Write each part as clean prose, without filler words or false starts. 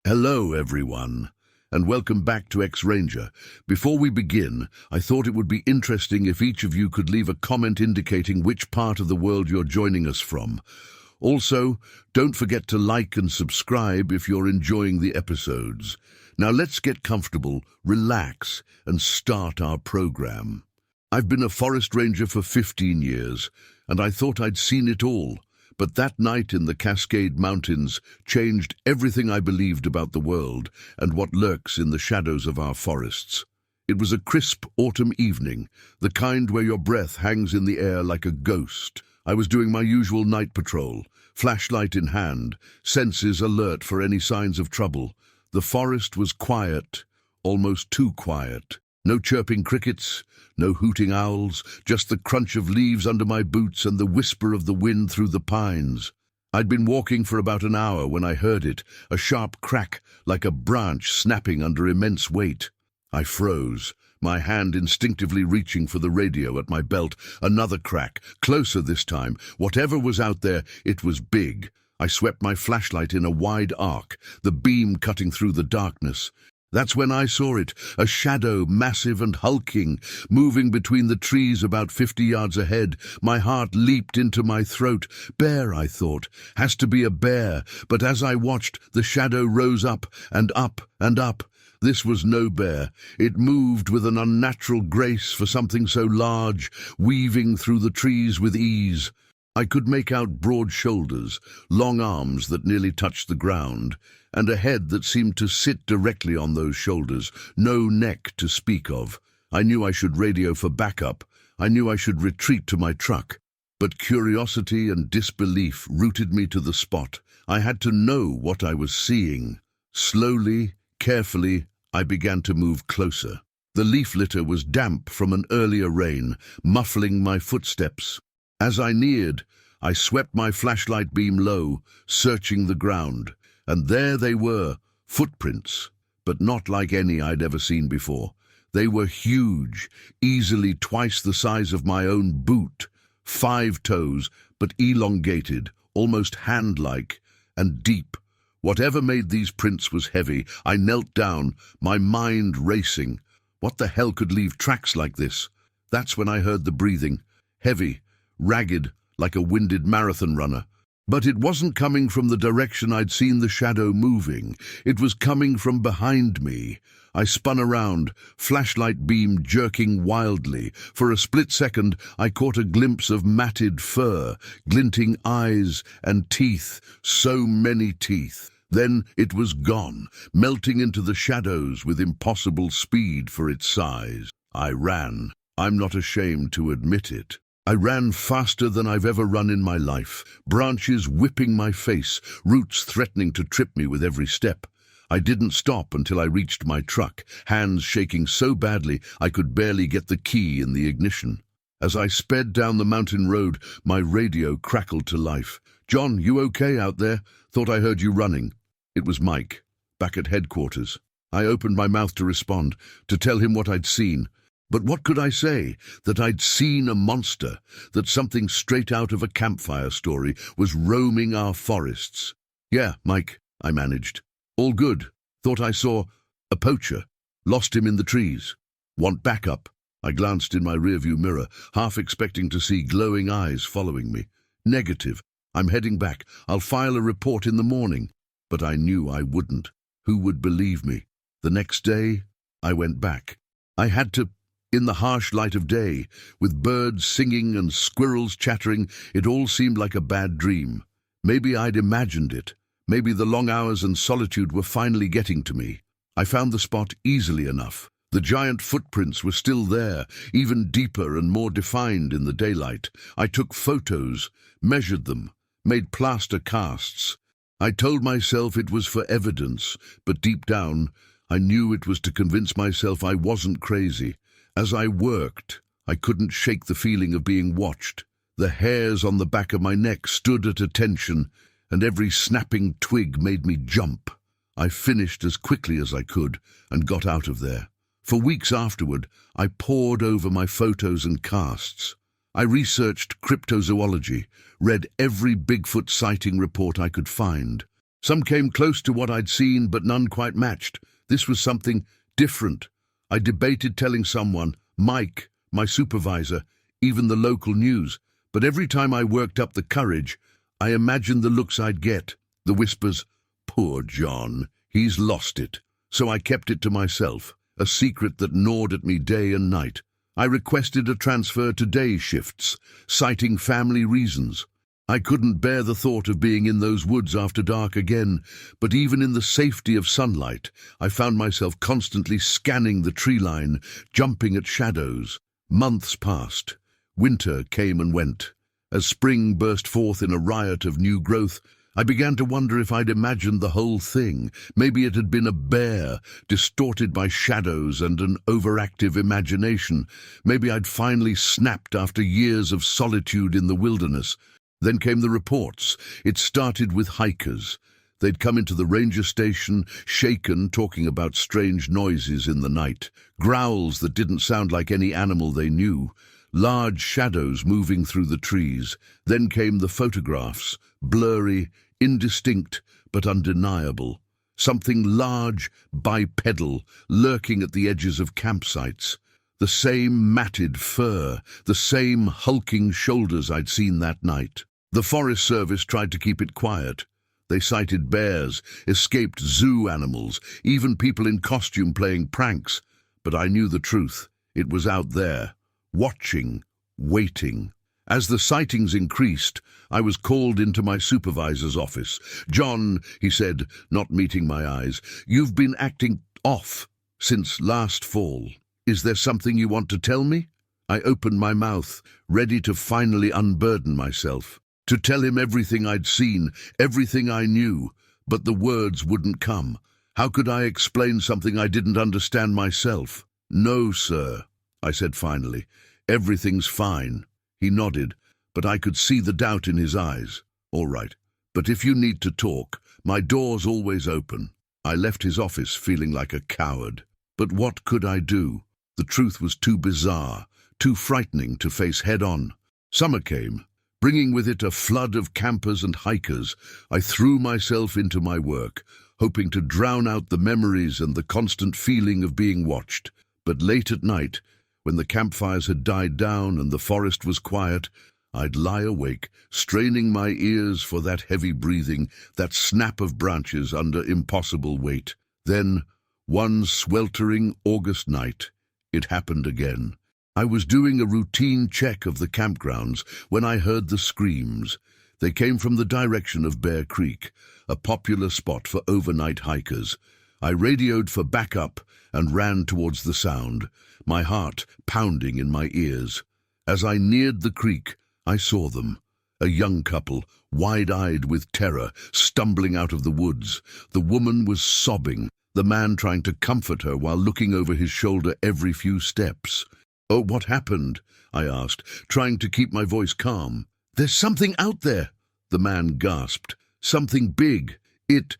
Hello, everyone, and welcome back to X-Ranger. Before we begin, I thought it would be interesting if each of you could leave a comment indicating which part of the world you're joining us from. Also, don't forget to like and subscribe if you're enjoying the episodes. Now let's get comfortable, relax, and start our program. I've been a forest ranger for 15 years, and I thought I'd seen it all. But that night in the Cascade Mountains changed everything I believed about the world and what lurks in the shadows of our forests. It was a crisp autumn evening, the kind where your breath hangs in the air like a ghost. I was doing my usual night patrol, flashlight in hand, senses alert for any signs of trouble. The forest was quiet, almost too quiet. No chirping crickets, no hooting owls, just the crunch of leaves under my boots and the whisper of the wind through the pines. I'd been walking for about an hour when I heard it, a sharp crack like a branch snapping under immense weight. I froze, my hand instinctively reaching for the radio at my belt. Another crack, closer this time. Whatever was out there, it was big. I swept my flashlight in a wide arc, the beam cutting through the darkness. That's when I saw it, a shadow, massive and hulking, moving between the trees about 50 yards ahead. My heart leaped into my throat. Bear, I thought. Has to be a bear. But as I watched, the shadow rose up and up and up. This was no bear. It moved with an unnatural grace for something so large, weaving through the trees with ease. I could make out broad shoulders, long arms that nearly touched the ground, and a head that seemed to sit directly on those shoulders, no neck to speak of. I knew I should radio for backup. I knew I should retreat to my truck. But curiosity and disbelief rooted me to the spot. I had to know what I was seeing. Slowly, carefully, I began to move closer. The leaf litter was damp from an earlier rain, muffling my footsteps. As I neared, I swept my flashlight beam low, searching the ground. And there they were, footprints, but not like any I'd ever seen before. They were huge, easily twice the size of my own boot, 5 toes, but elongated, almost hand-like, and deep. Whatever made these prints was heavy. I knelt down, my mind racing. What the hell could leave tracks like this? That's when I heard the breathing, heavy, ragged, like a winded marathon runner. But it wasn't coming from the direction I'd seen the shadow moving. It was coming from behind me. I spun around, flashlight beam jerking wildly. For a split second, I caught a glimpse of matted fur, glinting eyes and teeth, so many teeth. Then it was gone, melting into the shadows with impossible speed for its size. I ran. I'm not ashamed to admit it. I ran faster than I've ever run in my life, branches whipping my face, roots threatening to trip me with every step. I didn't stop until I reached my truck, hands shaking so badly I could barely get the key in the ignition. As I sped down the mountain road, my radio crackled to life. "John, you okay out there? Thought I heard you running." It was Mike, back at headquarters. I opened my mouth to respond, to tell him what I'd seen. But what could I say? That I'd seen a monster, that something straight out of a campfire story was roaming our forests. "Yeah, Mike," I managed. "All good. Thought I saw a poacher. Lost him in the trees. Want backup?" I glanced in my rearview mirror, half expecting to see glowing eyes following me. "Negative. I'm heading back. I'll file a report in the morning." But I knew I wouldn't. Who would believe me? The next day, I went back. I had to. In the harsh light of day, with birds singing and squirrels chattering, it all seemed like a bad dream. Maybe I'd imagined it. Maybe the long hours and solitude were finally getting to me. I found the spot easily enough. The giant footprints were still there, even deeper and more defined in the daylight. I took photos, measured them, made plaster casts. I told myself it was for evidence, but deep down, I knew it was to convince myself I wasn't crazy. As I worked, I couldn't shake the feeling of being watched. The hairs on the back of my neck stood at attention, and every snapping twig made me jump. I finished as quickly as I could and got out of there. For weeks afterward, I pored over my photos and casts. I researched cryptozoology, read every Bigfoot sighting report I could find. Some came close to what I'd seen, but none quite matched. This was something different. I debated telling someone, Mike, my supervisor, even the local news, but every time I worked up the courage, I imagined the looks I'd get, the whispers, "Poor John, he's lost it." So I kept it to myself, a secret that gnawed at me day and night. I requested a transfer to day shifts, citing family reasons. I couldn't bear the thought of being in those woods after dark again, but even in the safety of sunlight, I found myself constantly scanning the tree line, jumping at shadows. Months passed. Winter came and went. As spring burst forth in a riot of new growth, I began to wonder if I'd imagined the whole thing. Maybe it had been a bear, distorted by shadows and an overactive imagination. Maybe I'd finally snapped after years of solitude in the wilderness. Then came the reports. It started with hikers. They'd come into the ranger station, shaken, talking about strange noises in the night, growls that didn't sound like any animal they knew, large shadows moving through the trees. Then came the photographs, blurry, indistinct, but undeniable. Something large, bipedal, lurking at the edges of campsites. The same matted fur, the same hulking shoulders I'd seen that night. The Forest Service tried to keep it quiet. They cited bears, escaped zoo animals, even people in costume playing pranks. But I knew the truth. It was out there, watching, waiting. As the sightings increased, I was called into my supervisor's office. "John," he said, not meeting my eyes, "you've been acting off since last fall. Is there something you want to tell me?" I opened my mouth, ready to finally unburden myself, to tell him everything I'd seen, everything I knew, but the words wouldn't come. How could I explain something I didn't understand myself? "No, sir," I said finally. "Everything's fine." He nodded, but I could see the doubt in his eyes. "All right, but if you need to talk, my door's always open." I left his office feeling like a coward. But what could I do? The truth was too bizarre, too frightening to face head-on. Summer came, bringing with it a flood of campers and hikers. I threw myself into my work, hoping to drown out the memories and the constant feeling of being watched. But late at night, when the campfires had died down and the forest was quiet, I'd lie awake, straining my ears for that heavy breathing, that snap of branches under impossible weight. Then, one sweltering August night, it happened again. I was doing a routine check of the campgrounds when I heard the screams. They came from the direction of Bear Creek, a popular spot for overnight hikers. I radioed for backup and ran towards the sound, my heart pounding in my ears. As I neared the creek, I saw them, a young couple, wide-eyed with terror, stumbling out of the woods. The woman was sobbing, the man trying to comfort her while looking over his shoulder every few steps. "Oh, what happened?" I asked, trying to keep my voice calm. "There's something out there," the man gasped. "Something big. It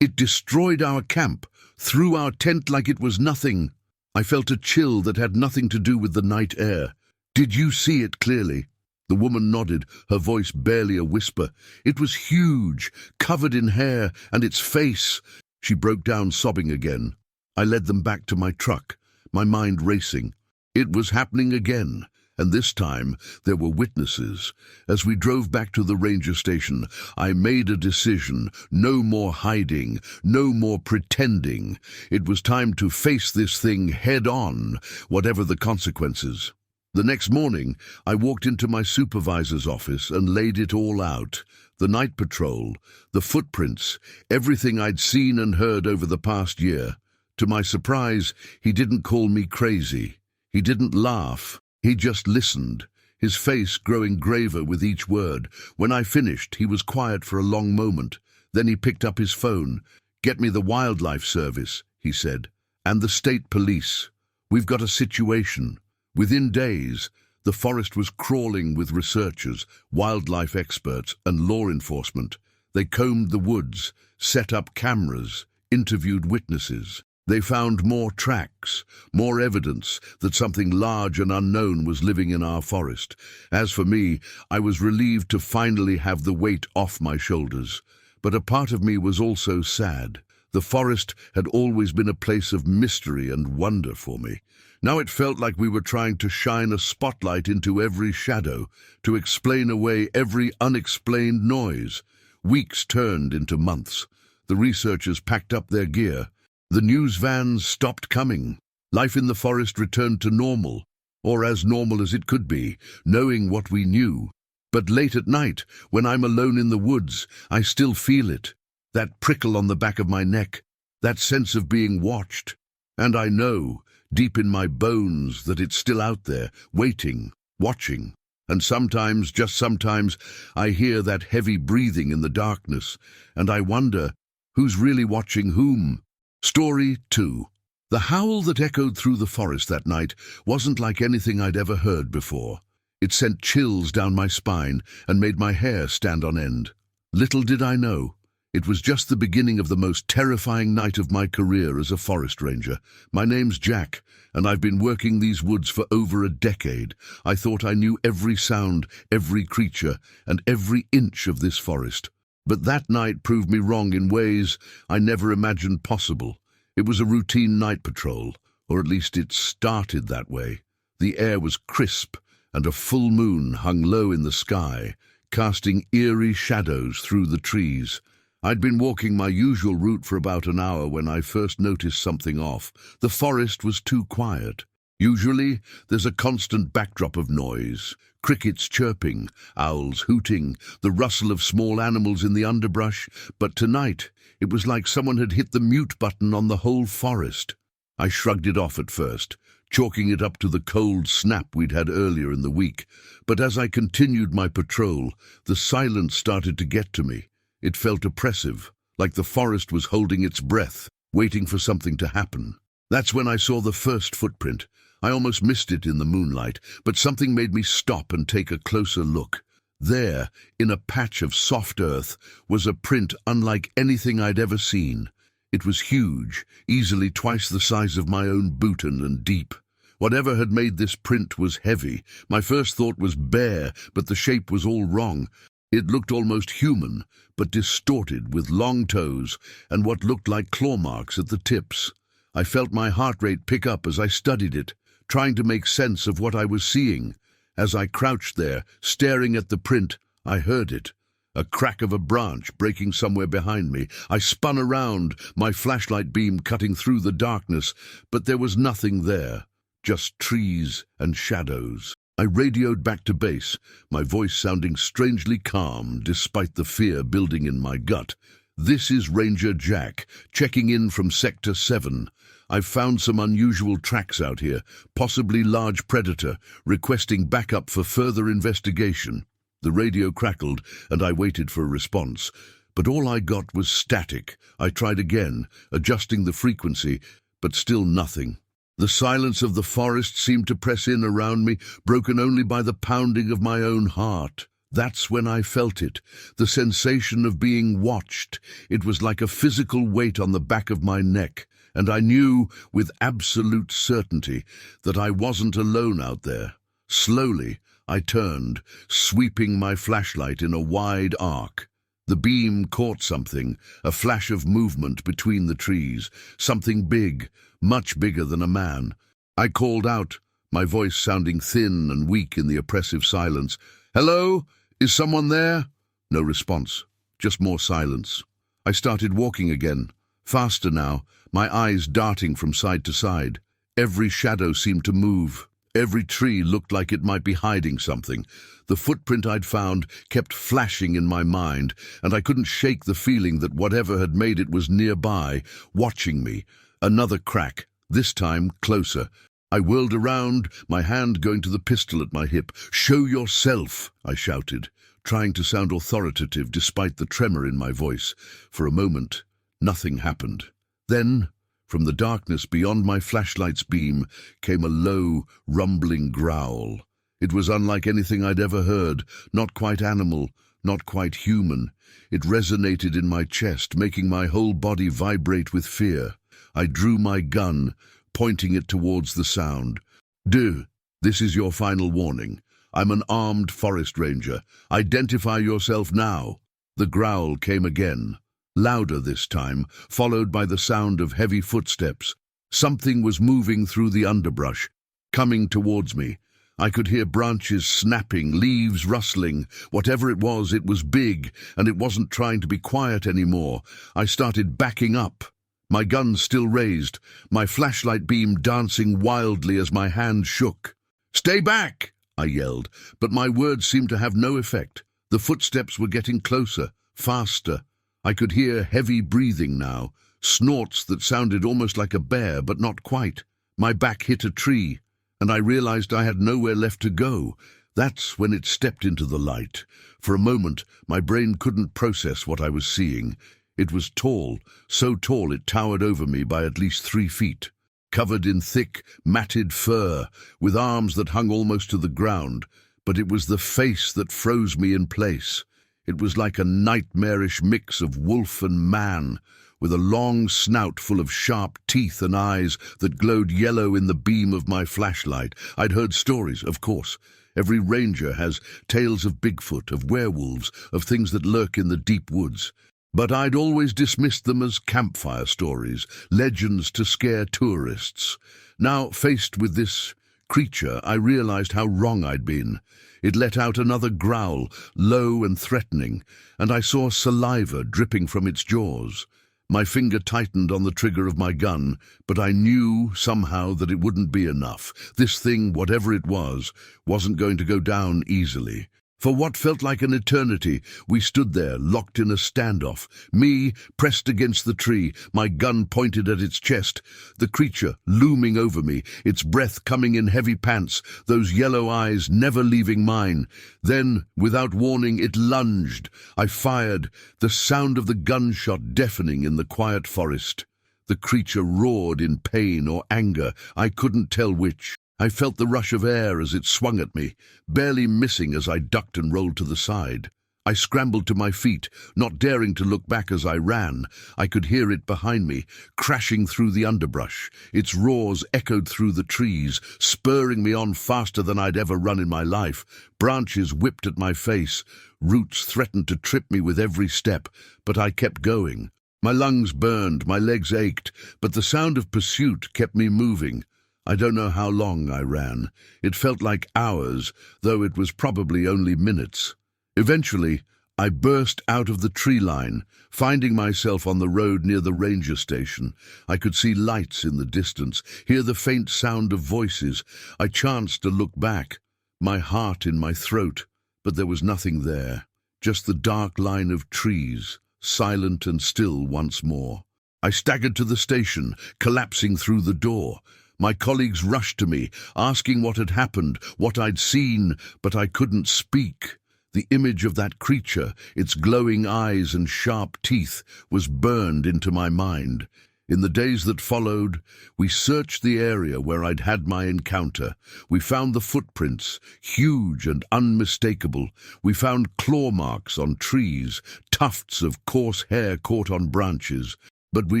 destroyed our camp, threw our tent like it was nothing." I felt a chill that had nothing to do with the night air. "Did you see it clearly?" The woman nodded, her voice barely a whisper. "It was huge, covered in hair, and its face—" She broke down, sobbing again. I led them back to my truck, my mind racing. It was happening again, and this time there were witnesses. As we drove back to the ranger station, I made a decision. No more hiding, no more pretending. It was time to face this thing head-on, whatever the consequences. The next morning, I walked into my supervisor's office and laid it all out. The night patrol, the footprints, everything I'd seen and heard over the past year. To my surprise, he didn't call me crazy. He didn't laugh. He just listened, his face growing graver with each word. When I finished, he was quiet for a long moment. Then he picked up his phone. "Get me the Wildlife Service," he said, "and the state police. We've got a situation." Within days, the forest was crawling with researchers, wildlife experts, and law enforcement. They combed the woods, set up cameras, interviewed witnesses. They found more tracks, more evidence that something large and unknown was living in our forest. As for me, I was relieved to finally have the weight off my shoulders. But a part of me was also sad. The forest had always been a place of mystery and wonder for me. Now it felt like we were trying to shine a spotlight into every shadow, to explain away every unexplained noise. Weeks turned into months. The researchers packed up their gear. The news vans stopped coming. Life in the forest returned to normal, or as normal as it could be, knowing what we knew. But late at night, when I'm alone in the woods, I still feel it. That prickle on the back of my neck, that sense of being watched. And I know, deep in my bones, that it's still out there, waiting, watching. And sometimes, just sometimes, I hear that heavy breathing in the darkness, and I wonder, who's really watching whom? Story 2. The howl that echoed through the forest that night wasn't like anything I'd ever heard before. It sent chills down my spine and made my hair stand on end. Little did I know, it was just the beginning of the most terrifying night of my career as a forest ranger. My name's Jack, and I've been working these woods for over a decade. I thought I knew every sound, every creature, and every inch of this forest. But that night proved me wrong in ways I never imagined possible. It was a routine night patrol, or at least it started that way. The air was crisp, and a full moon hung low in the sky, casting eerie shadows through the trees. I'd been walking my usual route for about an hour when I first noticed something off. The forest was too quiet. Usually, there's a constant backdrop of noise. Crickets chirping, owls hooting, the rustle of small animals in the underbrush. But tonight, it was like someone had hit the mute button on the whole forest. I shrugged it off at first, chalking it up to the cold snap we'd had earlier in the week. But as I continued my patrol, the silence started to get to me. It felt oppressive, like the forest was holding its breath, waiting for something to happen. That's when I saw the first footprint. I almost missed it in the moonlight, but something made me stop and take a closer look. There, in a patch of soft earth, was a print unlike anything I'd ever seen. It was huge, easily twice the size of my own boot and deep. Whatever had made this print was heavy. My first thought was bear, but the shape was all wrong. It looked almost human, but distorted with long toes and what looked like claw marks at the tips. I felt my heart rate pick up as I studied it, trying to make sense of what I was seeing. As I crouched there, staring at the print, I heard it. A crack of a branch breaking somewhere behind me. I spun around, my flashlight beam cutting through the darkness, but there was nothing there, just trees and shadows. I radioed back to base, my voice sounding strangely calm despite the fear building in my gut. "This is Ranger Jack, checking in from Sector 7. I've found some unusual tracks out here, possibly large predator, requesting backup for further investigation." The radio crackled, and I waited for a response. But all I got was static. I tried again, adjusting the frequency, but still nothing. The silence of the forest seemed to press in around me, broken only by the pounding of my own heart. That's when I felt it, the sensation of being watched. It was like a physical weight on the back of my neck, and I knew with absolute certainty that I wasn't alone out there. Slowly, I turned, sweeping my flashlight in a wide arc. The beam caught something, a flash of movement between the trees, something big, much bigger than a man. I called out, my voice sounding thin and weak in the oppressive silence. "Hello? Is someone there?" No response, just more silence. I started walking again, faster now, my eyes darting from side to side. Every shadow seemed to move. Every tree looked like it might be hiding something. The footprint I'd found kept flashing in my mind, and I couldn't shake the feeling that whatever had made it was nearby, watching me. Another crack, this time closer. I whirled around, my hand going to the pistol at my hip. "Show yourself," I shouted, trying to sound authoritative despite the tremor in my voice. For a moment, nothing happened. Then, from the darkness beyond my flashlight's beam, came a low, rumbling growl. It was unlike anything I'd ever heard, not quite animal, not quite human. It resonated in my chest, making my whole body vibrate with fear. I drew my gun, pointing it towards the sound. This is your final warning. I'm an armed forest ranger. Identify yourself now." The growl came again, louder this time, followed by the sound of heavy footsteps. Something was moving through the underbrush, coming towards me. I could hear branches snapping, leaves rustling. Whatever it was big, and it wasn't trying to be quiet anymore. I started backing up, my gun still raised, my flashlight beam dancing wildly as my hand shook. "Stay back!" I yelled, but my words seemed to have no effect. The footsteps were getting closer, faster. I could hear heavy breathing now, snorts that sounded almost like a bear, but not quite. My back hit a tree, and I realized I had nowhere left to go. That's when it stepped into the light. For a moment, my brain couldn't process what I was seeing. It was tall, so tall it towered over me by at least 3 feet. Covered in thick, matted fur, with arms that hung almost to the ground. But it was the face that froze me in place. It was like a nightmarish mix of wolf and man, with a long snout full of sharp teeth and eyes that glowed yellow in the beam of my flashlight. I'd heard stories, of course. Every ranger has tales of Bigfoot, of werewolves, of things that lurk in the deep woods. But I'd always dismissed them as campfire stories, legends to scare tourists. Now, faced with this creature, I realized how wrong I'd been. It let out another growl, low and threatening, and I saw saliva dripping from its jaws. My finger tightened on the trigger of my gun, but I knew somehow that it wouldn't be enough. This thing, whatever it was, wasn't going to go down easily. For what felt like an eternity, we stood there, locked in a standoff. Me, pressed against the tree, my gun pointed at its chest. The creature looming over me, its breath coming in heavy pants, those yellow eyes never leaving mine. Then, without warning, it lunged. I fired, the sound of the gunshot deafening in the quiet forest. The creature roared in pain or anger, I couldn't tell which. I felt the rush of air as it swung at me, barely missing as I ducked and rolled to the side. I scrambled to my feet, not daring to look back as I ran. I could hear it behind me, crashing through the underbrush. Its roars echoed through the trees, spurring me on faster than I'd ever run in my life. Branches whipped at my face. Roots threatened to trip me with every step, but I kept going. My lungs burned, my legs ached, but the sound of pursuit kept me moving. I don't know how long I ran. It felt like hours, though it was probably only minutes. Eventually, I burst out of the tree line, finding myself on the road near the ranger station. I could see lights in the distance, hear the faint sound of voices. I chanced to look back, my heart in my throat, but there was nothing there, just the dark line of trees, silent and still once more. I staggered to the station, collapsing through the door. My colleagues rushed to me, asking what had happened, what I'd seen, but I couldn't speak. The image of that creature, its glowing eyes and sharp teeth, was burned into my mind. In the days that followed, we searched the area where I'd had my encounter. We found the footprints, huge and unmistakable. We found claw marks on trees, tufts of coarse hair caught on branches. But we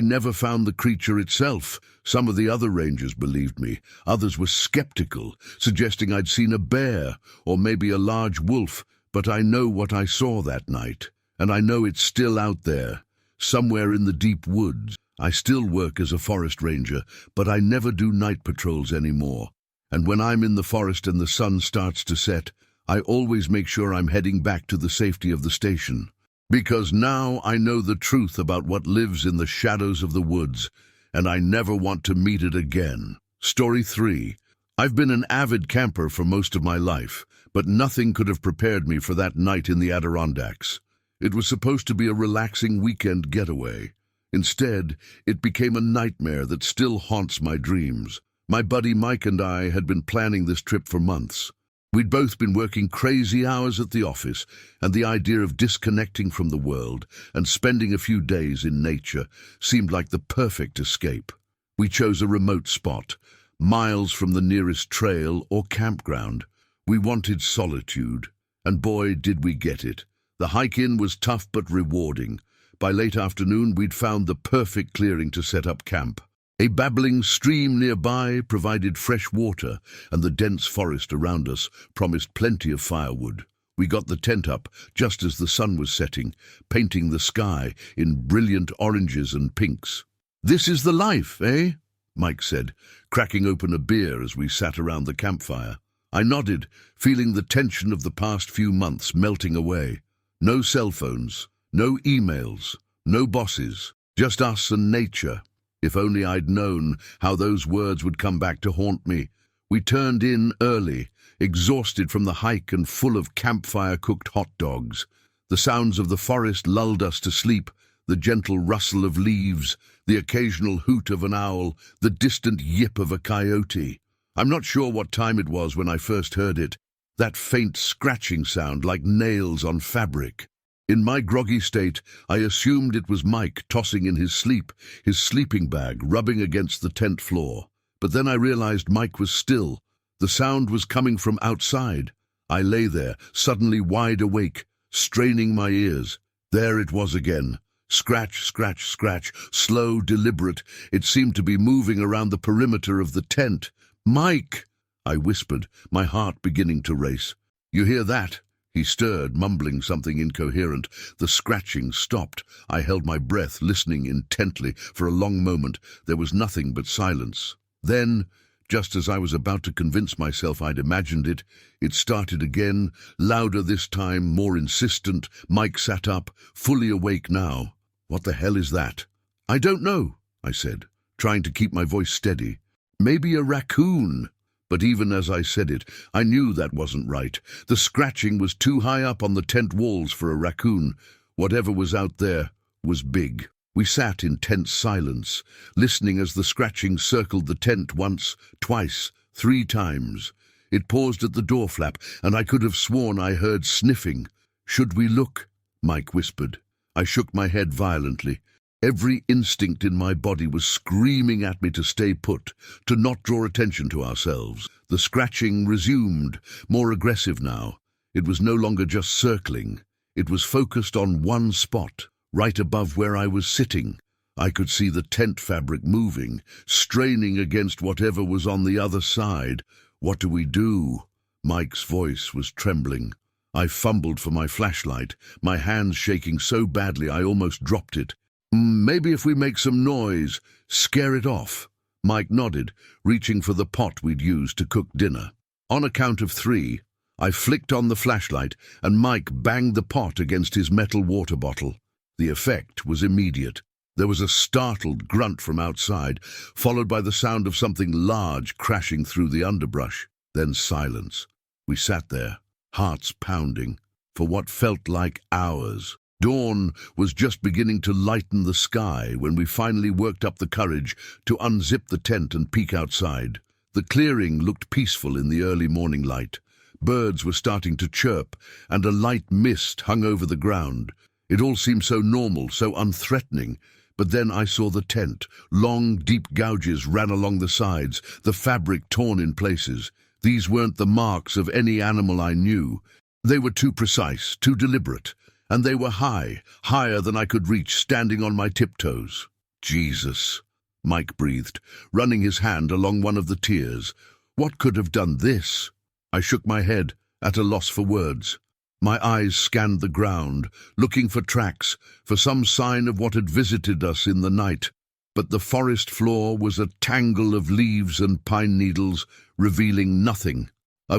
never found the creature itself. Some of the other rangers believed me. Others were skeptical, suggesting I'd seen a bear or maybe a large wolf. But I know what I saw that night, and I know it's still out there, somewhere in the deep woods. I still work as a forest ranger, but I never do night patrols anymore. And when I'm in the forest and the sun starts to set, I always make sure I'm heading back to the safety of the station. Because now I know the truth about what lives in the shadows of the woods, and I never want to meet it again. Story 3. I've been an avid camper for most of my life, but nothing could have prepared me for that night in the Adirondacks. It was supposed to be a relaxing weekend getaway. Instead, it became a nightmare that still haunts my dreams. My buddy Mike and I had been planning this trip for months. We'd both been working crazy hours at the office, and the idea of disconnecting from the world and spending a few days in nature seemed like the perfect escape. We chose a remote spot, miles from the nearest trail or campground. We wanted solitude, and boy, did we get it. The hike-in was tough but rewarding. By late afternoon, we'd found the perfect clearing to set up camp. A babbling stream nearby provided fresh water, and the dense forest around us promised plenty of firewood. We got the tent up just as the sun was setting, painting the sky in brilliant oranges and pinks. "This is the life, eh?" Mike said, cracking open a beer as we sat around the campfire. I nodded, feeling the tension of the past few months melting away. No cell phones, no emails, no bosses, just us and nature. If only I'd known how those words would come back to haunt me. We turned in early, exhausted from the hike and full of campfire-cooked hot dogs. The sounds of the forest lulled us to sleep, the gentle rustle of leaves, the occasional hoot of an owl, the distant yip of a coyote. I'm not sure what time it was when I first heard it, that faint scratching sound like nails on fabric. In my groggy state, I assumed it was Mike tossing in his sleep, his sleeping bag rubbing against the tent floor. But then I realized Mike was still. The sound was coming from outside. I lay there, suddenly wide awake, straining my ears. There it was again. Scratch, scratch, scratch, slow, deliberate. It seemed to be moving around the perimeter of the tent. "Mike!" I whispered, my heart beginning to race. "You hear that?" He stirred, mumbling something incoherent. The scratching stopped. I held my breath, listening intently. For a long moment, there was nothing but silence. Then, just as I was about to convince myself I'd imagined it, it started again, louder this time, more insistent. Mike sat up, fully awake now. "What the hell is that?" "I don't know," I said, trying to keep my voice steady. "Maybe a raccoon." But even as I said it, I knew that wasn't right. The scratching was too high up on the tent walls for a raccoon. Whatever was out there was big. We sat in tense silence, listening as the scratching circled the tent once, twice, 3 times. It paused at the door flap, and I could have sworn I heard sniffing. "Should we look?" Mike whispered. I shook my head violently. Every instinct in my body was screaming at me to stay put, to not draw attention to ourselves. The scratching resumed, more aggressive now. It was no longer just circling. It was focused on one spot, right above where I was sitting. I could see the tent fabric moving, straining against whatever was on the other side. "What do we do?" Mike's voice was trembling. I fumbled for my flashlight, my hands shaking so badly I almost dropped it. "Maybe if we make some noise, scare it off." Mike nodded, reaching for the pot we'd used to cook dinner. On a count of 3, I flicked on the flashlight, and Mike banged the pot against his metal water bottle. The effect was immediate. There was a startled grunt from outside, followed by the sound of something large crashing through the underbrush. Then silence. We sat there, hearts pounding, for what felt like hours. Dawn was just beginning to lighten the sky when we finally worked up the courage to unzip the tent and peek outside. The clearing looked peaceful in the early morning light. Birds were starting to chirp, and a light mist hung over the ground. It all seemed so normal, so unthreatening. But then I saw the tent. Long, deep gouges ran along the sides, the fabric torn in places. These weren't the marks of any animal I knew. They were too precise, too deliberate. And they were high, higher than I could reach, standing on my tiptoes. "Jesus," Mike breathed, running his hand along one of the tiers. "What could have done this?" I shook my head, at a loss for words. My eyes scanned the ground, looking for tracks, for some sign of what had visited us in the night. But the forest floor was a tangle of leaves and pine needles, revealing nothing.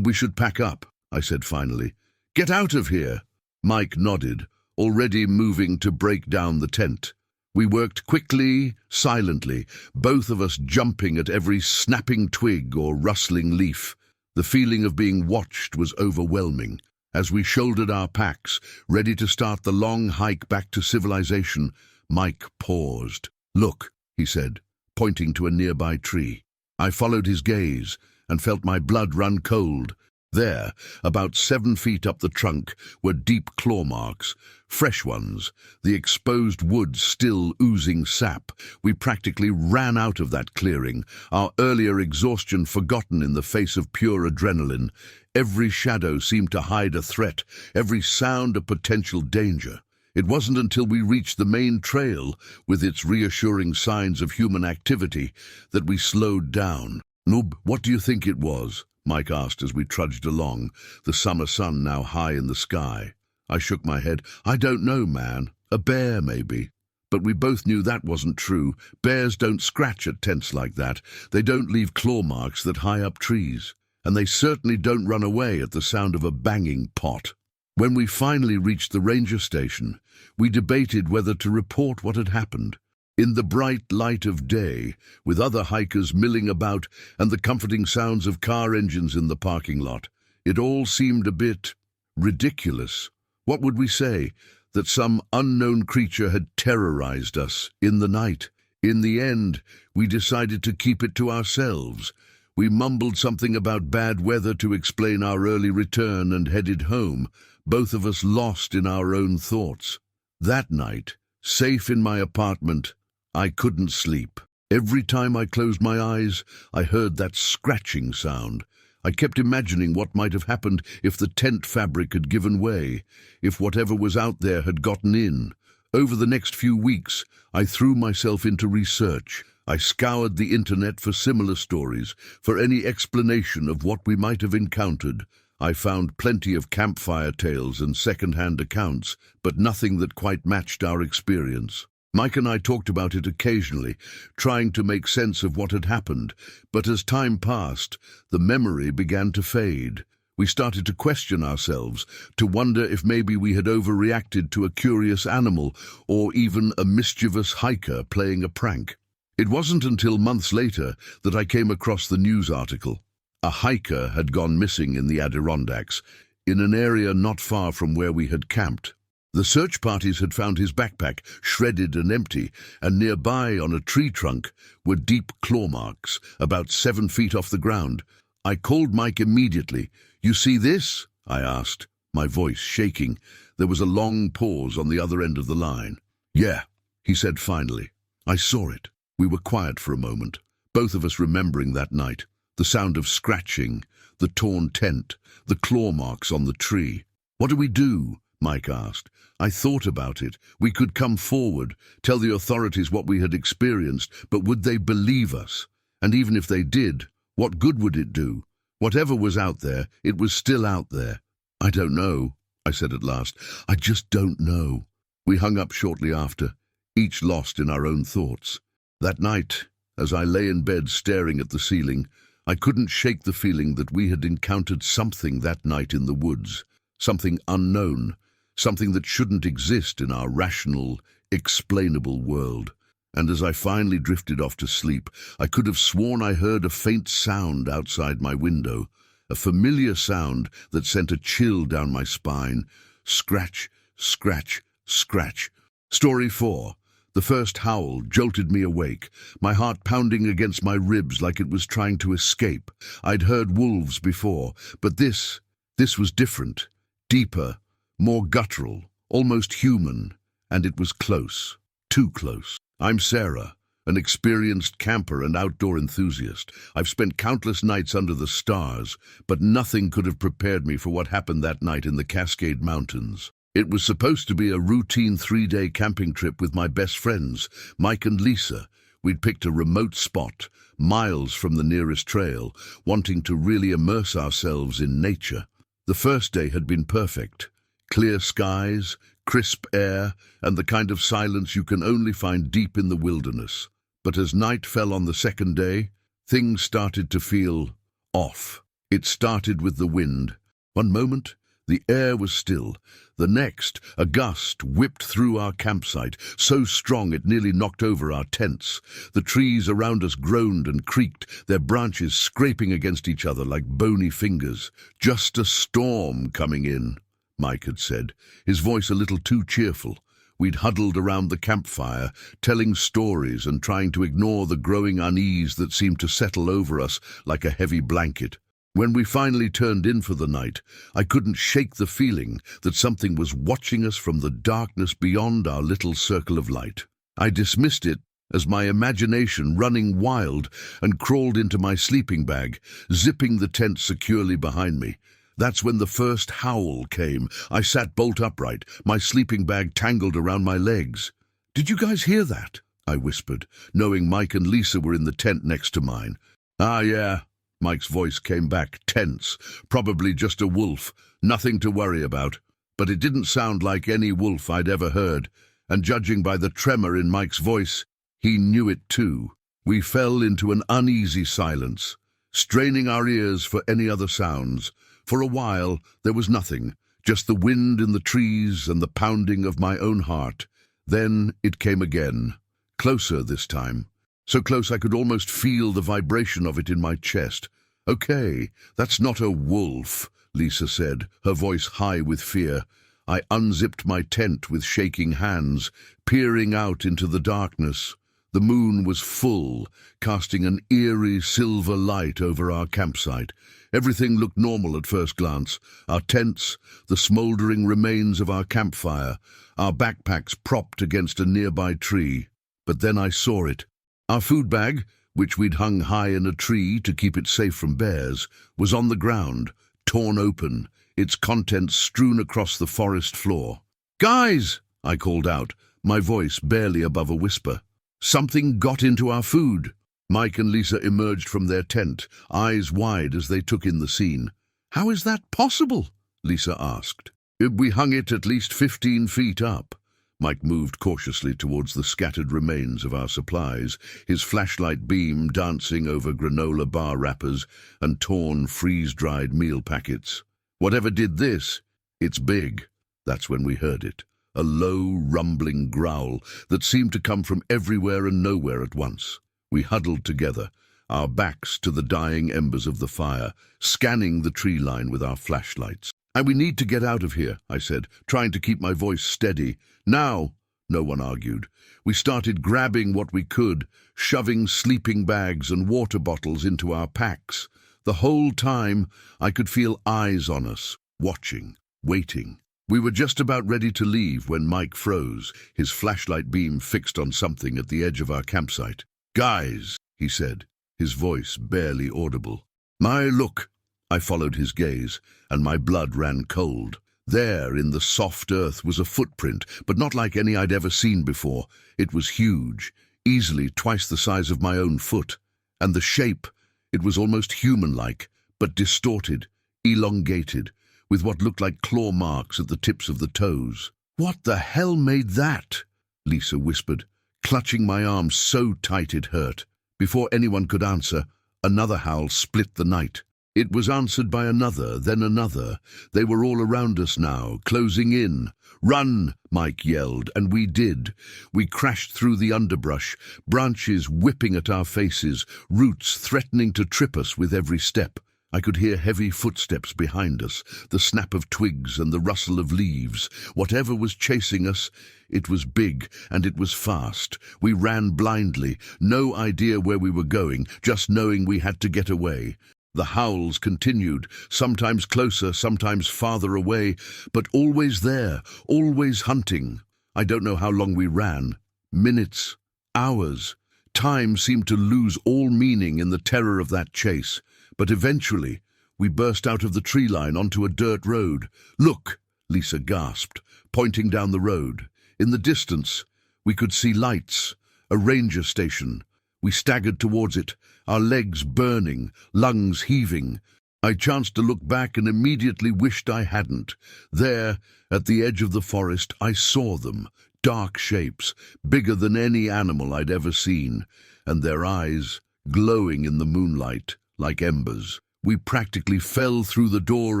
"We should pack up," I said finally. "Get out of here." Mike nodded, already moving to break down the tent. We worked quickly, silently, both of us jumping at every snapping twig or rustling leaf. The feeling of being watched was overwhelming. As we shouldered our packs, ready to start the long hike back to civilization, Mike paused. "Look," he said, pointing to a nearby tree. I followed his gaze and felt my blood run cold. There, about 7 feet up the trunk, were deep claw marks, fresh ones, the exposed wood still oozing sap. We practically ran out of that clearing, our earlier exhaustion forgotten in the face of pure adrenaline. Every shadow seemed to hide a threat, every sound a potential danger. It wasn't until we reached the main trail, with its reassuring signs of human activity, that we slowed down. "Noob, what do you think it was?" Mike asked as we trudged along, the summer sun now high in the sky. I shook my head. I don't know, man. A bear, maybe. But we both knew that wasn't true. Bears don't scratch at tents like that. They don't leave claw marks that high up trees. And they certainly don't run away at the sound of a banging pot. When we finally reached the ranger station, we debated whether to report what had happened. In the bright light of day, with other hikers milling about and the comforting sounds of car engines in the parking lot, it all seemed a bit ridiculous. What would we say? That some unknown creature had terrorized us in the night. In the end, we decided to keep it to ourselves. We mumbled something about bad weather to explain our early return and headed home, both of us lost in our own thoughts. That night, safe in my apartment, I couldn't sleep. Every time I closed my eyes, I heard that scratching sound. I kept imagining what might have happened if the tent fabric had given way, if whatever was out there had gotten in. Over the next few weeks, I threw myself into research. I scoured the internet for similar stories, for any explanation of what we might have encountered. I found plenty of campfire tales and second-hand accounts, but nothing that quite matched our experience. Mike and I talked about it occasionally, trying to make sense of what had happened, but as time passed, the memory began to fade. We started to question ourselves, to wonder if maybe we had overreacted to a curious animal, or even a mischievous hiker playing a prank. It wasn't until months later that I came across the news article. A hiker had gone missing in the Adirondacks, in an area not far from where we had camped. The search parties had found his backpack, shredded and empty, and nearby on a tree trunk were deep claw marks, about 7 feet off the ground. I called Mike immediately. "You see this?" I asked, my voice shaking. There was a long pause on the other end of the line. "Yeah," he said finally. "I saw it." We were quiet for a moment, both of us remembering that night. The sound of scratching, the torn tent, the claw marks on the tree. "What do we do?" Mike asked. I thought about it. We could come forward, tell the authorities what we had experienced, but would they believe us? And even if they did, what good would it do? Whatever was out there, it was still out there. "I don't know," I said at last. "I just don't know." We hung up shortly after, each lost in our own thoughts. That night, as I lay in bed staring at the ceiling, I couldn't shake the feeling that we had encountered something that night in the woods, something unknown, something that shouldn't exist in our rational, explainable world. And as I finally drifted off to sleep, I could have sworn I heard a faint sound outside my window, a familiar sound that sent a chill down my spine. Scratch, scratch, scratch. Story 4. The first howl jolted me awake, my heart pounding against my ribs like it was trying to escape. I'd heard wolves before, but this was different, deeper, more guttural, almost human, and it was close, too close. I'm Sarah, an experienced camper and outdoor enthusiast. I've spent countless nights under the stars, but nothing could have prepared me for what happened that night in the Cascade Mountains. It was supposed to be a routine 3-day camping trip with my best friends, Mike and Lisa. We'd picked a remote spot, miles from the nearest trail, wanting to really immerse ourselves in nature. The first day had been perfect. Clear skies, crisp air, and the kind of silence you can only find deep in the wilderness. But as night fell on the second day, things started to feel off. It started with the wind. One moment, the air was still. The next, a gust whipped through our campsite, so strong it nearly knocked over our tents. The trees around us groaned and creaked, their branches scraping against each other like bony fingers. "Just a storm coming in," Mike had said, his voice a little too cheerful. We'd huddled around the campfire, telling stories and trying to ignore the growing unease that seemed to settle over us like a heavy blanket. When we finally turned in for the night, I couldn't shake the feeling that something was watching us from the darkness beyond our little circle of light. I dismissed it as my imagination running wild and crawled into my sleeping bag, zipping the tent securely behind me. That's when the first howl came. I sat bolt upright, my sleeping bag tangled around my legs. "Did you guys hear that?" I whispered, knowing Mike and Lisa were in the tent next to mine. "Ah, yeah," Mike's voice came back, tense. Probably just a wolf, nothing to worry about. But it didn't sound like any wolf I'd ever heard, and judging by the tremor in Mike's voice, he knew it too. We fell into an uneasy silence, straining our ears for any other sounds. For a while, there was nothing, just the wind in the trees and the pounding of my own heart. Then it came again, closer this time. So close I could almost feel the vibration of it in my chest. "Okay, that's not a wolf," Lisa said, her voice high with fear. I unzipped my tent with shaking hands, peering out into the darkness. The moon was full, casting an eerie silver light over our campsite. Everything looked normal at first glance. Our tents, the smouldering remains of our campfire, our backpacks propped against a nearby tree. But then I saw it. Our food bag, which we'd hung high in a tree to keep it safe from bears, was on the ground, torn open, its contents strewn across the forest floor. "Guys!" I called out, my voice barely above a whisper. "Something got into our food." Mike and Lisa emerged from their tent, eyes wide as they took in the scene. "How is that possible?" Lisa asked. "We hung it at least 15 feet up." Mike moved cautiously towards the scattered remains of our supplies, his flashlight beam dancing over granola bar wrappers and torn, freeze-dried meal packets. "Whatever did this, it's big." That's when we heard it, a low, rumbling growl that seemed to come from everywhere and nowhere at once. We huddled together, our backs to the dying embers of the fire, scanning the tree line with our flashlights. "And we need to get out of here," I said, trying to keep my voice steady. "Now!" No one argued. We started grabbing what we could, shoving sleeping bags and water bottles into our packs. The whole time, I could feel eyes on us, watching, waiting. We were just about ready to leave when Mike froze, his flashlight beam fixed on something at the edge of our campsite. "Guys," he said, his voice barely audible. Look." I followed his gaze, and my blood ran cold. There, in the soft earth, was a footprint, but not like any I'd ever seen before. It was huge, easily twice the size of my own foot. And the shape, it was almost human-like, but distorted, elongated, with what looked like claw marks at the tips of the toes. "What the hell made that?" Lisa whispered, clutching my arm so tight it hurt. Before anyone could answer, another howl split the night. It was answered by another, then another. They were all around us now, closing in. "Run!" Mike yelled, and we did. We crashed through the underbrush, branches whipping at our faces, roots threatening to trip us with every step. I could hear heavy footsteps behind us, the snap of twigs and the rustle of leaves. Whatever was chasing us, it was big and it was fast. We ran blindly, no idea where we were going, just knowing we had to get away. The howls continued, sometimes closer, sometimes farther away, but always there, always hunting. I don't know how long we ran. Minutes, hours. Time seemed to lose all meaning in the terror of that chase. But eventually, we burst out of the tree line onto a dirt road. "Look!" Lisa gasped, pointing down the road. In the distance, we could see lights, a ranger station. We staggered towards it, our legs burning, lungs heaving. I chanced to look back and immediately wished I hadn't. There, at the edge of the forest, I saw them, dark shapes, bigger than any animal I'd ever seen, and their eyes glowing in the moonlight, like embers. We practically fell through the door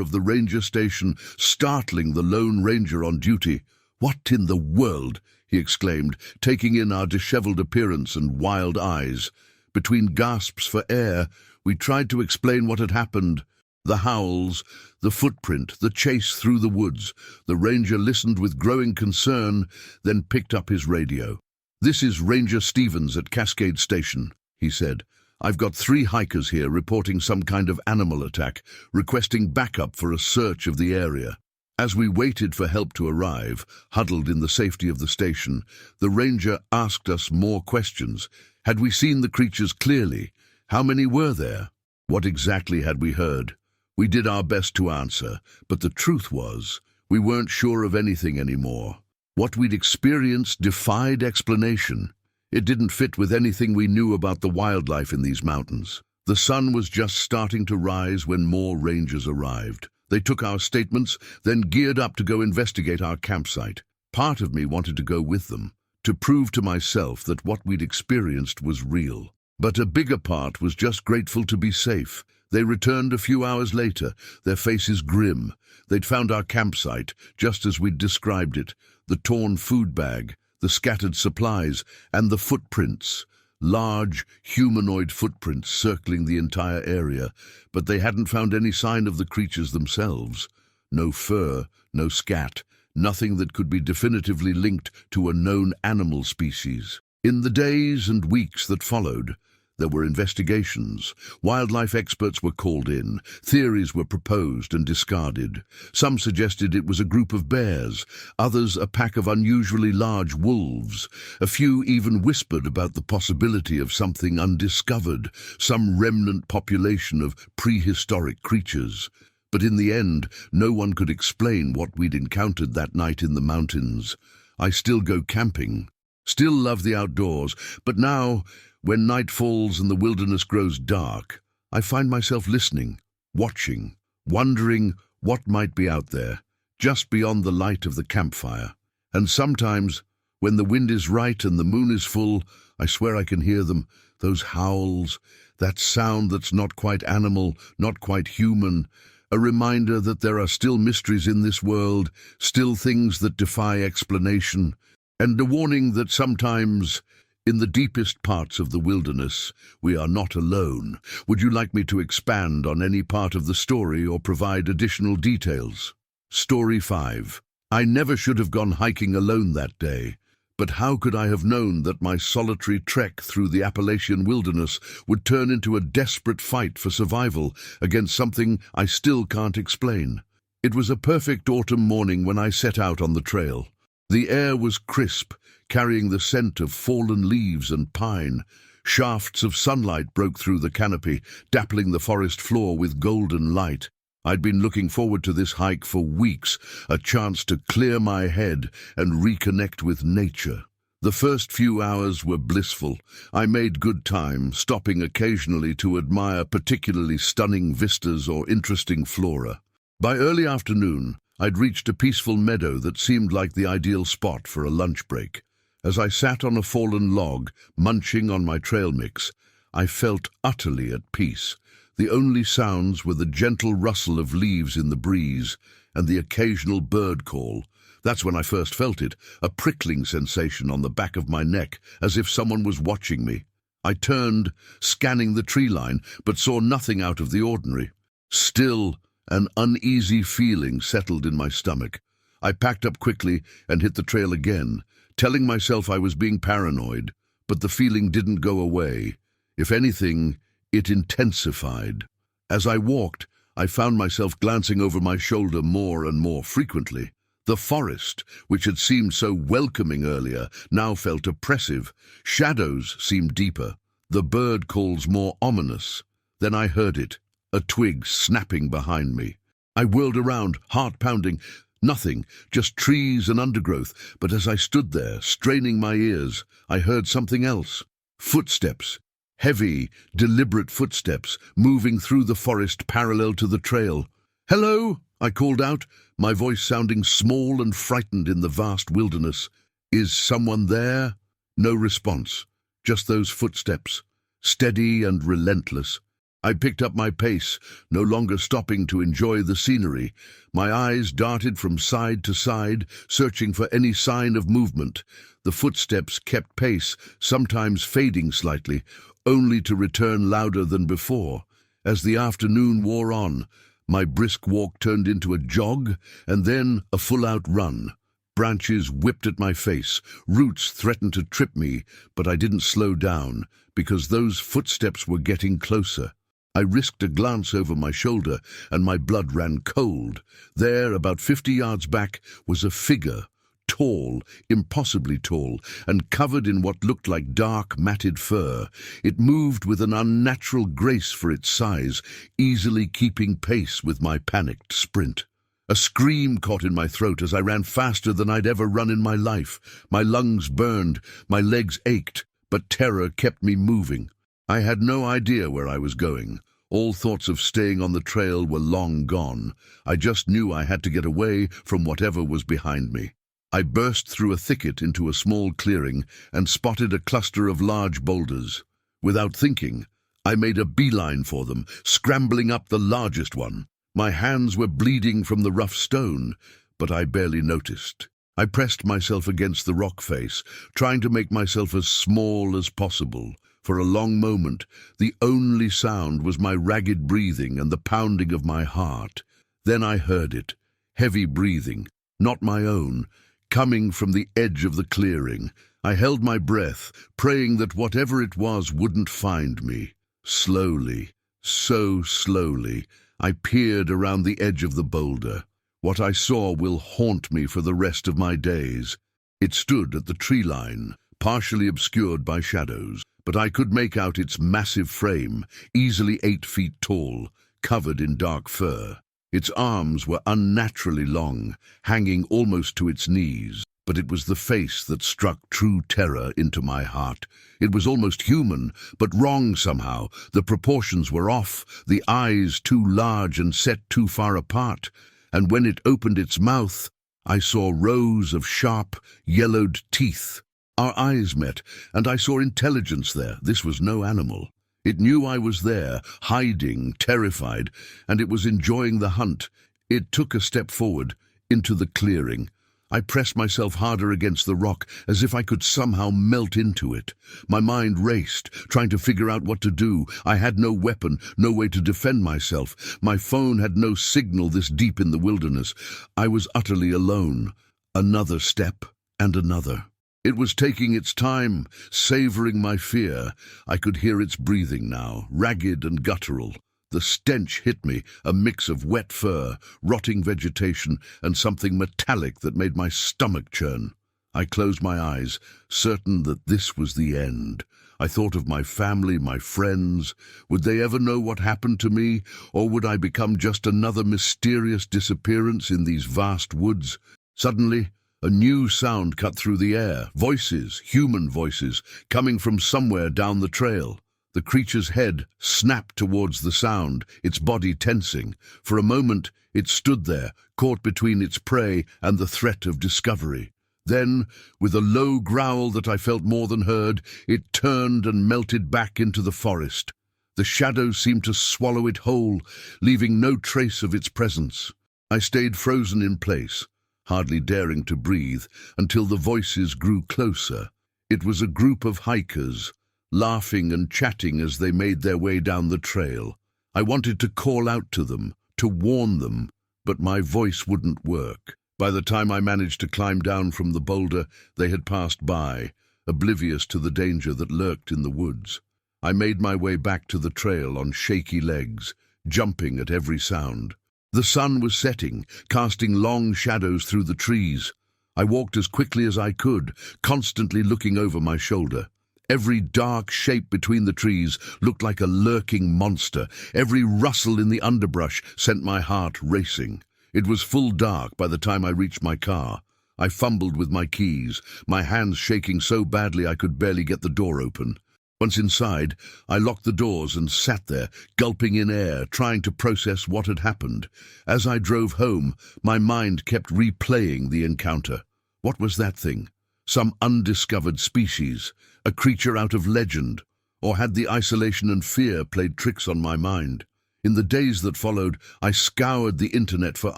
of the ranger station, startling the Lone Ranger on duty. "What in the world?" he exclaimed, taking in our disheveled appearance and wild eyes. Between gasps for air, we tried to explain what had happened. The howls, the footprint, the chase through the woods. The ranger listened with growing concern, then picked up his radio. "This is Ranger Stevens at Cascade Station," he said. "I've got 3 hikers here reporting some kind of animal attack, requesting backup for a search of the area." As we waited for help to arrive, huddled in the safety of the station, the ranger asked us more questions. Had we seen the creatures clearly? How many were there? What exactly had we heard? We did our best to answer, but the truth was, we weren't sure of anything anymore. What we'd experienced defied explanation. It didn't fit with anything we knew about the wildlife in these mountains. The sun was just starting to rise when more rangers arrived. They took our statements, then geared up to go investigate our campsite. Part of me wanted to go with them, to prove to myself that what we'd experienced was real. But a bigger part was just grateful to be safe. They returned a few hours later, their faces grim. They'd found our campsite, just as we'd described it, the torn food bag, the scattered supplies, and the footprints. Large, humanoid footprints circling the entire area, but they hadn't found any sign of the creatures themselves. No fur, no scat, nothing that could be definitively linked to a known animal species. In the days and weeks that followed, there were investigations. Wildlife experts were called in. Theories were proposed and discarded. Some suggested it was a group of bears, others a pack of unusually large wolves. A few even whispered about the possibility of something undiscovered, some remnant population of prehistoric creatures. But in the end, no one could explain what we'd encountered that night in the mountains. I still go camping, still love the outdoors, but now, when night falls and the wilderness grows dark, I find myself listening, watching, wondering what might be out there, just beyond the light of the campfire. And sometimes, when the wind is right and the moon is full, I swear I can hear them, those howls, that sound that's not quite animal, not quite human, a reminder that there are still mysteries in this world, still things that defy explanation, and a warning that sometimes, in the deepest parts of the wilderness, we are not alone. Would you like me to expand on any part of the story or provide additional details? Story 5. I never should have gone hiking alone that day, but how could I have known that my solitary trek through the Appalachian wilderness would turn into a desperate fight for survival against something I still can't explain? It was a perfect autumn morning when I set out on the trail. The air was crisp, carrying the scent of fallen leaves and pine. Shafts of sunlight broke through the canopy, dappling the forest floor with golden light. I'd been looking forward to this hike for weeks, a chance to clear my head and reconnect with nature. The first few hours were blissful. I made good time, stopping occasionally to admire particularly stunning vistas or interesting flora. By early afternoon, I'd reached a peaceful meadow that seemed like the ideal spot for a lunch break. As I sat on a fallen log, munching on my trail mix, I felt utterly at peace. The only sounds were the gentle rustle of leaves in the breeze and the occasional bird call. That's when I first felt it, a prickling sensation on the back of my neck, as if someone was watching me. I turned, scanning the tree line, but saw nothing out of the ordinary. Still, an uneasy feeling settled in my stomach. I packed up quickly and hit the trail again, telling myself I was being paranoid, but the feeling didn't go away. If anything, it intensified. As I walked, I found myself glancing over my shoulder more and more frequently. The forest, which had seemed so welcoming earlier, now felt oppressive. Shadows seemed deeper, the bird calls more ominous. Then I heard it, a twig snapping behind me. I whirled around, heart pounding. Nothing, just trees and undergrowth, but as I stood there, straining my ears, I heard something else. Footsteps. Heavy, deliberate footsteps, moving through the forest parallel to the trail. "Hello!" I called out, my voice sounding small and frightened in the vast wilderness. "Is someone there?" No response, just those footsteps, steady and relentless. I picked up my pace, no longer stopping to enjoy the scenery. My eyes darted from side to side, searching for any sign of movement. The footsteps kept pace, sometimes fading slightly, only to return louder than before. As the afternoon wore on, my brisk walk turned into a jog, and then a full-out run. Branches whipped at my face, roots threatened to trip me, but I didn't slow down, because those footsteps were getting closer. I risked a glance over my shoulder, and my blood ran cold. There, about 50 yards back, was a figure, tall, impossibly tall, and covered in what looked like dark, matted fur. It moved with an unnatural grace for its size, easily keeping pace with my panicked sprint. A scream caught in my throat as I ran faster than I'd ever run in my life. My lungs burned, my legs ached, but terror kept me moving. I had no idea where I was going. All thoughts of staying on the trail were long gone. I just knew I had to get away from whatever was behind me. I burst through a thicket into a small clearing and spotted a cluster of large boulders. Without thinking, I made a beeline for them, scrambling up the largest one. My hands were bleeding from the rough stone, but I barely noticed. I pressed myself against the rock face, trying to make myself as small as possible. For a long moment, the only sound was my ragged breathing and the pounding of my heart. Then I heard it, heavy breathing, not my own, coming from the edge of the clearing. I held my breath, praying that whatever it was wouldn't find me. Slowly, so slowly, I peered around the edge of the boulder. What I saw will haunt me for the rest of my days. It stood at the tree line, partially obscured by shadows, but I could make out its massive frame, easily 8 feet tall, covered in dark fur. Its arms were unnaturally long, hanging almost to its knees, but it was the face that struck true terror into my heart. It was almost human, but wrong somehow. The proportions were off, the eyes too large and set too far apart, and when it opened its mouth, I saw rows of sharp, yellowed teeth. Our eyes met, and I saw intelligence there. This was no animal. It knew I was there, hiding, terrified, and it was enjoying the hunt. It took a step forward, into the clearing. I pressed myself harder against the rock, as if I could somehow melt into it. My mind raced, trying to figure out what to do. I had no weapon, no way to defend myself. My phone had no signal this deep in the wilderness. I was utterly alone. Another step, and another. It was taking its time, savoring my fear. I could hear its breathing now, ragged and guttural. The stench hit me, a mix of wet fur, rotting vegetation, and something metallic that made my stomach churn. I closed my eyes, certain that this was the end. I thought of my family, my friends. Would they ever know what happened to me, or would I become just another mysterious disappearance in these vast woods? Suddenly, a new sound cut through the air. Voices, human voices, coming from somewhere down the trail. The creature's head snapped towards the sound, its body tensing. For a moment, it stood there, caught between its prey and the threat of discovery. Then, with a low growl that I felt more than heard, it turned and melted back into the forest. The shadows seemed to swallow it whole, leaving no trace of its presence. I stayed frozen in place, hardly daring to breathe, until the voices grew closer. It was a group of hikers, laughing and chatting as they made their way down the trail. I wanted to call out to them, to warn them, but my voice wouldn't work. By the time I managed to climb down from the boulder, they had passed by, oblivious to the danger that lurked in the woods. I made my way back to the trail on shaky legs, jumping at every sound. The sun was setting, casting long shadows through the trees. I walked as quickly as I could, constantly looking over my shoulder. Every dark shape between the trees looked like a lurking monster. Every rustle in the underbrush sent my heart racing. It was full dark by the time I reached my car. I fumbled with my keys, my hands shaking so badly I could barely get the door open. Once inside, I locked the doors and sat there, gulping in air, trying to process what had happened. As I drove home, my mind kept replaying the encounter. What was that thing? Some undiscovered species? A creature out of legend? Or had the isolation and fear played tricks on my mind? In the days that followed, I scoured the internet for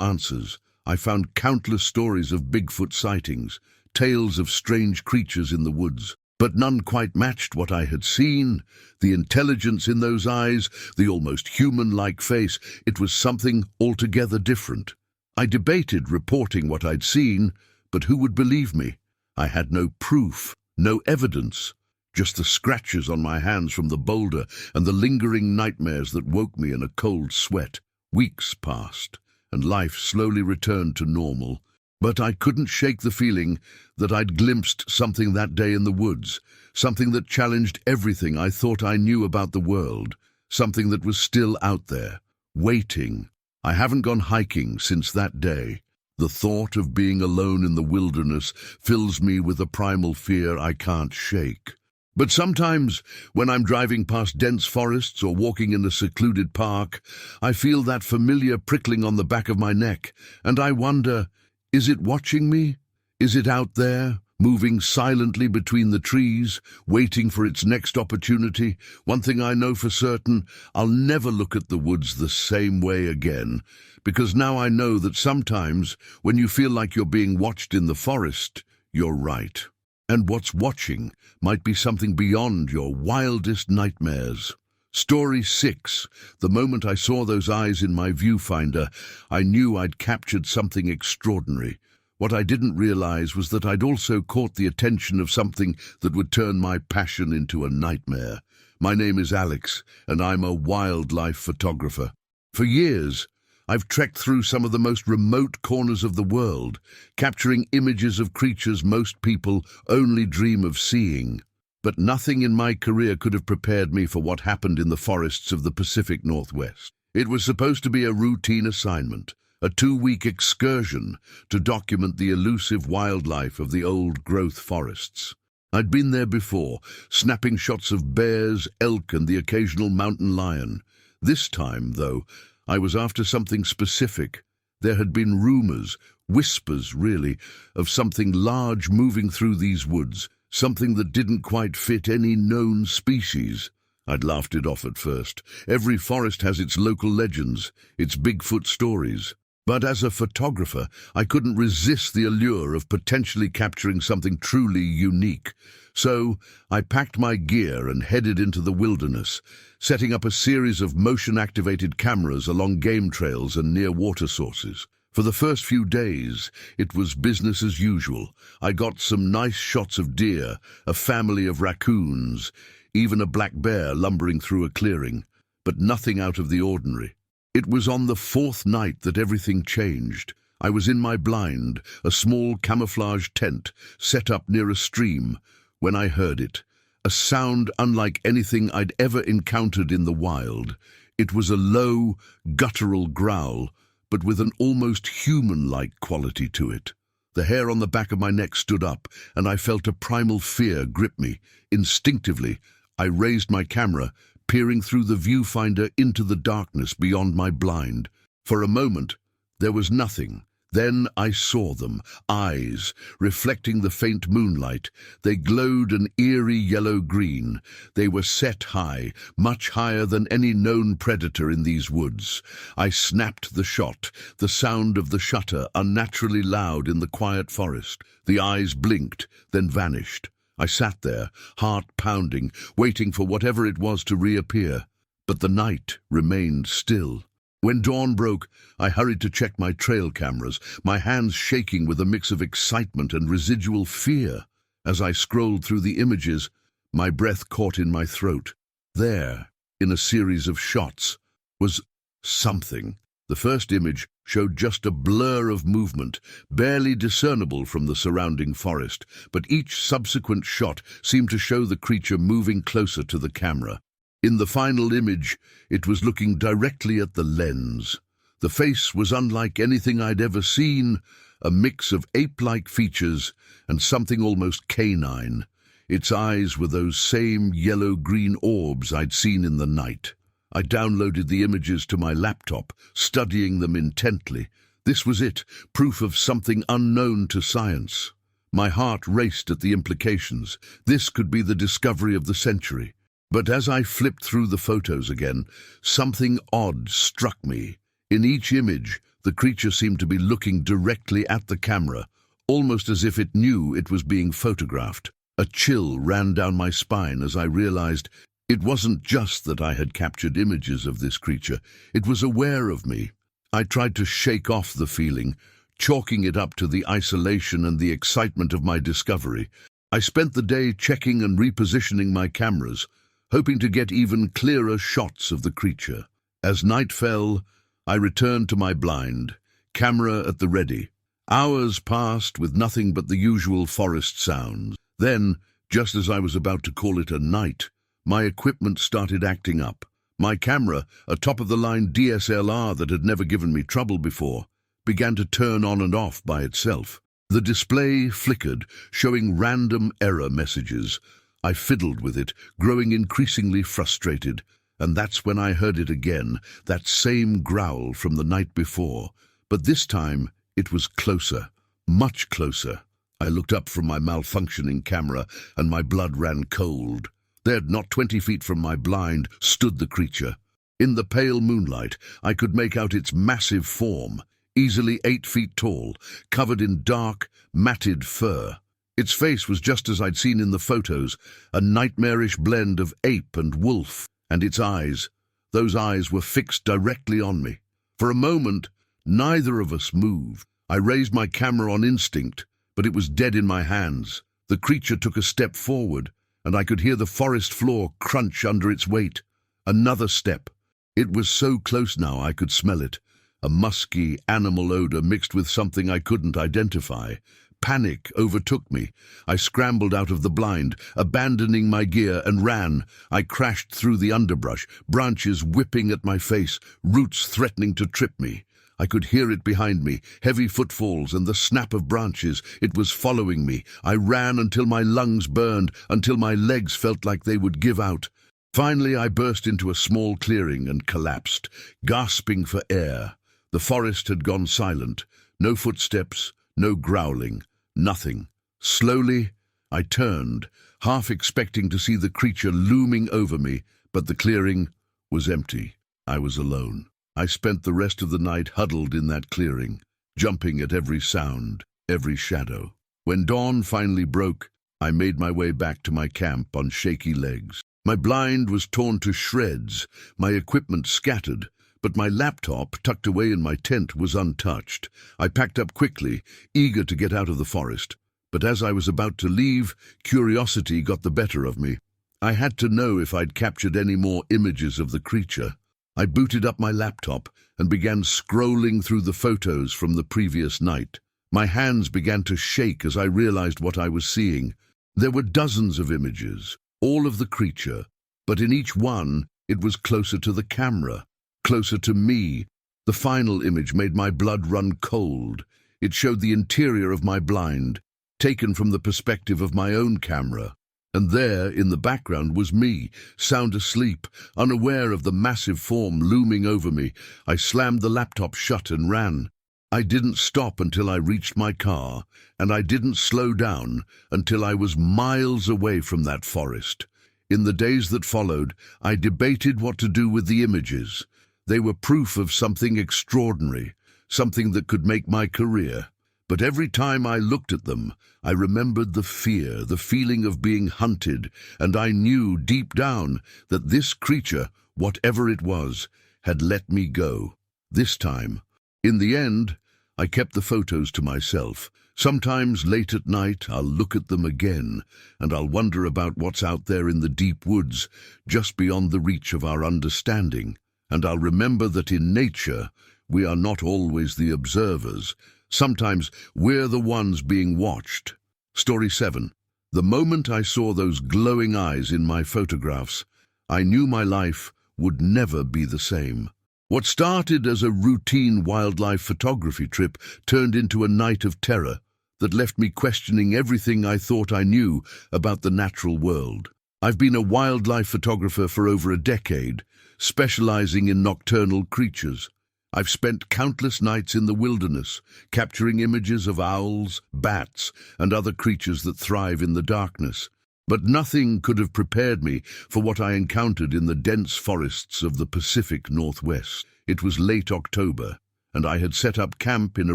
answers. I found countless stories of Bigfoot sightings, tales of strange creatures in the woods. But none quite matched what I had seen. The intelligence in those eyes, the almost human-like face, it was something altogether different. I debated reporting what I'd seen, but who would believe me? I had no proof, no evidence, just the scratches on my hands from the boulder and the lingering nightmares that woke me in a cold sweat. Weeks passed, and life slowly returned to normal. But I couldn't shake the feeling that I'd glimpsed something that day in the woods, something that challenged everything I thought I knew about the world, something that was still out there, waiting. I haven't gone hiking since that day. The thought of being alone in the wilderness fills me with a primal fear I can't shake. But sometimes, when I'm driving past dense forests or walking in a secluded park, I feel that familiar prickling on the back of my neck, and I wonder, is it watching me? Is it out there, moving silently between the trees, waiting for its next opportunity? One thing I know for certain, I'll never look at the woods the same way again, because now I know that sometimes, when you feel like you're being watched in the forest, you're right. And what's watching might be something beyond your wildest nightmares. Story 6. The moment I saw those eyes in my viewfinder, I knew I'd captured something extraordinary. What I didn't realize was that I'd also caught the attention of something that would turn my passion into a nightmare. My name is Alex, and I'm a wildlife photographer. For years, I've trekked through some of the most remote corners of the world, capturing images of creatures most people only dream of seeing. But nothing in my career could have prepared me for what happened in the forests of the Pacific Northwest. It was supposed to be a routine assignment, a 2-week excursion to document the elusive wildlife of the old-growth forests. I'd been there before, snapping shots of bears, elk, and the occasional mountain lion. This time, though, I was after something specific. There had been rumors, whispers really, of something large moving through these woods, something that didn't quite fit any known species. I'd laughed it off at first. Every forest has its local legends, its Bigfoot stories. But as a photographer, I couldn't resist the allure of potentially capturing something truly unique. So I packed my gear and headed into the wilderness, setting up a series of motion-activated cameras along game trails and near water sources. For the first few days, it was business as usual. I got some nice shots of deer, a family of raccoons, even a black bear lumbering through a clearing, but nothing out of the ordinary. It was on the 4th night that everything changed. I was in my blind, a small camouflage tent set up near a stream, when I heard it. A sound unlike anything I'd ever encountered in the wild. It was a low, guttural growl, but with an almost human-like quality to it. The hair on the back of my neck stood up, and I felt a primal fear grip me. Instinctively, I raised my camera, peering through the viewfinder into the darkness beyond my blind. For a moment, there was nothing. Then I saw them, eyes, reflecting the faint moonlight. They glowed an eerie yellow-green. They were set high, much higher than any known predator in these woods. I snapped the shot, the sound of the shutter unnaturally loud in the quiet forest. The eyes blinked, then vanished. I sat there, heart pounding, waiting for whatever it was to reappear. But the night remained still. When dawn broke, I hurried to check my trail cameras, my hands shaking with a mix of excitement and residual fear. As I scrolled through the images, my breath caught in my throat. There, in a series of shots, was something. The first image showed just a blur of movement, barely discernible from the surrounding forest, but each subsequent shot seemed to show the creature moving closer to the camera. In the final image, it was looking directly at the lens. The face was unlike anything I'd ever seen, a mix of ape-like features and something almost canine. Its eyes were those same yellow-green orbs I'd seen in the night. I downloaded the images to my laptop, studying them intently. This was it, proof of something unknown to science. My heart raced at the implications. This could be the discovery of the century. But as I flipped through the photos again, something odd struck me. In each image, the creature seemed to be looking directly at the camera, almost as if it knew it was being photographed. A chill ran down my spine as I realized it wasn't just that I had captured images of this creature, it was aware of me. I tried to shake off the feeling, chalking it up to the isolation and the excitement of my discovery. I spent the day checking and repositioning my cameras, hoping to get even clearer shots of the creature. As night fell, I returned to my blind, camera at the ready. Hours passed with nothing but the usual forest sounds. Then, just as I was about to call it a night, my equipment started acting up. My camera, a top-of-the-line DSLR that had never given me trouble before, began to turn on and off by itself. The display flickered, showing random error messages. I fiddled with it, growing increasingly frustrated, and that's when I heard it again, that same growl from the night before. But this time, it was closer, much closer. I looked up from my malfunctioning camera, and my blood ran cold. There, not 20 feet from my blind, stood the creature. In the pale moonlight, I could make out its massive form, easily 8 feet tall, covered in dark, matted fur. Its face was just as I'd seen in the photos, a nightmarish blend of ape and wolf, and its eyes, those eyes were fixed directly on me. For a moment, neither of us moved. I raised my camera on instinct, but it was dead in my hands. The creature took a step forward, and I could hear the forest floor crunch under its weight. Another step. It was so close now I could smell it, a musky animal odor mixed with something I couldn't identify. Panic overtook me. I scrambled out of the blind, abandoning my gear, and ran. I crashed through the underbrush, branches whipping at my face, roots threatening to trip me. I could hear it behind me, heavy footfalls and the snap of branches. It was following me. I ran until my lungs burned, until my legs felt like they would give out. Finally, I burst into a small clearing and collapsed, gasping for air. The forest had gone silent. No footsteps, no growling, nothing. Slowly, I turned, half expecting to see the creature looming over me, but the clearing was empty. I was alone. I spent the rest of the night huddled in that clearing, jumping at every sound, every shadow. When dawn finally broke, I made my way back to my camp on shaky legs. My blind was torn to shreds, my equipment scattered, but my laptop, tucked away in my tent, was untouched. I packed up quickly, eager to get out of the forest. But as I was about to leave, curiosity got the better of me. I had to know if I'd captured any more images of the creature. I booted up my laptop and began scrolling through the photos from the previous night. My hands began to shake as I realized what I was seeing. There were dozens of images, all of the creature, but in each one it was closer to the camera, closer to me. The final image made my blood run cold. It showed the interior of my blind, taken from the perspective of my own camera. And there, in the background, was me, sound asleep, unaware of the massive form looming over me. I slammed the laptop shut and ran. I didn't stop until I reached my car, and I didn't slow down until I was miles away from that forest. In the days that followed, I debated what to do with the images. They were proof of something extraordinary, something that could make my career. But every time I looked at them, I remembered the fear, the feeling of being hunted, and I knew deep down that this creature, whatever it was, had let me go. This time. In the end, I kept the photos to myself. Sometimes late at night, I'll look at them again, and I'll wonder about what's out there in the deep woods, just beyond the reach of our understanding. And I'll remember that in nature, we are not always the observers. Sometimes we're the ones being watched. Story 7. The moment I saw those glowing eyes in my photographs, I knew my life would never be the same. What started as a routine wildlife photography trip turned into a night of terror that left me questioning everything I thought I knew about the natural world. I've been a wildlife photographer for over a decade, specializing in nocturnal creatures. I've spent countless nights in the wilderness, capturing images of owls, bats, and other creatures that thrive in the darkness. But nothing could have prepared me for what I encountered in the dense forests of the Pacific Northwest. It was late October, and I had set up camp in a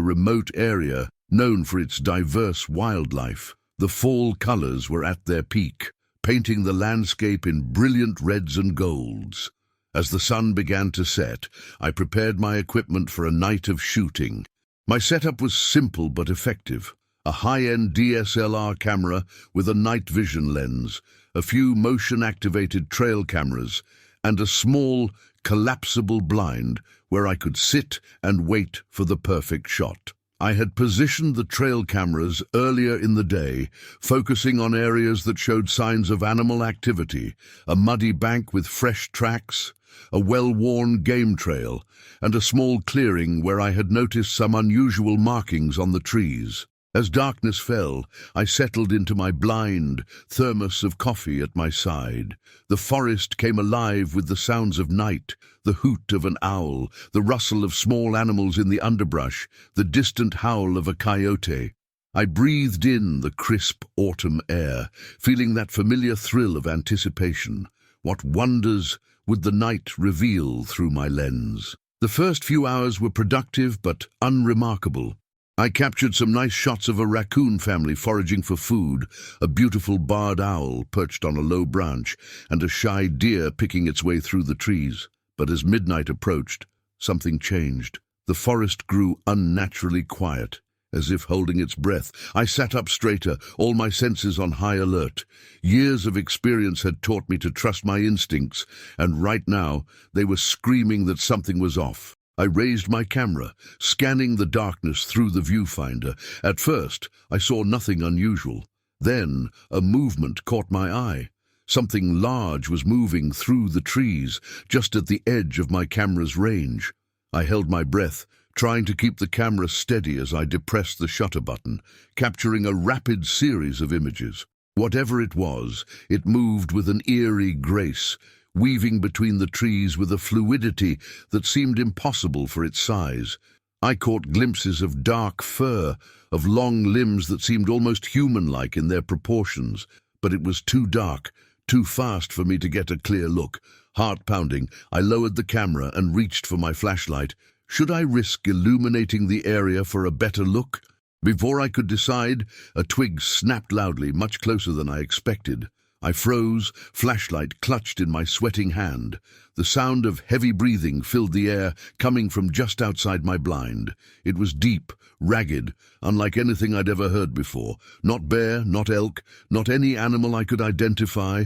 remote area known for its diverse wildlife. The fall colors were at their peak, painting the landscape in brilliant reds and golds. As the sun began to set, I prepared my equipment for a night of shooting. My setup was simple but effective. A high-end DSLR camera with a night vision lens, a few motion-activated trail cameras, and a small, collapsible blind where I could sit and wait for the perfect shot. I had positioned the trail cameras earlier in the day, focusing on areas that showed signs of animal activity, a muddy bank with fresh tracks, a well-worn game trail, and a small clearing where I had noticed some unusual markings on the trees. As darkness fell, I settled into my blind, thermos of coffee at my side. The forest came alive with the sounds of night, the hoot of an owl, the rustle of small animals in the underbrush, the distant howl of a coyote. I breathed in the crisp autumn air, feeling that familiar thrill of anticipation. What wonders would the night reveal through my lens? The first few hours were productive but unremarkable. I captured some nice shots of a raccoon family foraging for food, a beautiful barred owl perched on a low branch, and a shy deer picking its way through the trees. But as midnight approached, something changed. The forest grew unnaturally quiet, as if holding its breath. I sat up straighter, all my senses on high alert. Years of experience had taught me to trust my instincts, and right now they were screaming that something was off. I raised my camera, scanning the darkness through the viewfinder. At first, I saw nothing unusual. Then, a movement caught my eye. Something large was moving through the trees, just at the edge of my camera's range. I held my breath, trying to keep the camera steady as I depressed the shutter button, capturing a rapid series of images. Whatever it was, it moved with an eerie grace, weaving between the trees with a fluidity that seemed impossible for its size. I caught glimpses of dark fur, of long limbs that seemed almost human-like in their proportions, but it was too dark, too fast for me to get a clear look. Heart pounding, I lowered the camera and reached for my flashlight. Should I risk illuminating the area for a better look? Before I could decide, a twig snapped loudly, much closer than I expected. I froze, flashlight clutched in my sweating hand. The sound of heavy breathing filled the air, coming from just outside my blind. It was deep, ragged, unlike anything I'd ever heard before. Not bear, not elk, not any animal I could identify.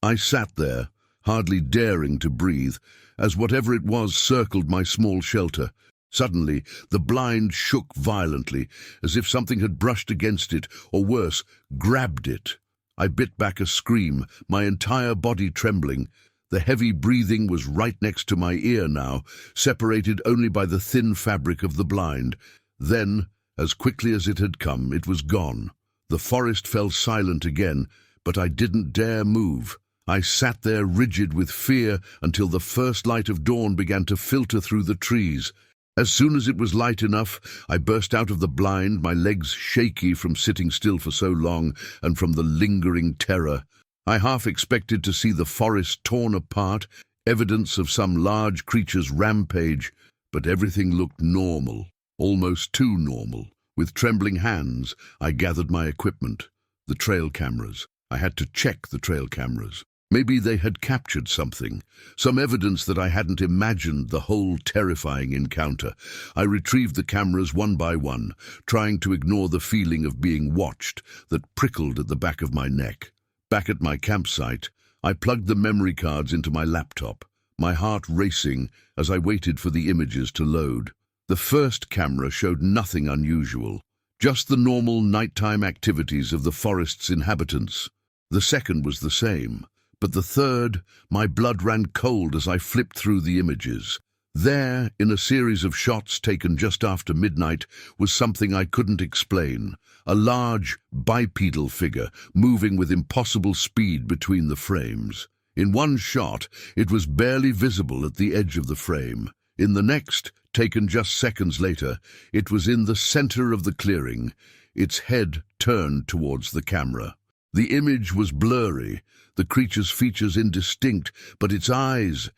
I sat there, hardly daring to breathe, as whatever it was circled my small shelter. Suddenly, the blind shook violently, as if something had brushed against it, or worse, grabbed it. I bit back a scream, my entire body trembling. The heavy breathing was right next to my ear now, separated only by the thin fabric of the blind. Then, as quickly as it had come, it was gone. The forest fell silent again, but I didn't dare move. I sat there rigid with fear until the first light of dawn began to filter through the trees. As soon as it was light enough, I burst out of the blind, my legs shaky from sitting still for so long and from the lingering terror. I half expected to see the forest torn apart, evidence of some large creature's rampage, but everything looked normal, almost too normal. With trembling hands, I gathered my equipment. The trail cameras. I had to check the trail cameras. Maybe they had captured something, some evidence that I hadn't imagined the whole terrifying encounter. I retrieved the cameras one by one, trying to ignore the feeling of being watched that prickled at the back of my neck. Back at my campsite, I plugged the memory cards into my laptop, my heart racing as I waited for the images to load. The first camera showed nothing unusual, just the normal nighttime activities of the forest's inhabitants. The second was the same. But the third, my blood ran cold as I flipped through the images. There, in a series of shots taken just after midnight, was something I couldn't explain. A large, bipedal figure, moving with impossible speed between the frames. In one shot, it was barely visible at the edge of the frame. In the next, taken just seconds later, it was in the center of the clearing, its head turned towards the camera. The image was blurry, the creature's features indistinct, but its eyes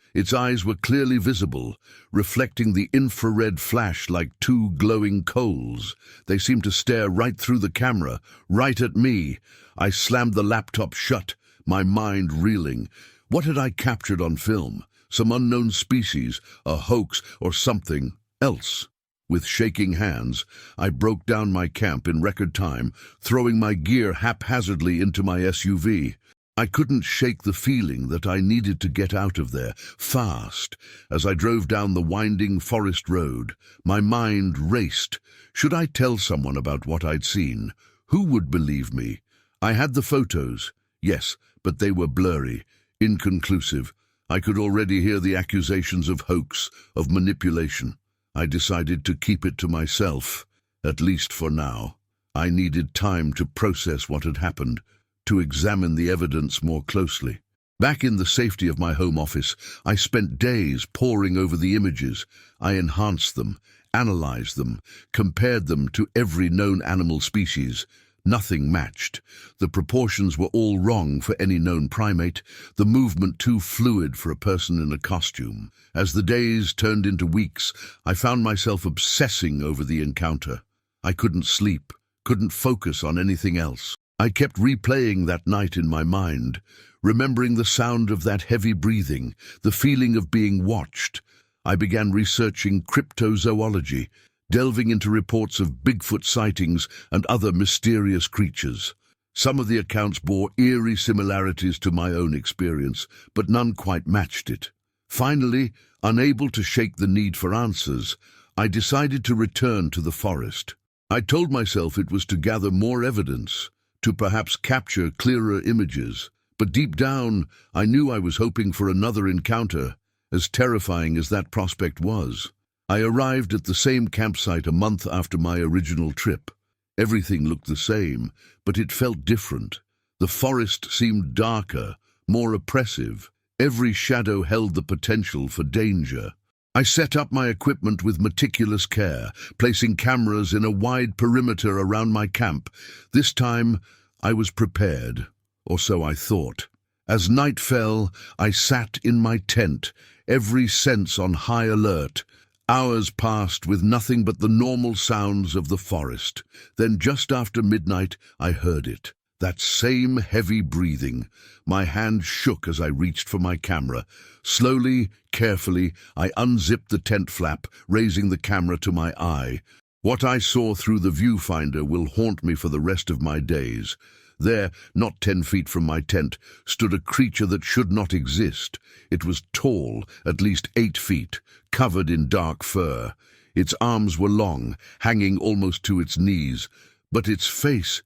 were clearly visible, reflecting the infrared flash like two glowing coals. They seemed to stare right through the camera, right at me. I slammed the laptop shut, my mind reeling. What had I captured on film? Some unknown species, a hoax, or something else? With shaking hands, I broke down my camp in record time, throwing my gear haphazardly into my SUV. I couldn't shake the feeling that I needed to get out of there, fast. As I drove down the winding forest road, my mind raced. Should I tell someone about what I'd seen? Who would believe me? I had the photos, yes, but they were blurry, inconclusive. I could already hear the accusations of hoax, of manipulation. I decided to keep it to myself, at least for now. I needed time to process what had happened, to examine the evidence more closely. Back in the safety of my home office, I spent days poring over the images. I enhanced them, analyzed them, compared them to every known animal species. Nothing matched. The proportions were all wrong for any known primate, the movement too fluid for a person in a costume. As the days turned into weeks, I found myself obsessing over the encounter. I couldn't sleep, couldn't focus on anything else. I kept replaying that night in my mind, remembering the sound of that heavy breathing, the feeling of being watched. I began researching cryptozoology, delving into reports of Bigfoot sightings and other mysterious creatures. Some of the accounts bore eerie similarities to my own experience, but none quite matched it. Finally, unable to shake the need for answers, I decided to return to the forest. I told myself it was to gather more evidence, to perhaps capture clearer images. But deep down, I knew I was hoping for another encounter, as terrifying as that prospect was. I arrived at the same campsite a month after my original trip. Everything looked the same, but it felt different. The forest seemed darker, more oppressive. Every shadow held the potential for danger. I set up my equipment with meticulous care, placing cameras in a wide perimeter around my camp. This time, I was prepared, or so I thought. As night fell, I sat in my tent, every sense on high alert. Hours passed with nothing but the normal sounds of the forest. Then just after midnight, I heard it. That same heavy breathing. My hand shook as I reached for my camera. Slowly, carefully, I unzipped the tent flap, raising the camera to my eye. What I saw through the viewfinder will haunt me for the rest of my days. There, not 10 feet from my tent, stood a creature that should not exist. It was tall, at least 8 feet, covered in dark fur. Its arms were long, hanging almost to its knees. But its face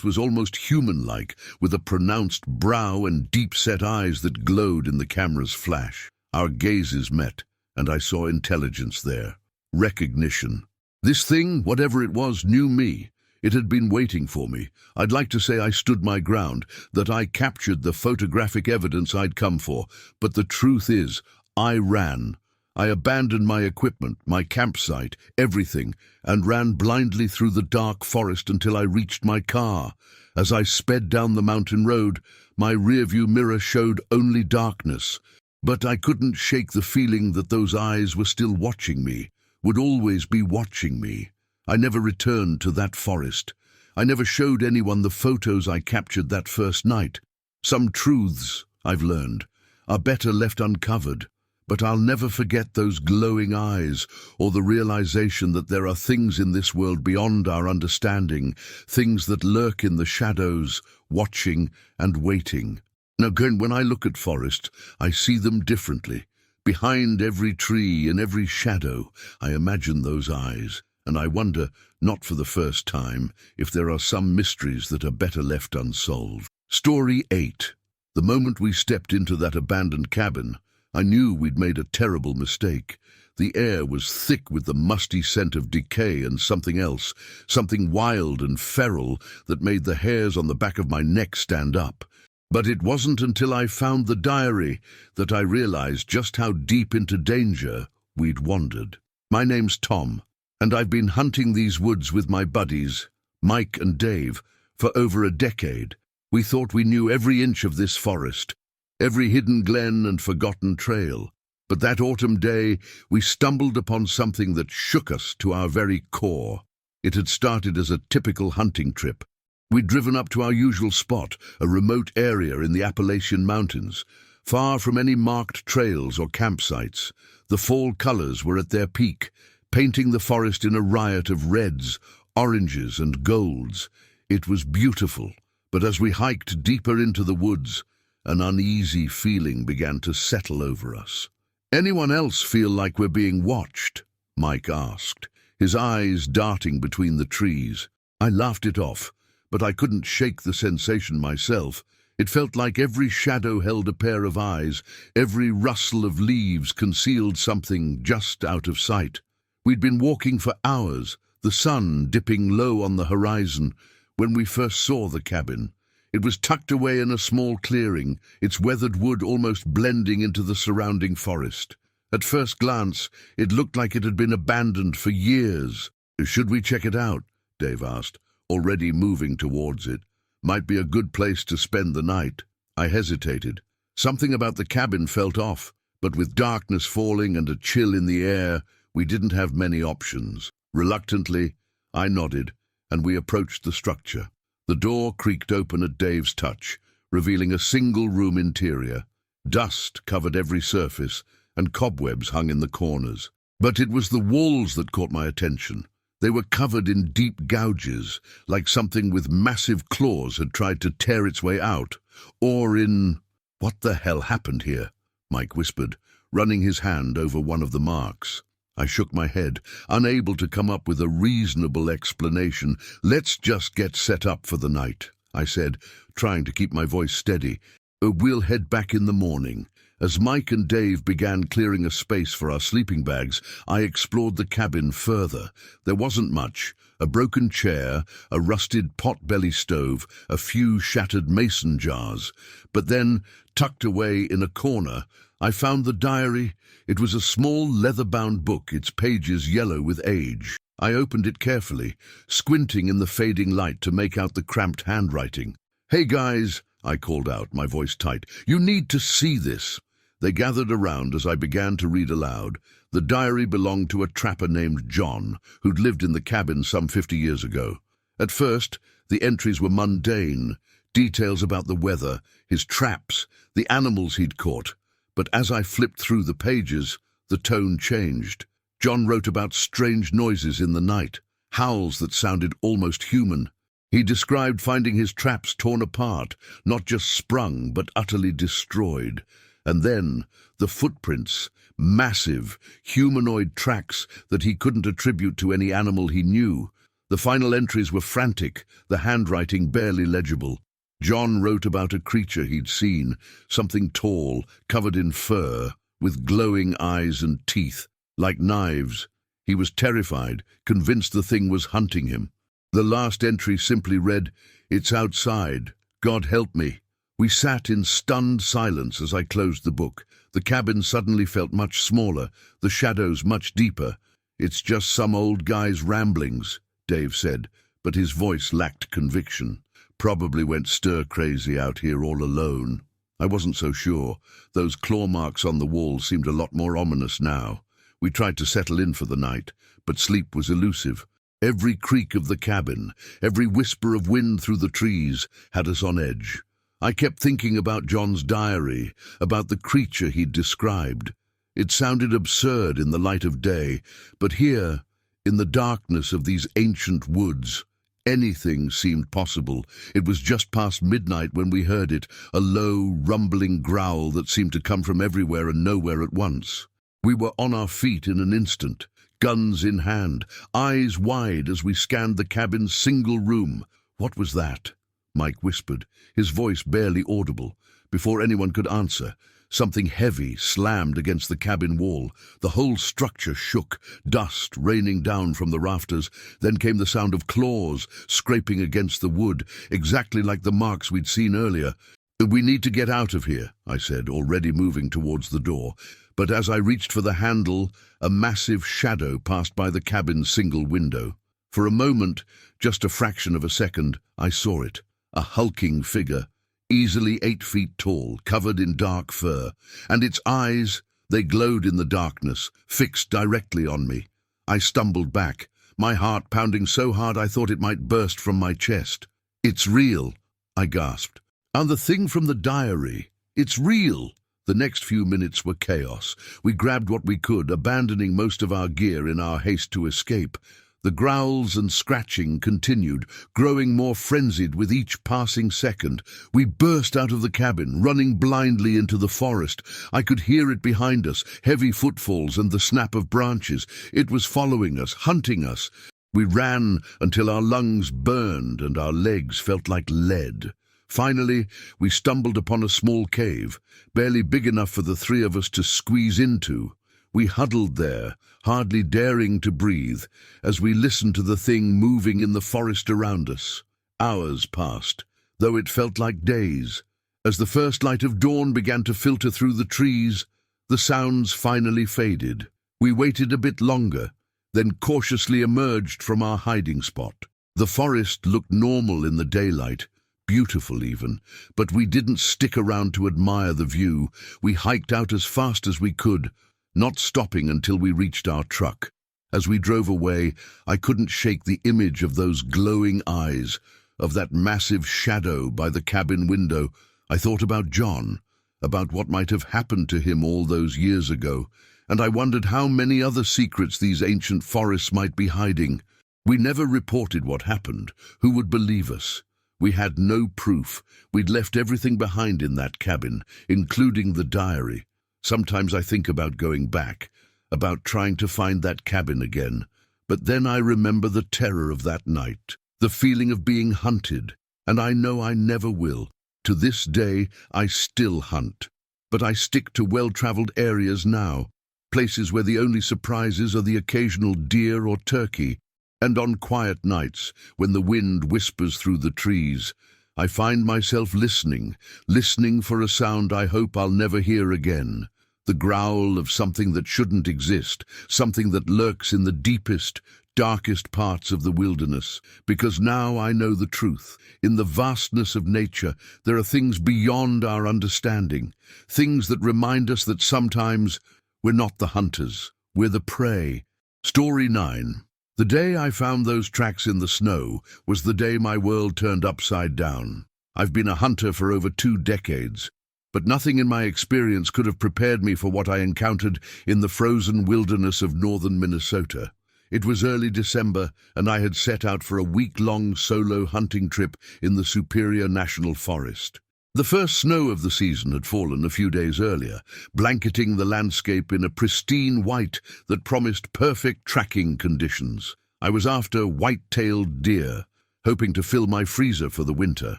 was almost human-like, with a pronounced brow and deep-set eyes that glowed in the camera's flash. Our gazes met, and I saw intelligence there. Recognition. This thing, whatever it was, knew me. It had been waiting for me. I'd like to say I stood my ground, that I captured the photographic evidence I'd come for, but the truth is, I ran. I abandoned my equipment, my campsite, everything, and ran blindly through the dark forest until I reached my car. As I sped down the mountain road, my rearview mirror showed only darkness. But I couldn't shake the feeling that those eyes were still watching me, would always be watching me. I never returned to that forest. I never showed anyone the photos I captured that first night. Some truths, I've learned, are better left uncovered. But I'll never forget those glowing eyes, or the realization that there are things in this world beyond our understanding, things that lurk in the shadows, watching and waiting. Now, when I look at forests, I see them differently. Behind every tree, in every shadow, I imagine those eyes. And I wonder, not for the first time, if there are some mysteries that are better left unsolved. Story 8. The moment we stepped into that abandoned cabin, I knew we'd made a terrible mistake. The air was thick with the musty scent of decay and something else, something wild and feral that made the hairs on the back of my neck stand up. But it wasn't until I found the diary that I realized just how deep into danger we'd wandered. My name's Tom, and I've been hunting these woods with my buddies, Mike and Dave, for over a decade. We thought we knew every inch of this forest, every hidden glen and forgotten trail. But that autumn day, we stumbled upon something that shook us to our very core. It had started as a typical hunting trip. We'd driven up to our usual spot, a remote area in the Appalachian Mountains, far from any marked trails or campsites. The fall colors were at their peak, painting the forest in a riot of reds, oranges, and golds. It was beautiful, but as we hiked deeper into the woods, an uneasy feeling began to settle over us. "Anyone else feel like we're being watched?" Mike asked, his eyes darting between the trees. I laughed it off, but I couldn't shake the sensation myself. It felt like every shadow held a pair of eyes, every rustle of leaves concealed something just out of sight. We'd been walking for hours, the sun dipping low on the horizon when we first saw the cabin. It was tucked away in a small clearing, its weathered wood almost blending into the surrounding forest. At first glance, it looked like it had been abandoned for years. "Should we check it out?" Dave asked, already moving towards it. "Might be a good place to spend the night." I hesitated. Something about the cabin felt off, but with darkness falling and a chill in the air, we didn't have many options. Reluctantly, I nodded, and we approached the structure. The door creaked open at Dave's touch, revealing a single-room interior. Dust covered every surface, and cobwebs hung in the corners. But it was the walls that caught my attention. They were covered in deep gouges, like something with massive claws had tried to tear its way out. Or in... "What the hell happened here?" Mike whispered, running his hand over one of the marks. I shook my head, unable to come up with a reasonable explanation. "Let's just get set up for the night," I said, trying to keep my voice steady. "We'll head back in the morning." As Mike and Dave began clearing a space for our sleeping bags, I explored the cabin further. There wasn't much. A broken chair, a rusted pot-belly stove, a few shattered mason jars. But then, tucked away in a corner, I found the diary. It was a small leather-bound book, its pages yellow with age. I opened it carefully, squinting in the fading light to make out the cramped handwriting. "Hey guys," I called out, my voice tight, "you need to see this." They gathered around as I began to read aloud. The diary belonged to a trapper named John, who'd lived in the cabin some 50 years ago. At first, the entries were mundane, details about the weather, his traps, the animals he'd caught. But as I flipped through the pages, the tone changed. John wrote about strange noises in the night, howls that sounded almost human. He described finding his traps torn apart, not just sprung, but utterly destroyed. And then, the footprints, massive, humanoid tracks that he couldn't attribute to any animal he knew. The final entries were frantic, the handwriting barely legible. John wrote about a creature he'd seen, something tall, covered in fur, with glowing eyes and teeth, like knives. He was terrified, convinced the thing was hunting him. The last entry simply read, "It's outside. God help me." We sat in stunned silence as I closed the book. The cabin suddenly felt much smaller, the shadows much deeper. "It's just some old guy's ramblings," Dave said, but his voice lacked conviction. "Probably went stir-crazy out here all alone." I wasn't so sure. Those claw marks on the wall seemed a lot more ominous now. We tried to settle in for the night, but sleep was elusive. Every creak of the cabin, every whisper of wind through the trees had us on edge. I kept thinking about John's diary, about the creature he'd described. It sounded absurd in the light of day, but here, in the darkness of these ancient woods, anything seemed possible. It was just past midnight when we heard it, a low, rumbling growl that seemed to come from everywhere and nowhere at once. We were on our feet in an instant, guns in hand, eyes wide as we scanned the cabin's single room. "What was that?" Mike whispered, his voice barely audible. Before anyone could answer, something heavy slammed against the cabin wall. The whole structure shook, dust raining down from the rafters. Then came the sound of claws scraping against the wood, exactly like the marks we'd seen earlier. "We need to get out of here," I said, already moving towards the door. But as I reached for the handle, a massive shadow passed by the cabin's single window. For a moment, just a fraction of a second, I saw it. A hulking figure, easily 8 feet tall, covered in dark fur, and its eyes, they glowed in the darkness, fixed directly on me. I stumbled back, my heart pounding so hard I thought it might burst from my chest. "It's real," I gasped. "And the thing from the diary, it's real." The next few minutes were chaos. We grabbed what we could, abandoning most of our gear in our haste to escape. The growls and scratching continued, growing more frenzied with each passing second. We burst out of the cabin, running blindly into the forest. I could hear it behind us, heavy footfalls and the snap of branches. It was following us, hunting us. We ran until our lungs burned and our legs felt like lead. Finally, we stumbled upon a small cave, barely big enough for the 3 of us to squeeze into. We huddled there, hardly daring to breathe, as we listened to the thing moving in the forest around us. Hours passed, though it felt like days. As the first light of dawn began to filter through the trees, the sounds finally faded. We waited a bit longer, then cautiously emerged from our hiding spot. The forest looked normal in the daylight, beautiful even, but we didn't stick around to admire the view. We hiked out as fast as we could, not stopping until we reached our truck. As we drove away, I couldn't shake the image of those glowing eyes, of that massive shadow by the cabin window. I thought about John, about what might have happened to him all those years ago, and I wondered how many other secrets these ancient forests might be hiding. We never reported what happened. Who would believe us? We had no proof. We'd left everything behind in that cabin, including the diary. Sometimes I think about going back, about trying to find that cabin again. But then I remember the terror of that night, the feeling of being hunted, and I know I never will. To this day, I still hunt. But I stick to well-traveled areas now, places where the only surprises are the occasional deer or turkey. And on quiet nights, when the wind whispers through the trees, I find myself listening for a sound I hope I'll never hear again. The growl of something that shouldn't exist, something that lurks in the deepest, darkest parts of the wilderness. Because now I know the truth. In the vastness of nature, there are things beyond our understanding, things that remind us that sometimes we're not the hunters, we're the prey. Story 9. The day I found those tracks in the snow was the day my world turned upside down. I've been a hunter for over 2 decades, but nothing in my experience could have prepared me for what I encountered in the frozen wilderness of northern Minnesota. It was early December, and I had set out for a week-long solo hunting trip in the Superior National Forest. The first snow of the season had fallen a few days earlier, blanketing the landscape in a pristine white that promised perfect tracking conditions. I was after white-tailed deer, hoping to fill my freezer for the winter.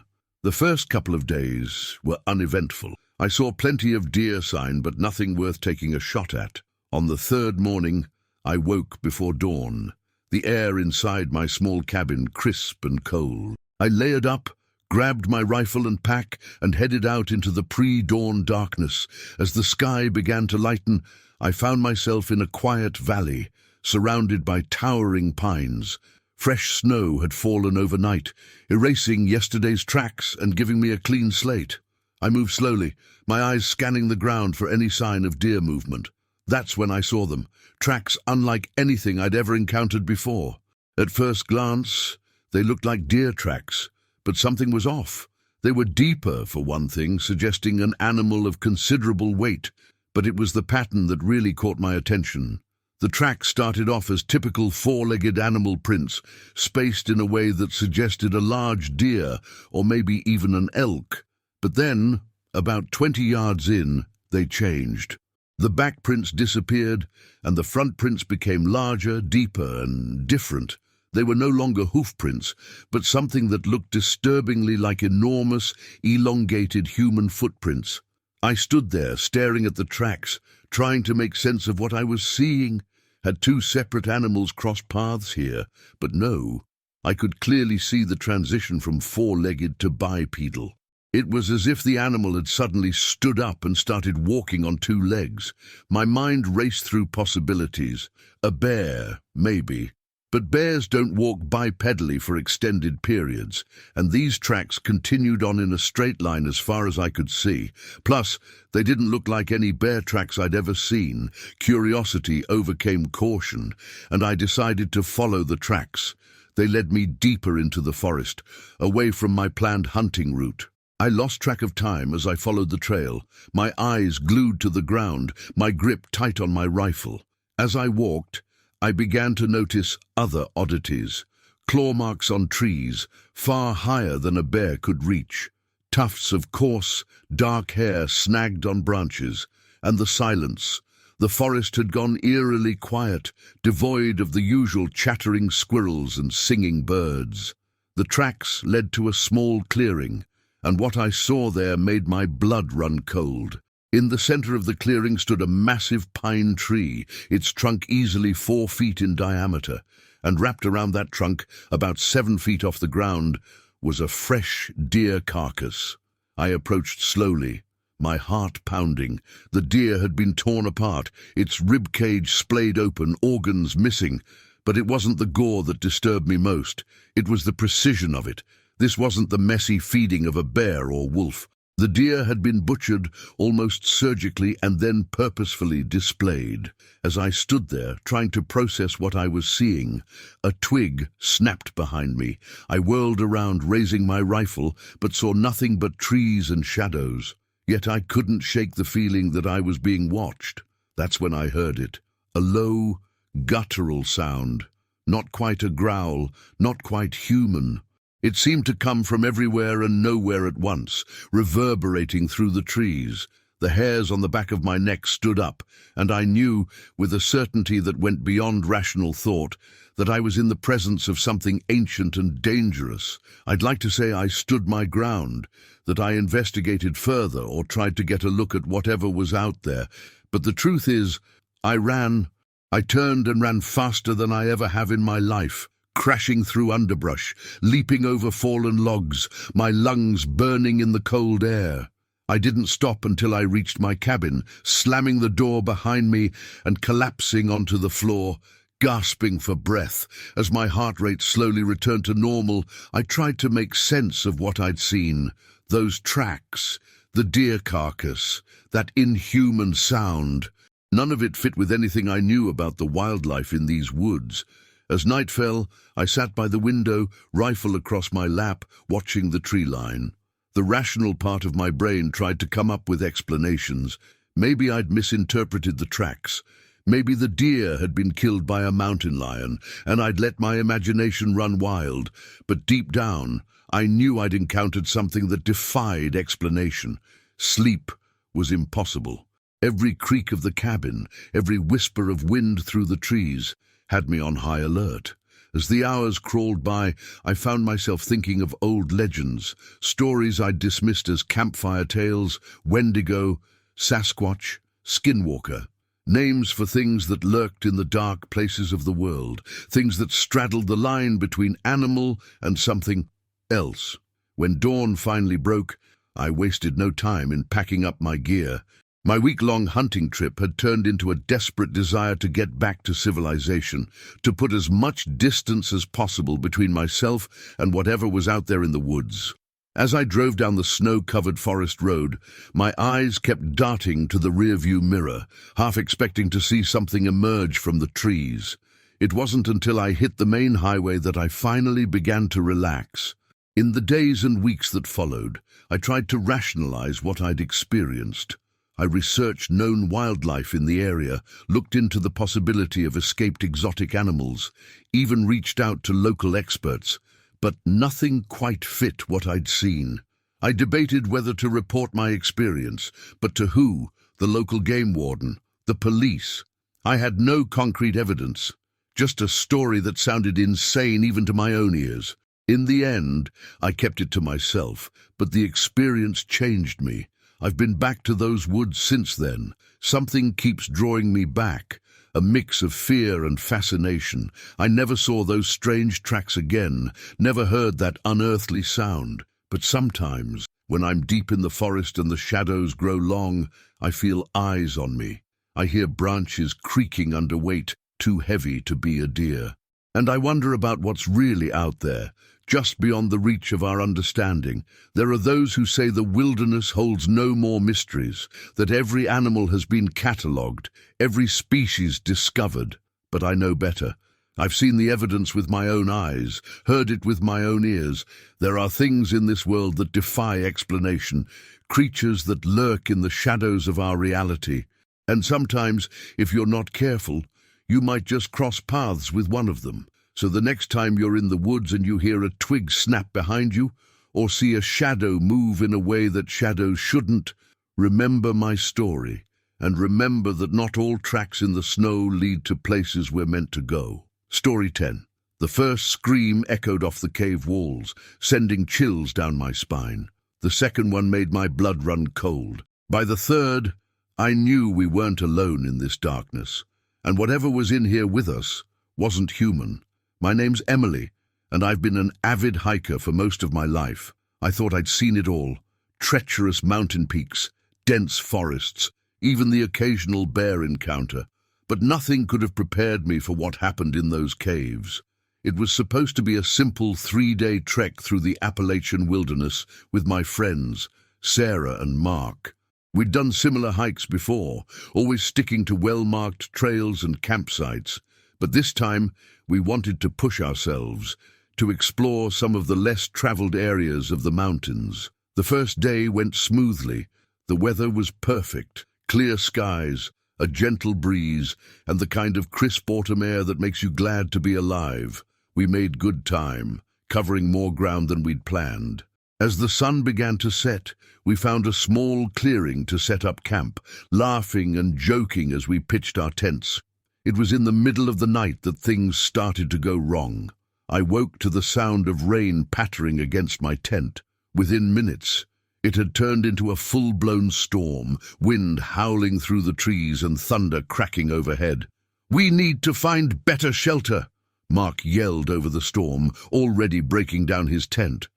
The first couple of days were uneventful. I saw plenty of deer sign, but nothing worth taking a shot at. On the third morning, I woke before dawn, the air inside my small cabin crisp and cold. I layered up, grabbed my rifle and pack, and headed out into the pre-dawn darkness. As the sky began to lighten, I found myself in a quiet valley, surrounded by towering pines. Fresh snow had fallen overnight, erasing yesterday's tracks and giving me a clean slate. I moved slowly, my eyes scanning the ground for any sign of deer movement. That's when I saw them, tracks unlike anything I'd ever encountered before. At first glance, they looked like deer tracks, but something was off. They were deeper, for one thing, suggesting an animal of considerable weight, but it was the pattern that really caught my attention. The tracks started off as typical 4-legged animal prints, spaced in a way that suggested a large deer or maybe even an elk. But then, about 20 yards in, they changed. The back prints disappeared, and the front prints became larger, deeper, and different. They were no longer hoof prints, but something that looked disturbingly like enormous, elongated human footprints. I stood there, staring at the tracks, trying to make sense of what I was seeing. Had 2 separate animals crossed paths here? But no, I could clearly see the transition from 4-legged to bipedal. It was as if the animal had suddenly stood up and started walking on 2 legs. My mind raced through possibilities. A bear, maybe. But bears don't walk bipedally for extended periods, and these tracks continued on in a straight line as far as I could see. Plus, they didn't look like any bear tracks I'd ever seen. Curiosity overcame caution, and I decided to follow the tracks. They led me deeper into the forest, away from my planned hunting route. I lost track of time as I followed the trail, my eyes glued to the ground, my grip tight on my rifle. As I walked, I began to notice other oddities. Claw marks on trees, far higher than a bear could reach. Tufts of coarse, dark hair snagged on branches. And the silence. The forest had gone eerily quiet, devoid of the usual chattering squirrels and singing birds. The tracks led to a small clearing, and what I saw there made my blood run cold. In the center of the clearing stood a massive pine tree, its trunk easily 4 feet in diameter, and wrapped around that trunk, about 7 feet off the ground, was a fresh deer carcass. I approached slowly, my heart pounding. The deer had been torn apart, its rib cage splayed open, organs missing. But it wasn't the gore that disturbed me most. It was the precision of it. This wasn't the messy feeding of a bear or wolf. The deer had been butchered almost surgically and then purposefully displayed. As I stood there, trying to process what I was seeing, a twig snapped behind me. I whirled around, raising my rifle, but saw nothing but trees and shadows. Yet I couldn't shake the feeling that I was being watched. That's when I heard it. A low, guttural sound. Not quite a growl, not quite human. It seemed to come from everywhere and nowhere at once, reverberating through the trees. The hairs on the back of my neck stood up, and I knew, with a certainty that went beyond rational thought, that I was in the presence of something ancient and dangerous. I'd like to say I stood my ground, that I investigated further or tried to get a look at whatever was out there. But the truth is, I ran. I turned and ran faster than I ever have in my life, crashing through underbrush, leaping over fallen logs, my lungs burning in the cold air. I didn't stop until I reached my cabin, slamming the door behind me and collapsing onto the floor, gasping for breath. As my heart rate slowly returned to normal, I tried to make sense of what I'd seen. Those tracks, the deer carcass, that inhuman sound. None of it fit with anything I knew about the wildlife in these woods. As night fell, I sat by the window, rifle across my lap, watching the tree line. The rational part of my brain tried to come up with explanations. Maybe I'd misinterpreted the tracks. Maybe the deer had been killed by a mountain lion, and I'd let my imagination run wild. But deep down, I knew I'd encountered something that defied explanation. Sleep was impossible. Every creak of the cabin, every whisper of wind through the trees, had me on high alert. As the hours crawled by, I found myself thinking of old legends, stories I'd dismissed as campfire tales, Wendigo, Sasquatch, Skinwalker, names for things that lurked in the dark places of the world, things that straddled the line between animal and something else. When dawn finally broke, I wasted no time in packing up my gear. My week-long hunting trip had turned into a desperate desire to get back to civilization, to put as much distance as possible between myself and whatever was out there in the woods. As I drove down the snow-covered forest road, my eyes kept darting to the rearview mirror, half expecting to see something emerge from the trees. It wasn't until I hit the main highway that I finally began to relax. In the days and weeks that followed, I tried to rationalize what I'd experienced. I researched known wildlife in the area, looked into the possibility of escaped exotic animals, even reached out to local experts, but nothing quite fit what I'd seen. I debated whether to report my experience, but to who? The local game warden? The police? I had no concrete evidence, just a story that sounded insane even to my own ears. In the end, I kept it to myself, but the experience changed me. I've been back to those woods since then. Something keeps drawing me back, a mix of fear and fascination. I never saw those strange tracks again, never heard that unearthly sound. But sometimes, when I'm deep in the forest and the shadows grow long, I feel eyes on me. I hear branches creaking under weight, too heavy to be a deer. And I wonder about what's really out there, just beyond the reach of our understanding. There are those who say the wilderness holds no more mysteries, that every animal has been catalogued, every species discovered. But I know better. I've seen the evidence with my own eyes, heard it with my own ears. There are things in this world that defy explanation, creatures that lurk in the shadows of our reality. And sometimes, if you're not careful, you might just cross paths with one of them. So the next time you're in the woods and you hear a twig snap behind you, or see a shadow move in a way that shadows shouldn't, remember my story, and remember that not all tracks in the snow lead to places we're meant to go. Story 10. The first scream echoed off the cave walls, sending chills down my spine. The second one made my blood run cold. By the third, I knew we weren't alone in this darkness, and whatever was in here with us wasn't human. My name's Emily, and I've been an avid hiker for most of my life. I thought I'd seen it all. Treacherous mountain peaks, dense forests, even the occasional bear encounter. But nothing could have prepared me for what happened in those caves. It was supposed to be a simple 3-day trek through the Appalachian wilderness with my friends, Sarah and Mark. We'd done similar hikes before, always sticking to well-marked trails and campsites. But this time, we wanted to push ourselves, to explore some of the less traveled areas of the mountains. The first day went smoothly. The weather was perfect, clear skies, a gentle breeze, and the kind of crisp autumn air that makes you glad to be alive. We made good time, covering more ground than we'd planned. As the sun began to set, we found a small clearing to set up camp, laughing and joking as we pitched our tents. It was in the middle of the night that things started to go wrong. I woke to the sound of rain pattering against my tent. Within minutes, it had turned into a full-blown storm, wind howling through the trees and thunder cracking overhead. "We need to find better shelter," Mark yelled over the storm, already breaking down his tent.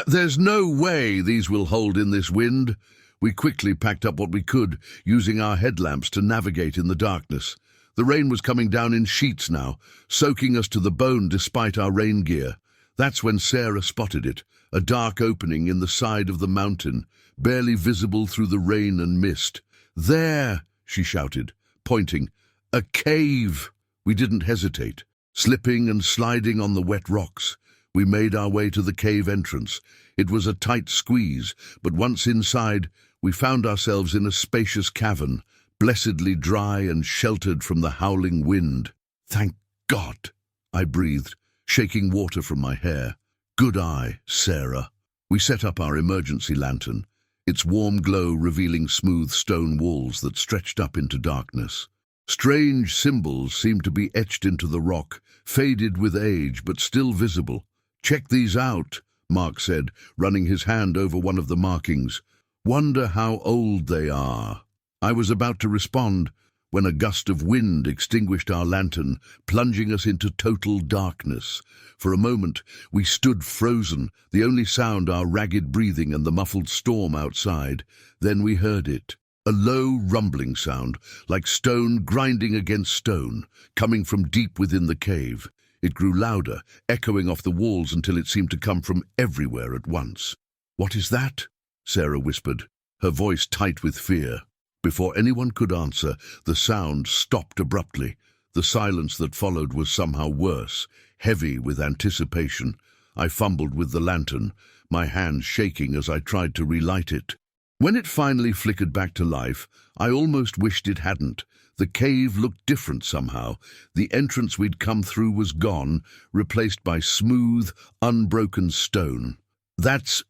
There's no way these will hold in this wind." We quickly packed up what we could, using our headlamps to navigate in the darkness. The rain was coming down in sheets now, soaking us to the bone despite our rain gear. That's when Sarah spotted it, a dark opening in the side of the mountain, barely visible through the rain and mist. "There!" she shouted, pointing. "A cave!" We didn't hesitate. Slipping and sliding on the wet rocks, we made our way to the cave entrance. It was a tight squeeze, but once inside, we found ourselves in a spacious cavern, blessedly dry and sheltered from the howling wind. "Thank God," I breathed, shaking water from my hair. "Good eye, Sarah." We set up our emergency lantern, its warm glow revealing smooth stone walls that stretched up into darkness. Strange symbols seemed to be etched into the rock, faded with age but still visible. "Check these out," Mark said, running his hand over one of the markings. "Wonder how old they are." I was about to respond when a gust of wind extinguished our lantern, plunging us into total darkness. For a moment, we stood frozen, the only sound our ragged breathing and the muffled storm outside. Then we heard it. A low rumbling sound, like stone grinding against stone, coming from deep within the cave. It grew louder, echoing off the walls until it seemed to come from everywhere at once. "What is that?" Sarah whispered, her voice tight with fear. Before anyone could answer, the sound stopped abruptly. The silence that followed was somehow worse, heavy with anticipation. I fumbled with the lantern, my hands shaking as I tried to relight it. When it finally flickered back to life, I almost wished it hadn't. The cave looked different somehow. The entrance we'd come through was gone, replaced by smooth, unbroken stone. That's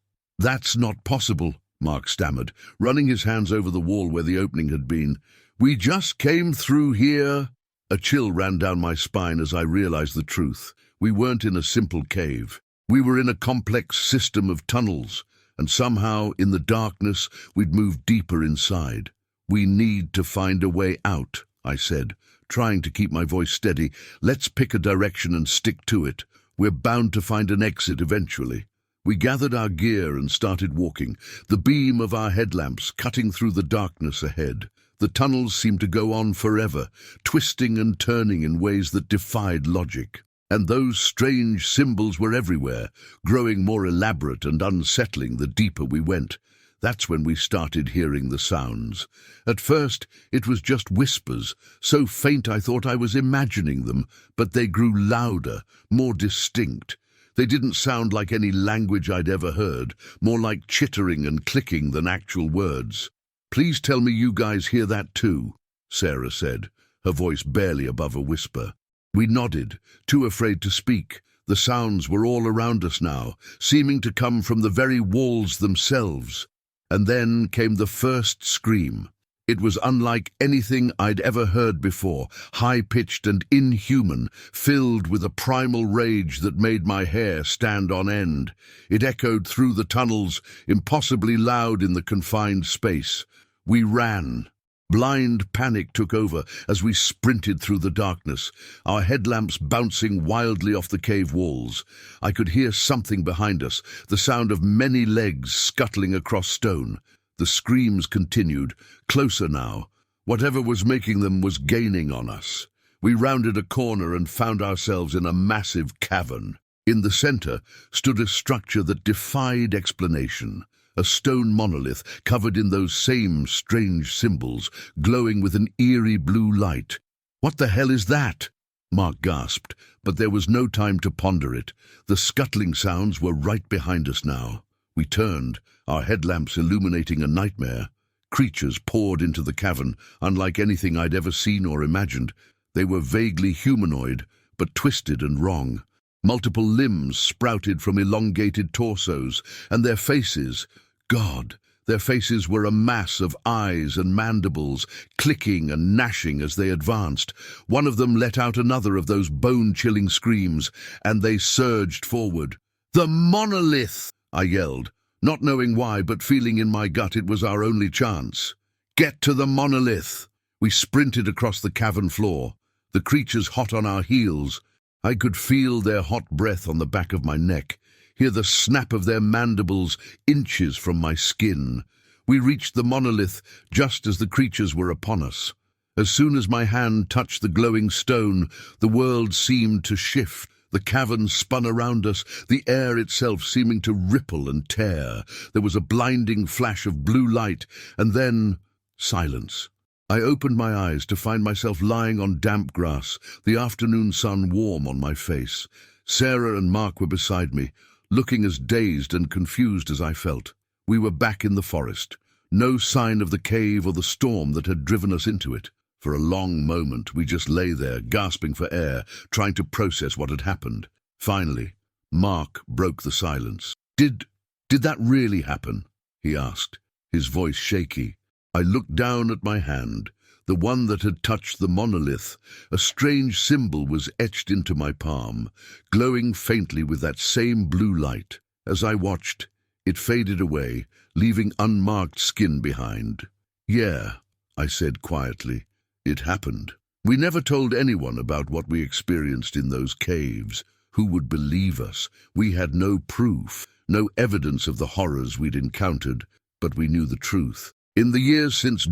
not possible," Mark stammered, running his hands over the wall where the opening had been. "We just came through here." A chill ran down my spine as I realized the truth. We weren't in a simple cave. We were in a complex system of tunnels, and somehow, in the darkness, we'd moved deeper inside. "We need to find a way out," I said, trying to keep my voice steady. "Let's pick a direction and stick to it. We're bound to find an exit eventually." We gathered our gear and started walking, the beam of our headlamps cutting through the darkness ahead. The tunnels seemed to go on forever, twisting and turning in ways that defied logic. And those strange symbols were everywhere, growing more elaborate and unsettling the deeper we went. That's when we started hearing the sounds. At first, it was just whispers, so faint I thought I was imagining them, but they grew louder, more distinct. They didn't sound like any language I'd ever heard, more like chittering and clicking than actual words. "Please tell me you guys hear that too," Sarah said, her voice barely above a whisper. We nodded, too afraid to speak. The sounds were all around us now, seeming to come from the very walls themselves. And then came the first scream. It was unlike anything I'd ever heard before, high-pitched and inhuman, filled with a primal rage that made my hair stand on end. It echoed through the tunnels, impossibly loud in the confined space. We ran. Blind panic took over as we sprinted through the darkness, our headlamps bouncing wildly off the cave walls. I could hear something behind us, the sound of many legs scuttling across stone. The screams continued, closer now. Whatever was making them was gaining on us. We rounded a corner and found ourselves in a massive cavern. In the center stood a structure that defied explanation. A stone monolith covered in those same strange symbols, glowing with an eerie blue light. "What the hell is that?" Mark gasped, but there was no time to ponder it. The scuttling sounds were right behind us now. We turned, our headlamps illuminating a nightmare. Creatures poured into the cavern, unlike anything I'd ever seen or imagined. They were vaguely humanoid, but twisted and wrong. Multiple limbs sprouted from elongated torsos, and their faces, God, their faces were a mass of eyes and mandibles, clicking and gnashing as they advanced. One of them let out another of those bone-chilling screams, and they surged forward. "The monolith!" I yelled, not knowing why, but feeling in my gut it was our only chance. "Get to the monolith!" We sprinted across the cavern floor, the creatures hot on our heels. I could feel their hot breath on the back of my neck, hear the snap of their mandibles inches from my skin. We reached the monolith just as the creatures were upon us. As soon as my hand touched the glowing stone, the world seemed to shift. The cavern spun around us, the air itself seeming to ripple and tear. There was a blinding flash of blue light, and then silence. I opened my eyes to find myself lying on damp grass, the afternoon sun warm on my face. Sarah and Mark were beside me, looking as dazed and confused as I felt. We were back in the forest. No sign of the cave or the storm that had driven us into it. For a long moment, we just lay there, gasping for air, trying to process what had happened. Finally, Mark broke the silence. Did that really happen?" he asked, his voice shaky. I looked down at my hand, the one that had touched the monolith. A strange symbol was etched into my palm, glowing faintly with that same blue light. As I watched, it faded away, leaving unmarked skin behind. "Yeah," I said quietly, "it happened." We never told anyone about what we experienced in those caves. Who would believe us? We had no proof, no evidence of the horrors we'd encountered, but we knew the truth. In the years since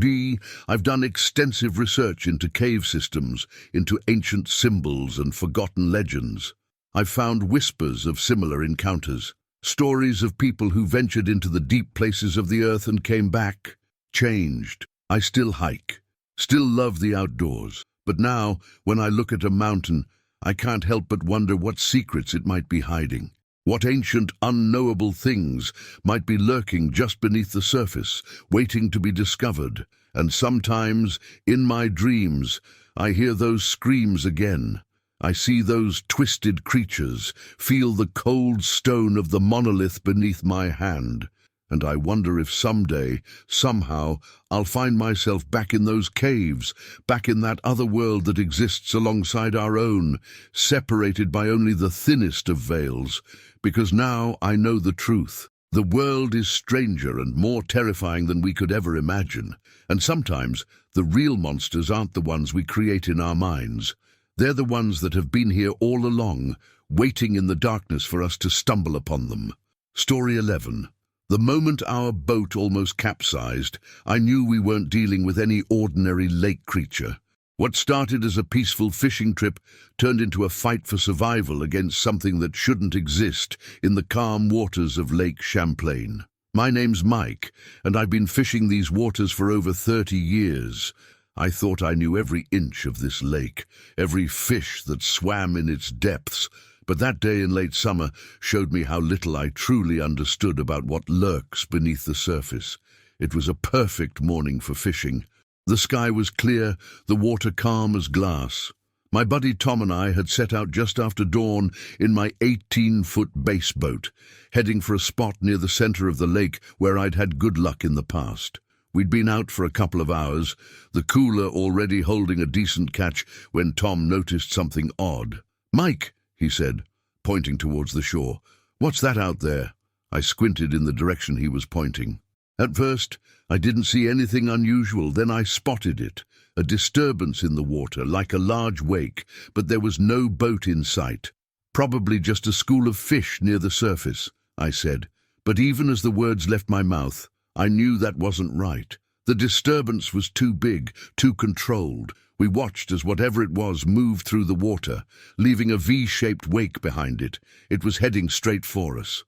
I've done extensive research into cave systems, into ancient symbols and forgotten legends. I've found whispers of similar encounters, stories of people who ventured into the deep places of the earth and came back, changed. I still hike, still love the outdoors, but now, when I look at a mountain, I can't help but wonder what secrets it might be hiding. What ancient, unknowable things might be lurking just beneath the surface, waiting to be discovered. And sometimes, in my dreams, I hear those screams again. I see those twisted creatures, feel the cold stone of the monolith beneath my hand. And I wonder if someday, somehow, I'll find myself back in those caves, back in that other world that exists alongside our own, separated by only the thinnest of veils. Because now I know the truth. The world is stranger and more terrifying than we could ever imagine. And sometimes the real monsters aren't the ones we create in our minds. They're the ones that have been here all along, waiting in the darkness for us to stumble upon them. Story 11. The moment our boat almost capsized, I knew we weren't dealing with any ordinary lake creature. What started as a peaceful fishing trip turned into a fight for survival against something that shouldn't exist in the calm waters of Lake Champlain. My name's Mike, and I've been fishing these waters for over 30 years. I thought I knew every inch of this lake, every fish that swam in its depths, but that day in late summer showed me how little I truly understood about what lurks beneath the surface. It was a perfect morning for fishing. The sky was clear, the water calm as glass. My buddy Tom and I had set out just after dawn in my 18-foot base boat, heading for a spot near the center of the lake where I'd had good luck in the past. We'd been out for a couple of hours, the cooler already holding a decent catch, when Tom noticed something odd. "Mike," he said, pointing towards the shore. "What's that out there?" I squinted in the direction he was pointing. At first, I didn't see anything unusual, then I spotted it. A disturbance in the water, like a large wake, but there was no boat in sight. Probably just a school of fish near the surface, I said. But even as the words left my mouth, I knew that wasn't right. The disturbance was too big, too controlled. We watched as whatever it was moved through the water, leaving a V-shaped wake behind it. It was heading straight for us.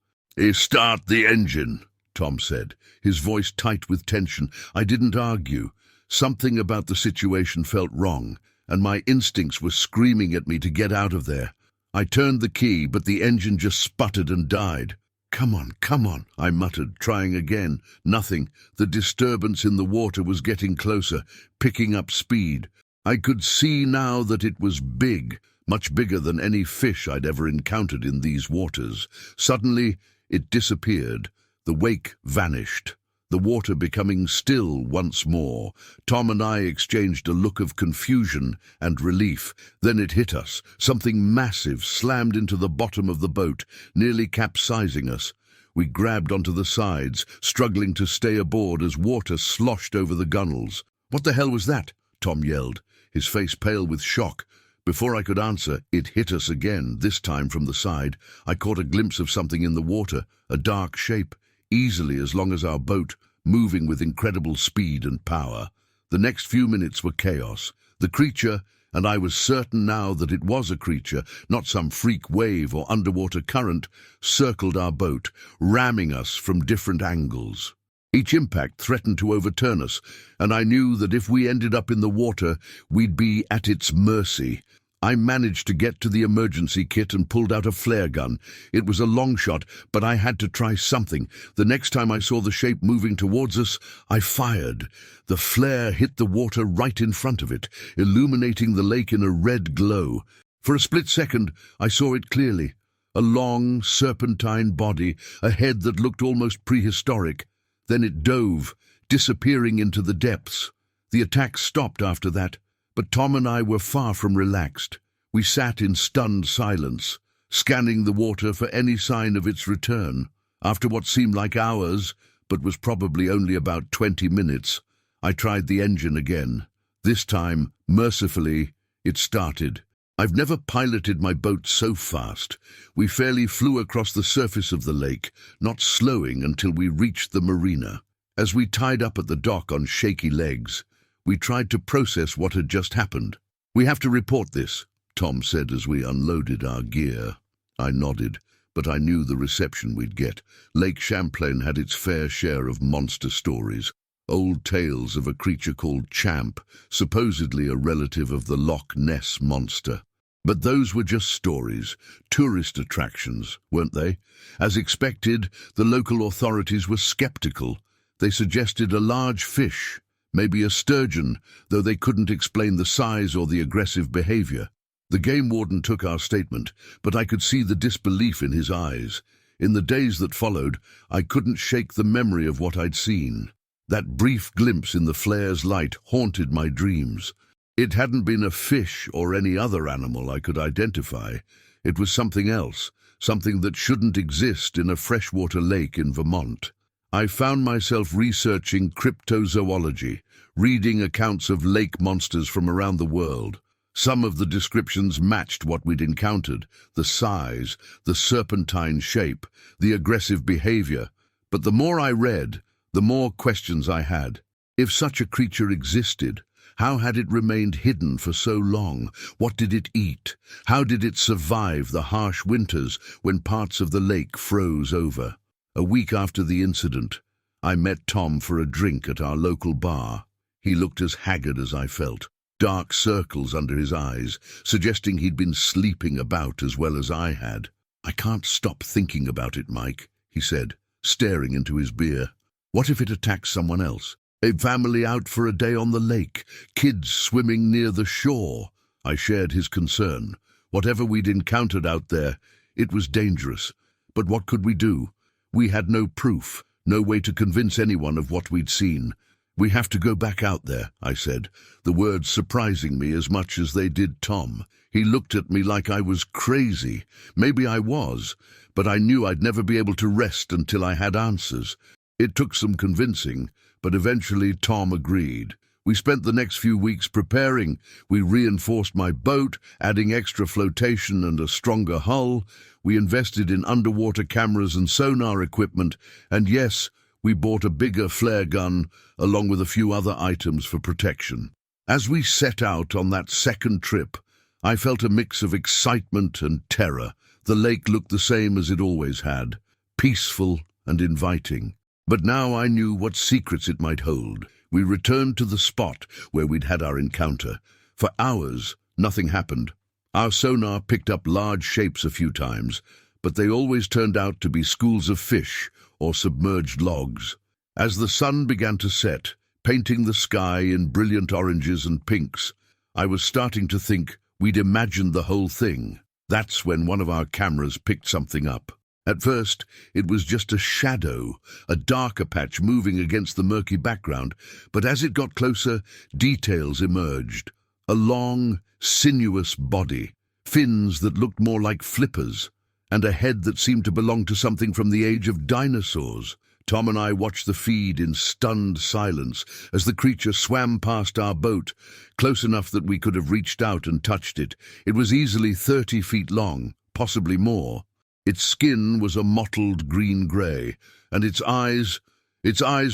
"Start the engine," Tom said, his voice tight with tension. I didn't argue. Something about the situation felt wrong, and my instincts were screaming at me to get out of there. I turned the key, but the engine just sputtered and died. Come on, I muttered, trying again. Nothing. The disturbance in the water was getting closer, picking up speed. I could see now that it was big, much bigger than any fish I'd ever encountered in these waters. Suddenly, it disappeared. The wake vanished, the water becoming still once more. Tom and I exchanged a look of confusion and relief. Then it hit us. Something massive slammed into the bottom of the boat, nearly capsizing us. We grabbed onto the sides, struggling to stay aboard as water sloshed over the gunwales. "What the hell was that?" Tom yelled, his face pale with shock. Before I could answer, it hit us again, this time from the side. I caught a glimpse of something in the water, a dark shape, easily as long as our boat, moving with incredible speed and power. The next few minutes were chaos. The creature, and I was certain now that it was a creature, not some freak wave or underwater current, circled our boat, ramming us from different angles. Each impact threatened to overturn us, and I knew that if we ended up in the water, we'd be at its mercy. I managed to get to the emergency kit and pulled out a flare gun. It was a long shot, but I had to try something. The next time I saw the shape moving towards us, I fired. The flare hit the water right in front of it, illuminating the lake in a red glow. For a split second, I saw it clearly. A long, serpentine body, a head that looked almost prehistoric. Then it dove, disappearing into the depths. The attack stopped after that, but Tom and I were far from relaxed. We sat in stunned silence, scanning the water for any sign of its return. After what seemed like hours, but was probably only about 20 minutes, I tried the engine again. This time, mercifully, it started. I've never piloted my boat so fast. We fairly flew across the surface of the lake, not slowing until we reached the marina. As we tied up at the dock on shaky legs, we tried to process what had just happened. "We have to report this," Tom said as we unloaded our gear. I nodded, but I knew the reception we'd get. Lake Champlain had its fair share of monster stories. Old tales of a creature called Champ, supposedly a relative of the Loch Ness monster. But those were just stories, tourist attractions, weren't they? As expected, the local authorities were skeptical. They suggested a large fish, maybe a sturgeon, though they couldn't explain the size or the aggressive behavior. The game warden took our statement, but I could see the disbelief in his eyes. In the days that followed, I couldn't shake the memory of what I'd seen. That brief glimpse in the flare's light haunted my dreams. It hadn't been a fish or any other animal I could identify. It was something else, something that shouldn't exist in a freshwater lake in Vermont. I found myself researching cryptozoology, reading accounts of lake monsters from around the world. Some of the descriptions matched what we'd encountered, the size, the serpentine shape, the aggressive behavior. But the more I read, the more questions I had. If such a creature existed, how had it remained hidden for so long? What did it eat? How did it survive the harsh winters when parts of the lake froze over? A week after the incident, I met Tom for a drink at our local bar. He looked as haggard as I felt, dark circles under his eyes, suggesting he'd been sleeping about as well as I had. "I can't stop thinking about it, Mike," he said, staring into his beer. "What if it attacks someone else? A family out for a day on the lake, kids swimming near the shore." I shared his concern. Whatever we'd encountered out there, it was dangerous. But what could we do? We had no proof, no way to convince anyone of what we'd seen. "We have to go back out there," I said, the words surprising me as much as they did Tom. He looked at me like I was crazy. Maybe I was, but I knew I'd never be able to rest until I had answers. It took some convincing, but eventually Tom agreed. We spent the next few weeks preparing. We reinforced my boat, adding extra flotation and a stronger hull. We invested in underwater cameras and sonar equipment, and yes, we bought a bigger flare gun, along with a few other items for protection. As we set out on that second trip, I felt a mix of excitement and terror. The lake looked the same as it always had, peaceful and inviting. But now I knew what secrets it might hold. We returned to the spot where we'd had our encounter. For hours, nothing happened. Our sonar picked up large shapes a few times, but they always turned out to be schools of fish or submerged logs. As the sun began to set, painting the sky in brilliant oranges and pinks, I was starting to think we'd imagined the whole thing. That's when one of our cameras picked something up. At first, it was just a shadow, a darker patch moving against the murky background, but as it got closer, details emerged. A long, sinuous body, fins that looked more like flippers, and a head that seemed to belong to something from the age of dinosaurs. Tom and I watched the feed in stunned silence as the creature swam past our boat, close enough that we could have reached out and touched it. It was easily 30 feet long, possibly more. Its skin was a mottled green-grey, and its eyes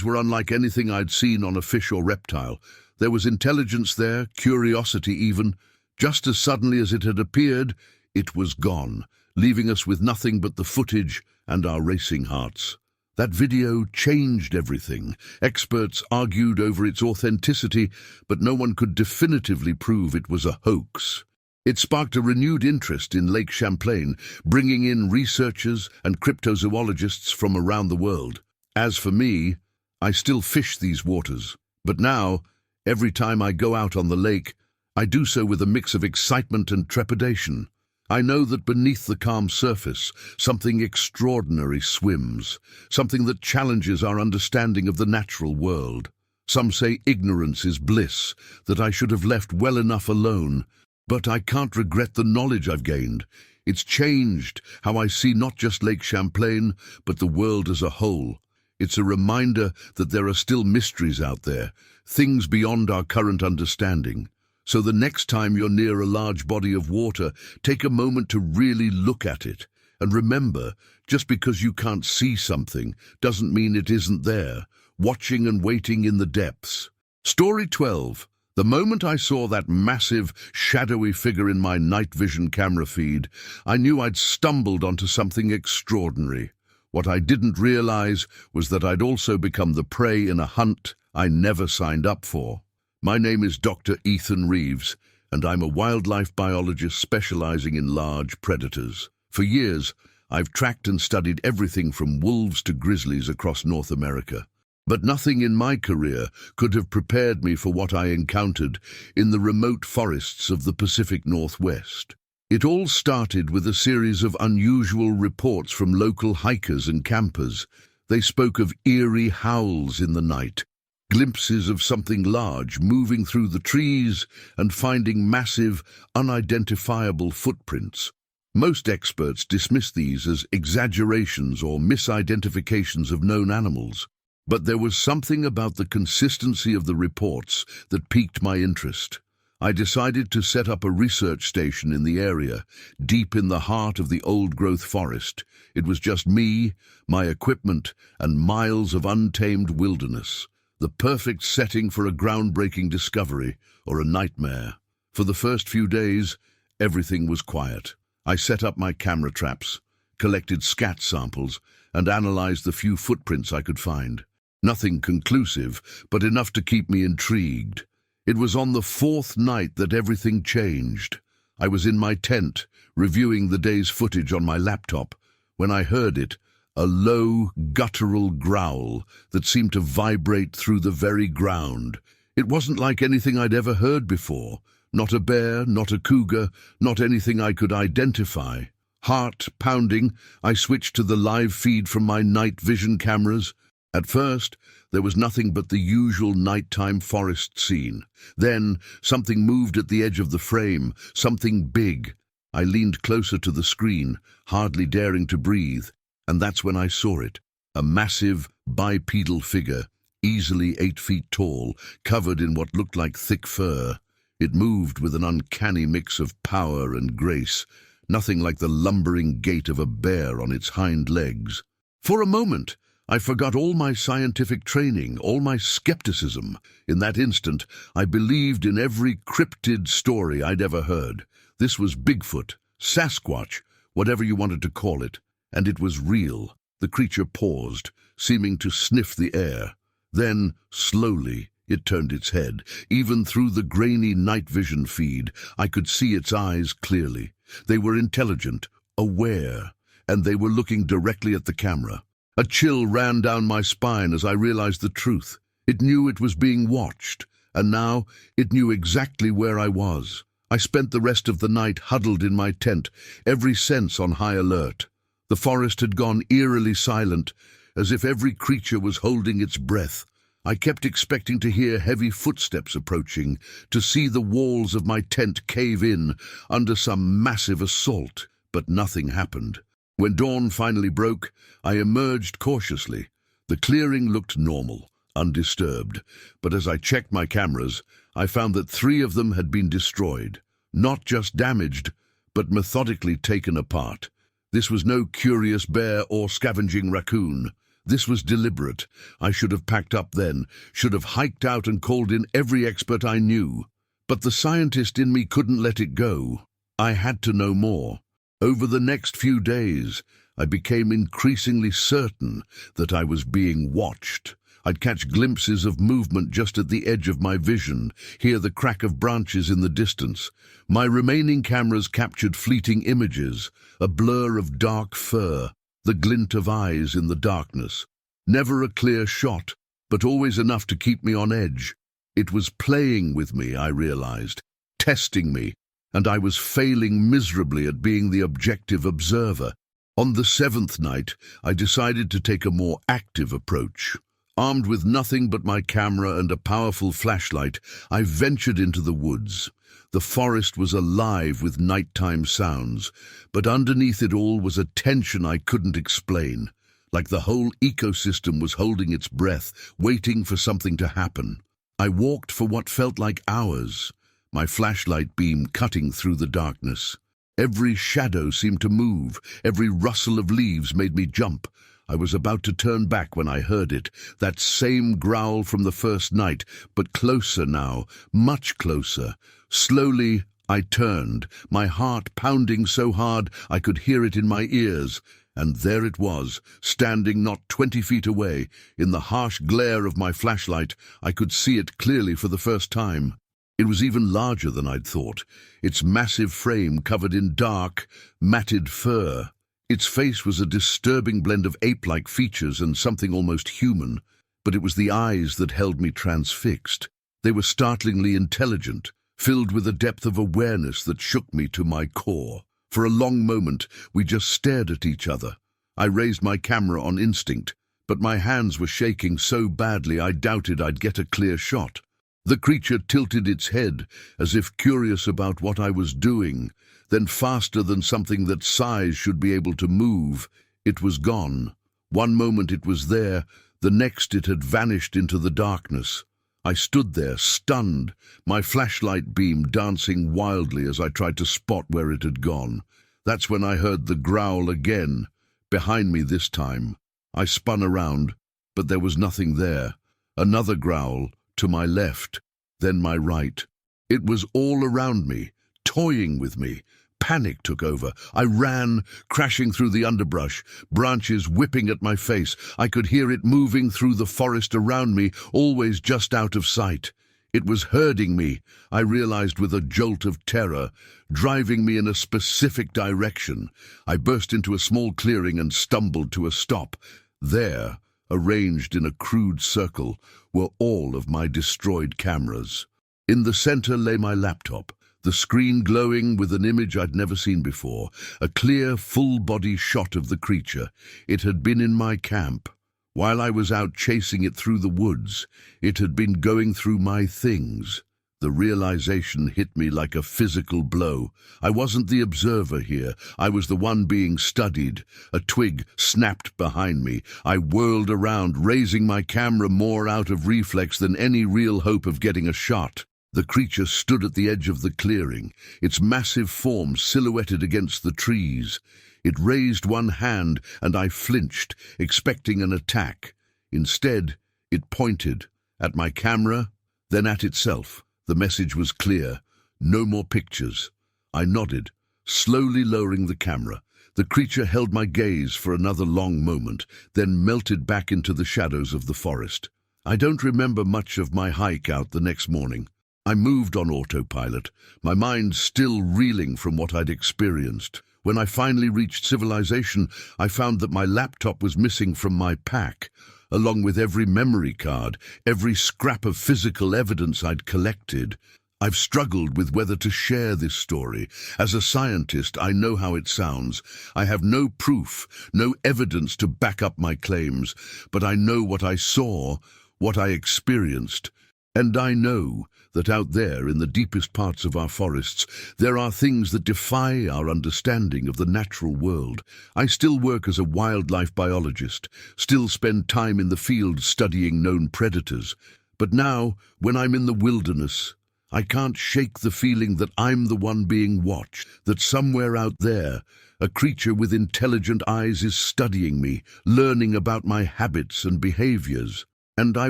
were unlike anything I'd seen on a fish or reptile. There was intelligence there, curiosity even. Just as suddenly as it had appeared, it was gone, leaving us with nothing but the footage and our racing hearts. That video changed everything. Experts argued over its authenticity, but no one could definitively prove it was a hoax. It sparked a renewed interest in Lake Champlain, bringing in researchers and cryptozoologists from around the world. As for me, I still fish these waters, but now, every time I go out on the lake, I do so with a mix of excitement and trepidation. I know that beneath the calm surface, something extraordinary swims, something that challenges our understanding of the natural world. Some say ignorance is bliss, that I should have left well enough alone. But I can't regret the knowledge I've gained. It's changed how I see not just Lake Champlain, but the world as a whole. It's a reminder that there are still mysteries out there, things beyond our current understanding. So the next time you're near a large body of water, take a moment to really look at it. And remember, just because you can't see something doesn't mean it isn't there, watching and waiting in the depths. Story 12. The moment I saw that massive, shadowy figure in my night vision camera feed, I knew I'd stumbled onto something extraordinary. What I didn't realize was that I'd also become the prey in a hunt I never signed up for. My name is Dr. Ethan Reeves, and I'm a wildlife biologist specializing in large predators. For years, I've tracked and studied everything from wolves to grizzlies across North America. But nothing in my career could have prepared me for what I encountered in the remote forests of the Pacific Northwest. It all started with a series of unusual reports from local hikers and campers. They spoke of eerie howls in the night, glimpses of something large moving through the trees and finding massive, unidentifiable footprints. Most experts dismiss these as exaggerations or misidentifications of known animals. But there was something about the consistency of the reports that piqued my interest. I decided to set up a research station in the area, deep in the heart of the old-growth forest. It was just me, my equipment, and miles of untamed wilderness. The perfect setting for a groundbreaking discovery or a nightmare. For the first few days, everything was quiet. I set up my camera traps, collected scat samples, and analyzed the few footprints I could find. Nothing conclusive, but enough to keep me intrigued. It was on the fourth night that everything changed. I was in my tent, reviewing the day's footage on my laptop, when I heard it, a low, guttural growl that seemed to vibrate through the very ground. It wasn't like anything I'd ever heard before. Not a bear, not a cougar, not anything I could identify. Heart pounding, I switched to the live feed from my night vision cameras. At first, there was nothing but the usual nighttime forest scene. Then, something moved at the edge of the frame, something big. I leaned closer to the screen, hardly daring to breathe, and that's when I saw it. A massive, bipedal figure, easily 8 feet tall, covered in what looked like thick fur. It moved with an uncanny mix of power and grace, nothing like the lumbering gait of a bear on its hind legs. For a moment, I forgot all my scientific training, all my skepticism. In that instant, I believed in every cryptid story I'd ever heard. This was Bigfoot, Sasquatch, whatever you wanted to call it, and it was real. The creature paused, seeming to sniff the air. Then, slowly, it turned its head. Even through the grainy night vision feed, I could see its eyes clearly. They were intelligent, aware, and they were looking directly at the camera. A chill ran down my spine as I realized the truth. It knew it was being watched, and now it knew exactly where I was. I spent the rest of the night huddled in my tent, every sense on high alert. The forest had gone eerily silent, as if every creature was holding its breath. I kept expecting to hear heavy footsteps approaching, to see the walls of my tent cave in under some massive assault, but nothing happened. When dawn finally broke, I emerged cautiously. The clearing looked normal, undisturbed, but as I checked my cameras, I found that 3 of them had been destroyed, not just damaged, but methodically taken apart. This was no curious bear or scavenging raccoon. This was deliberate. I should have packed up then, should have hiked out and called in every expert I knew. But the scientist in me couldn't let it go. I had to know more. Over the next few days, I became increasingly certain that I was being watched. I'd catch glimpses of movement just at the edge of my vision, hear the crack of branches in the distance. My remaining cameras captured fleeting images, a blur of dark fur, the glint of eyes in the darkness. Never a clear shot, but always enough to keep me on edge. It was playing with me, I realized, testing me, and I was failing miserably at being the objective observer. On the 7th night, I decided to take a more active approach. Armed with nothing but my camera and a powerful flashlight, I ventured into the woods. The forest was alive with nighttime sounds, but underneath it all was a tension I couldn't explain, like the whole ecosystem was holding its breath, waiting for something to happen. I walked for what felt like hours, my flashlight beam cutting through the darkness. Every shadow seemed to move, every rustle of leaves made me jump. I was about to turn back when I heard it, that same growl from the first night, but closer now, much closer. Slowly, I turned, my heart pounding so hard I could hear it in my ears, and there it was, standing not 20 feet away. In the harsh glare of my flashlight, I could see it clearly for the first time. It was even larger than I'd thought, its massive frame covered in dark, matted fur. Its face was a disturbing blend of ape-like features and something almost human, but it was the eyes that held me transfixed. They were startlingly intelligent, filled with a depth of awareness that shook me to my core. For a long moment, we just stared at each other. I raised my camera on instinct, but my hands were shaking so badly I doubted I'd get a clear shot. The creature tilted its head, as if curious about what I was doing. Then, faster than something that size should be able to move, it was gone. One moment it was there, the next it had vanished into the darkness. I stood there, stunned, my flashlight beam dancing wildly as I tried to spot where it had gone. That's when I heard the growl again, behind me this time. I spun around, but there was nothing there. Another growl, to my left, then my right. It was all around me, toying with me. Panic took over. I ran, crashing through the underbrush, branches whipping at my face. I could hear it moving through the forest around me, always just out of sight. It was herding me, I realized with a jolt of terror, driving me in a specific direction. I burst into a small clearing and stumbled to a stop. There, arranged in a crude circle, were all of my destroyed cameras. In the center lay my laptop, the screen glowing with an image I'd never seen before, a clear, full-body shot of the creature. It had been in my camp. While I was out chasing it through the woods, it had been going through my things. The realization hit me like a physical blow. I wasn't the observer here. I was the one being studied. A twig snapped behind me. I whirled around, raising my camera more out of reflex than any real hope of getting a shot. The creature stood at the edge of the clearing, its massive form silhouetted against the trees. It raised one hand, and I flinched, expecting an attack. Instead, it pointed at my camera, then at itself. The message was clear. No more pictures. I nodded, slowly lowering the camera. The creature held my gaze for another long moment, then melted back into the shadows of the forest. I don't remember much of my hike out the next morning. I moved on autopilot, my mind still reeling from what I'd experienced. When I finally reached civilization, I found that my laptop was missing from my pack, along with every memory card, every scrap of physical evidence I'd collected. I've struggled with whether to share this story. As a scientist, I know how it sounds. I have no proof, no evidence to back up my claims, but I know what I saw, what I experienced. And I know that out there in the deepest parts of our forests, there are things that defy our understanding of the natural world. I still work as a wildlife biologist, still spend time in the field studying known predators. But now, when I'm in the wilderness, I can't shake the feeling that I'm the one being watched, that somewhere out there, a creature with intelligent eyes is studying me, learning about my habits and behaviors. And I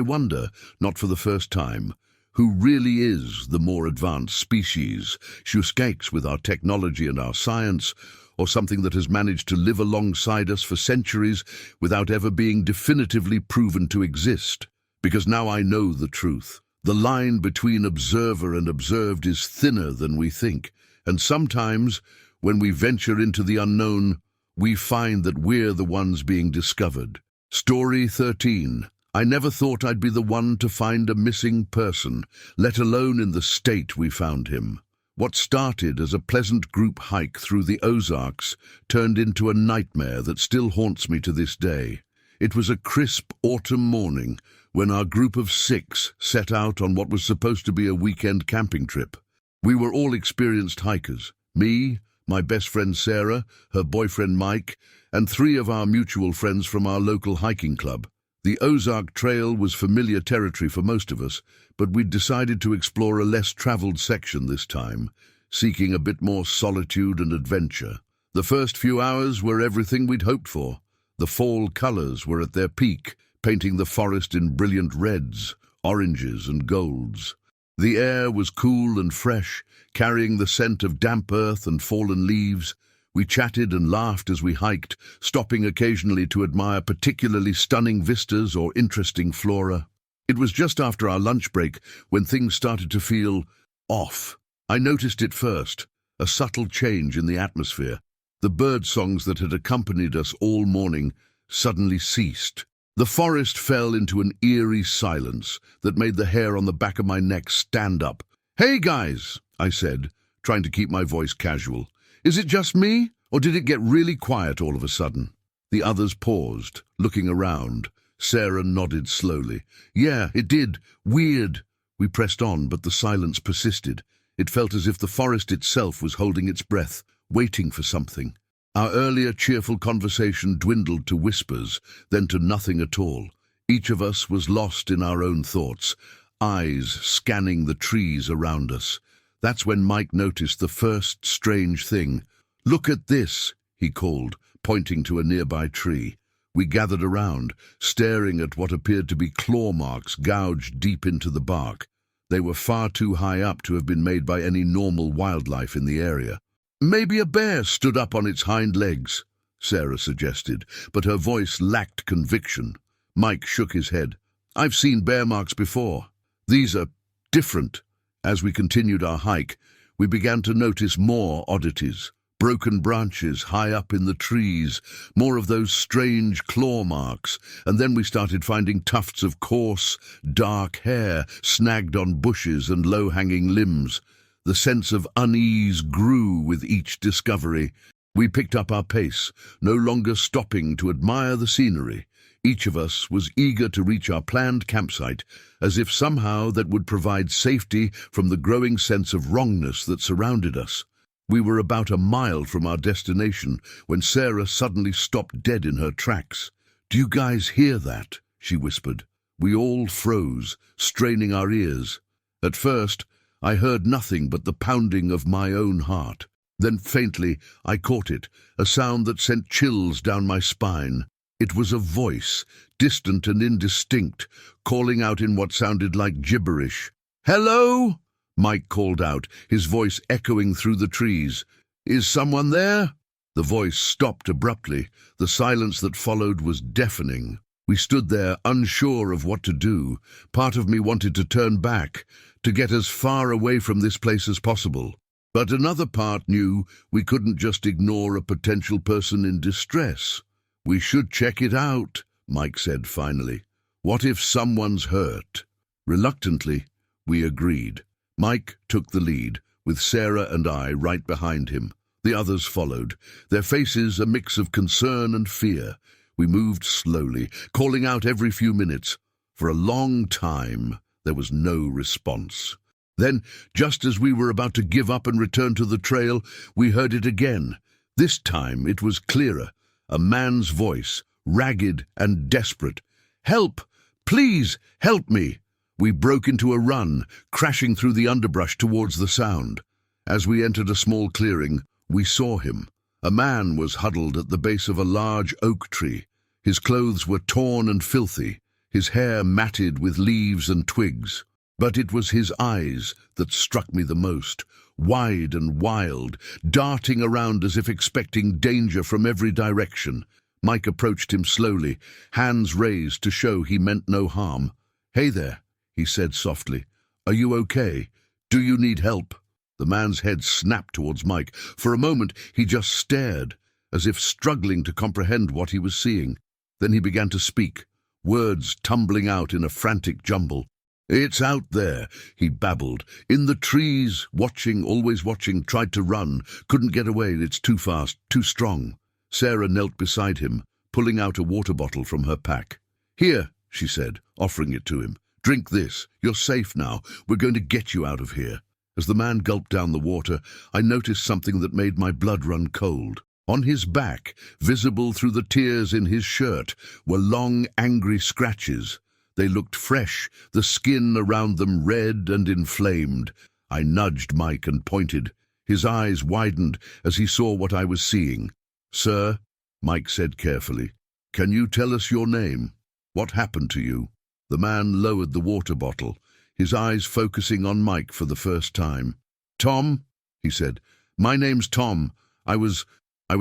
wonder, not for the first time, who really is the more advanced species, Sasquatch with our technology and our science, or something that has managed to live alongside us for centuries without ever being definitively proven to exist. Because now I know the truth. The line between observer and observed is thinner than we think, and sometimes, when we venture into the unknown, we find that we're the ones being discovered. Story 13. I never thought I'd be the one to find a missing person, let alone in the state we found him. What started as a pleasant group hike through the Ozarks turned into a nightmare that still haunts me to this day. It was a crisp autumn morning when our group of 6 set out on what was supposed to be a weekend camping trip. We were all experienced hikers, me, my best friend Sarah, her boyfriend Mike, and 3 of our mutual friends from our local hiking club. The Ozark Trail was familiar territory for most of us, but we'd decided to explore a less traveled section this time, seeking a bit more solitude and adventure. The first few hours were everything we'd hoped for. The fall colors were at their peak, painting the forest in brilliant reds, oranges and golds. The air was cool and fresh, carrying the scent of damp earth and fallen leaves. We chatted and laughed as we hiked, stopping occasionally to admire particularly stunning vistas or interesting flora. It was just after our lunch break when things started to feel off. I noticed it first, a subtle change in the atmosphere. The bird songs that had accompanied us all morning suddenly ceased. The forest fell into an eerie silence that made the hair on the back of my neck stand up. "Hey guys," I said, trying to keep my voice casual. "Is it just me, or did it get really quiet all of a sudden?" The others paused, looking around. Sarah nodded slowly. "Yeah, it did. Weird." We pressed on, but the silence persisted. It felt as if the forest itself was holding its breath, waiting for something. Our earlier cheerful conversation dwindled to whispers, then to nothing at all. Each of us was lost in our own thoughts, eyes scanning the trees around us. That's when Mike noticed the first strange thing. "Look at this," he called, pointing to a nearby tree. We gathered around, staring at what appeared to be claw marks gouged deep into the bark. They were far too high up to have been made by any normal wildlife in the area. "Maybe a bear stood up on its hind legs," Sarah suggested, but her voice lacked conviction. Mike shook his head. "I've seen bear marks before. These are different." As we continued our hike, we began to notice more oddities. Broken branches high up in the trees, more of those strange claw marks, and then we started finding tufts of coarse, dark hair snagged on bushes and low-hanging limbs. The sense of unease grew with each discovery. We picked up our pace, no longer stopping to admire the scenery. Each of us was eager to reach our planned campsite, as if somehow that would provide safety from the growing sense of wrongness that surrounded us. We were about a mile from our destination when Sarah suddenly stopped dead in her tracks. "Do you guys hear that?" she whispered. We all froze, straining our ears. At first, I heard nothing but the pounding of my own heart. Then faintly, I caught it, a sound that sent chills down my spine. It was a voice, distant and indistinct, calling out in what sounded like gibberish. "Hello?" Mike called out, his voice echoing through the trees. "Is someone there?" The voice stopped abruptly. The silence that followed was deafening. We stood there, unsure of what to do. Part of me wanted to turn back, to get as far away from this place as possible. But another part knew we couldn't just ignore a potential person in distress. "We should check it out," Mike said finally. "What if someone's hurt?" Reluctantly, we agreed. Mike took the lead, with Sarah and I right behind him. The others followed, their faces a mix of concern and fear. We moved slowly, calling out every few minutes. For a long time, there was no response. Then, just as we were about to give up and return to the trail, we heard it again. This time it was clearer. A man's voice, ragged and desperate. "Help! Please, help me!" We broke into a run, crashing through the underbrush towards the sound. As we entered a small clearing, we saw him. A man was huddled at the base of a large oak tree. His clothes were torn and filthy, his hair matted with leaves and twigs. But it was his eyes that struck me the most, wide and wild, darting around as if expecting danger from every direction. Mike approached him slowly, hands raised to show he meant no harm. "Hey there," he said softly. "Are you okay? Do you need help?" The man's head snapped towards Mike. For a moment, he just stared, as if struggling to comprehend what he was seeing. Then he began to speak, words tumbling out in a frantic jumble. "It's out there," he babbled. "In the trees, watching, always watching, tried to run, couldn't get away, it's too fast, too strong." Sarah knelt beside him, pulling out a water bottle from her pack. "Here," she said, offering it to him. "Drink this. You're safe now. We're going to get you out of here." As the man gulped down the water, I noticed something that made my blood run cold. On his back, visible through the tears in his shirt, were long, angry scratches. They looked fresh, the skin around them red and inflamed. I nudged Mike and pointed. His eyes widened as he saw what I was seeing. "Sir," Mike said carefully, "can you tell us your name? What happened to you?" The man lowered the water bottle, his eyes focusing on Mike for the first time. "Tom," he said. "My name's Tom. I was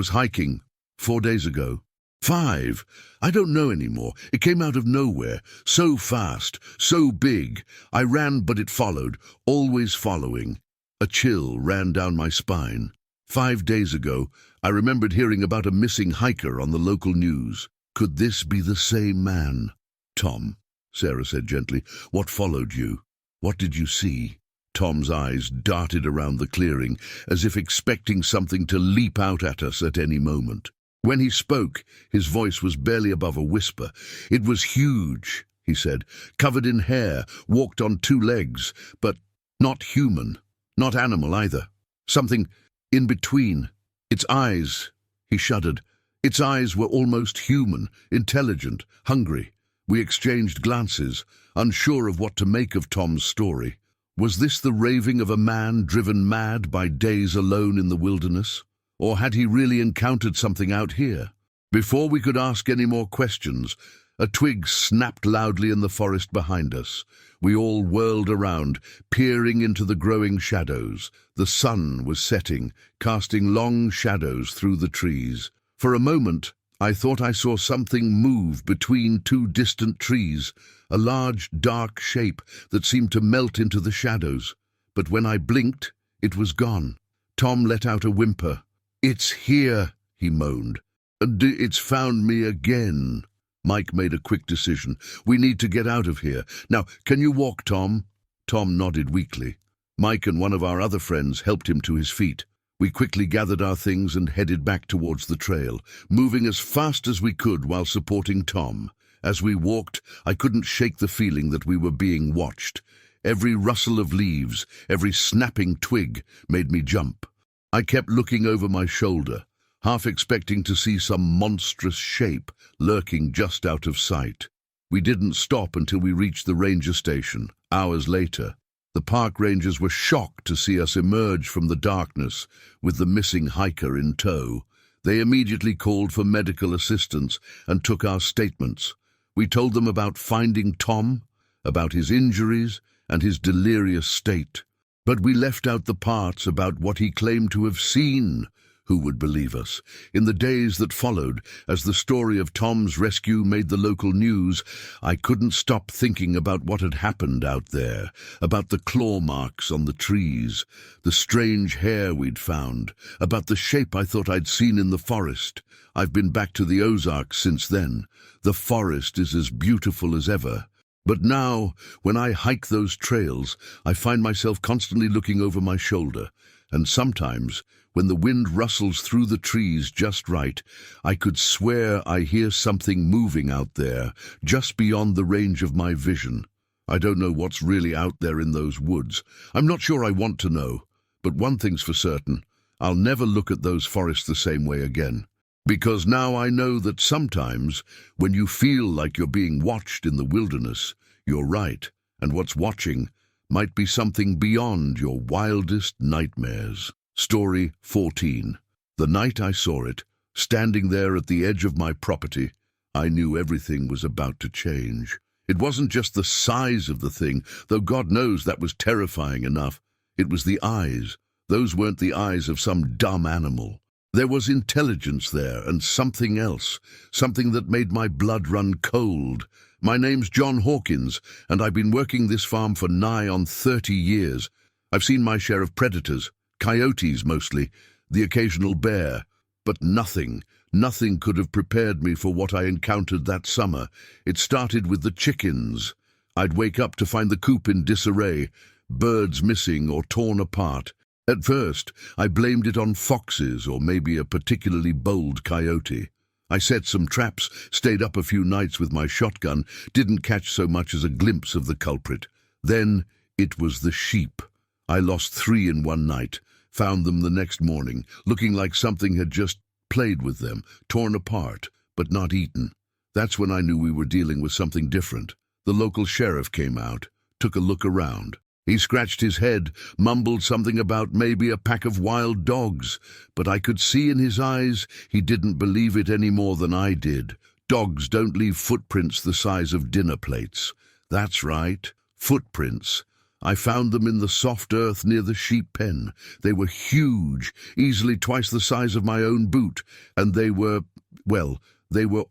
hiking 4 days ago." 5. I don't know anymore. It came out of nowhere, so fast, so big. I ran, but it followed, always following. A chill ran down my spine. 5 days ago, I remembered hearing about a missing hiker on the local news. Could this be the same man? "Tom," Sarah said gently, "what followed you? What did you see?" Tom's eyes darted around the clearing, as if expecting something to leap out at us at any moment. When he spoke, his voice was barely above a whisper. "It was huge," he said, "covered in hair, walked on 2 legs, but not human, not animal either. Something in between. Its eyes," he shuddered, "its eyes were almost human, intelligent, hungry." We exchanged glances, unsure of what to make of Tom's story. Was this the raving of a man driven mad by days alone in the wilderness? Or had he really encountered something out here? Before we could ask any more questions, a twig snapped loudly in the forest behind us. We all whirled around, peering into the growing shadows. The sun was setting, casting long shadows through the trees. For a moment, I thought I saw something move between 2 distant trees, a large, dark shape that seemed to melt into the shadows. But when I blinked, it was gone. Tom let out a whimper. "It's here," he moaned. "And it's found me again." Mike made a quick decision. "We need to get out of here. Now, can you walk, Tom?" Tom nodded weakly. Mike and one of our other friends helped him to his feet. We quickly gathered our things and headed back towards the trail, moving as fast as we could while supporting Tom. As we walked, I couldn't shake the feeling that we were being watched. Every rustle of leaves, every snapping twig made me jump. I kept looking over my shoulder, half expecting to see some monstrous shape lurking just out of sight. We didn't stop until we reached the ranger station, hours later. The park rangers were shocked to see us emerge from the darkness with the missing hiker in tow. They immediately called for medical assistance and took our statements. We told them about finding Tom, about his injuries and his delirious state. But we left out the parts about what he claimed to have seen. Who would believe us? In the days that followed, as the story of Tom's rescue made the local news, I couldn't stop thinking about what had happened out there, about the claw marks on the trees, the strange hair we'd found, about the shape I thought I'd seen in the forest. I've been back to the Ozarks since then. The forest is as beautiful as ever. But now, when I hike those trails, I find myself constantly looking over my shoulder, and sometimes, when the wind rustles through the trees just right, I could swear I hear something moving out there, just beyond the range of my vision. I don't know what's really out there in those woods. I'm not sure I want to know, but one thing's for certain, I'll never look at those forests the same way again. Because now I know that sometimes, when you feel like you're being watched in the wilderness, you're right, and what's watching might be something beyond your wildest nightmares. Story 14. The night I saw it, standing there at the edge of my property, I knew everything was about to change. It wasn't just the size of the thing, though God knows that was terrifying enough. It was the eyes. Those weren't the eyes of some dumb animal. There was intelligence there and something else, something that made my blood run cold. My name's John Hawkins, and I've been working this farm for nigh on 30 years. I've seen my share of predators, coyotes mostly, the occasional bear, but nothing could have prepared me for what I encountered that summer. It started with the chickens. I'd wake up to find the coop in disarray, birds missing or torn apart. At first, I blamed it on foxes or maybe a particularly bold coyote. I set some traps, stayed up a few nights with my shotgun, didn't catch so much as a glimpse of the culprit. Then it was the sheep. I lost 3 in one night, found them the next morning, looking like something had just played with them, torn apart, but not eaten. That's when I knew we were dealing with something different. The local sheriff came out, took a look around. He scratched his head, mumbled something about maybe a pack of wild dogs, but I could see in his eyes he didn't believe it any more than I did. Dogs don't leave footprints the size of dinner plates. That's right, footprints. I found them in the soft earth near the sheep pen. They were huge, easily twice the size of my own boot, and they were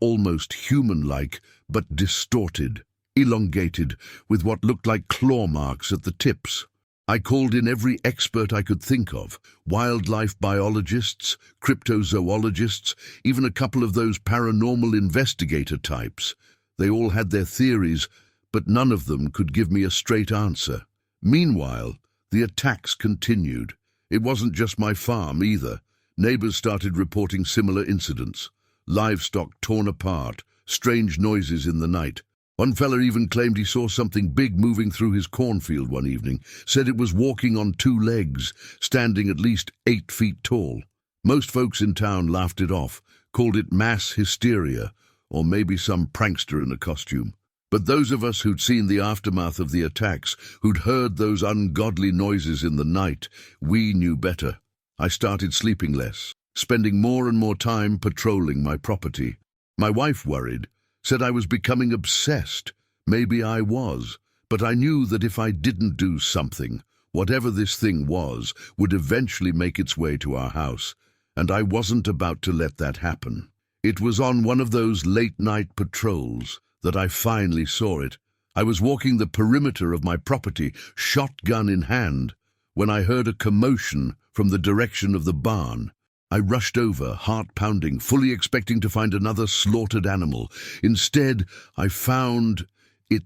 almost human-like, but distorted, elongated, with what looked like claw marks at the tips. I called in every expert I could think of, wildlife biologists, cryptozoologists, even a couple of those paranormal investigator types. They all had their theories, but none of them could give me a straight answer. Meanwhile, the attacks continued. It wasn't just my farm either. Neighbors started reporting similar incidents. Livestock torn apart, strange noises in the night. One fella even claimed he saw something big moving through his cornfield one evening, said it was walking on 2 legs, standing at least 8 feet tall. Most folks in town laughed it off, called it mass hysteria, or maybe some prankster in a costume. But those of us who'd seen the aftermath of the attacks, who'd heard those ungodly noises in the night, we knew better. I started sleeping less, spending more and more time patrolling my property. My wife worried, said I was becoming obsessed. Maybe I was, but I knew that if I didn't do something, whatever this thing was, would eventually make its way to our house, and I wasn't about to let that happen. It was on one of those late-night patrols that I finally saw it. I was walking the perimeter of my property, shotgun in hand, when I heard a commotion from the direction of the barn. I rushed over, heart pounding, fully expecting to find another slaughtered animal. Instead, I found it.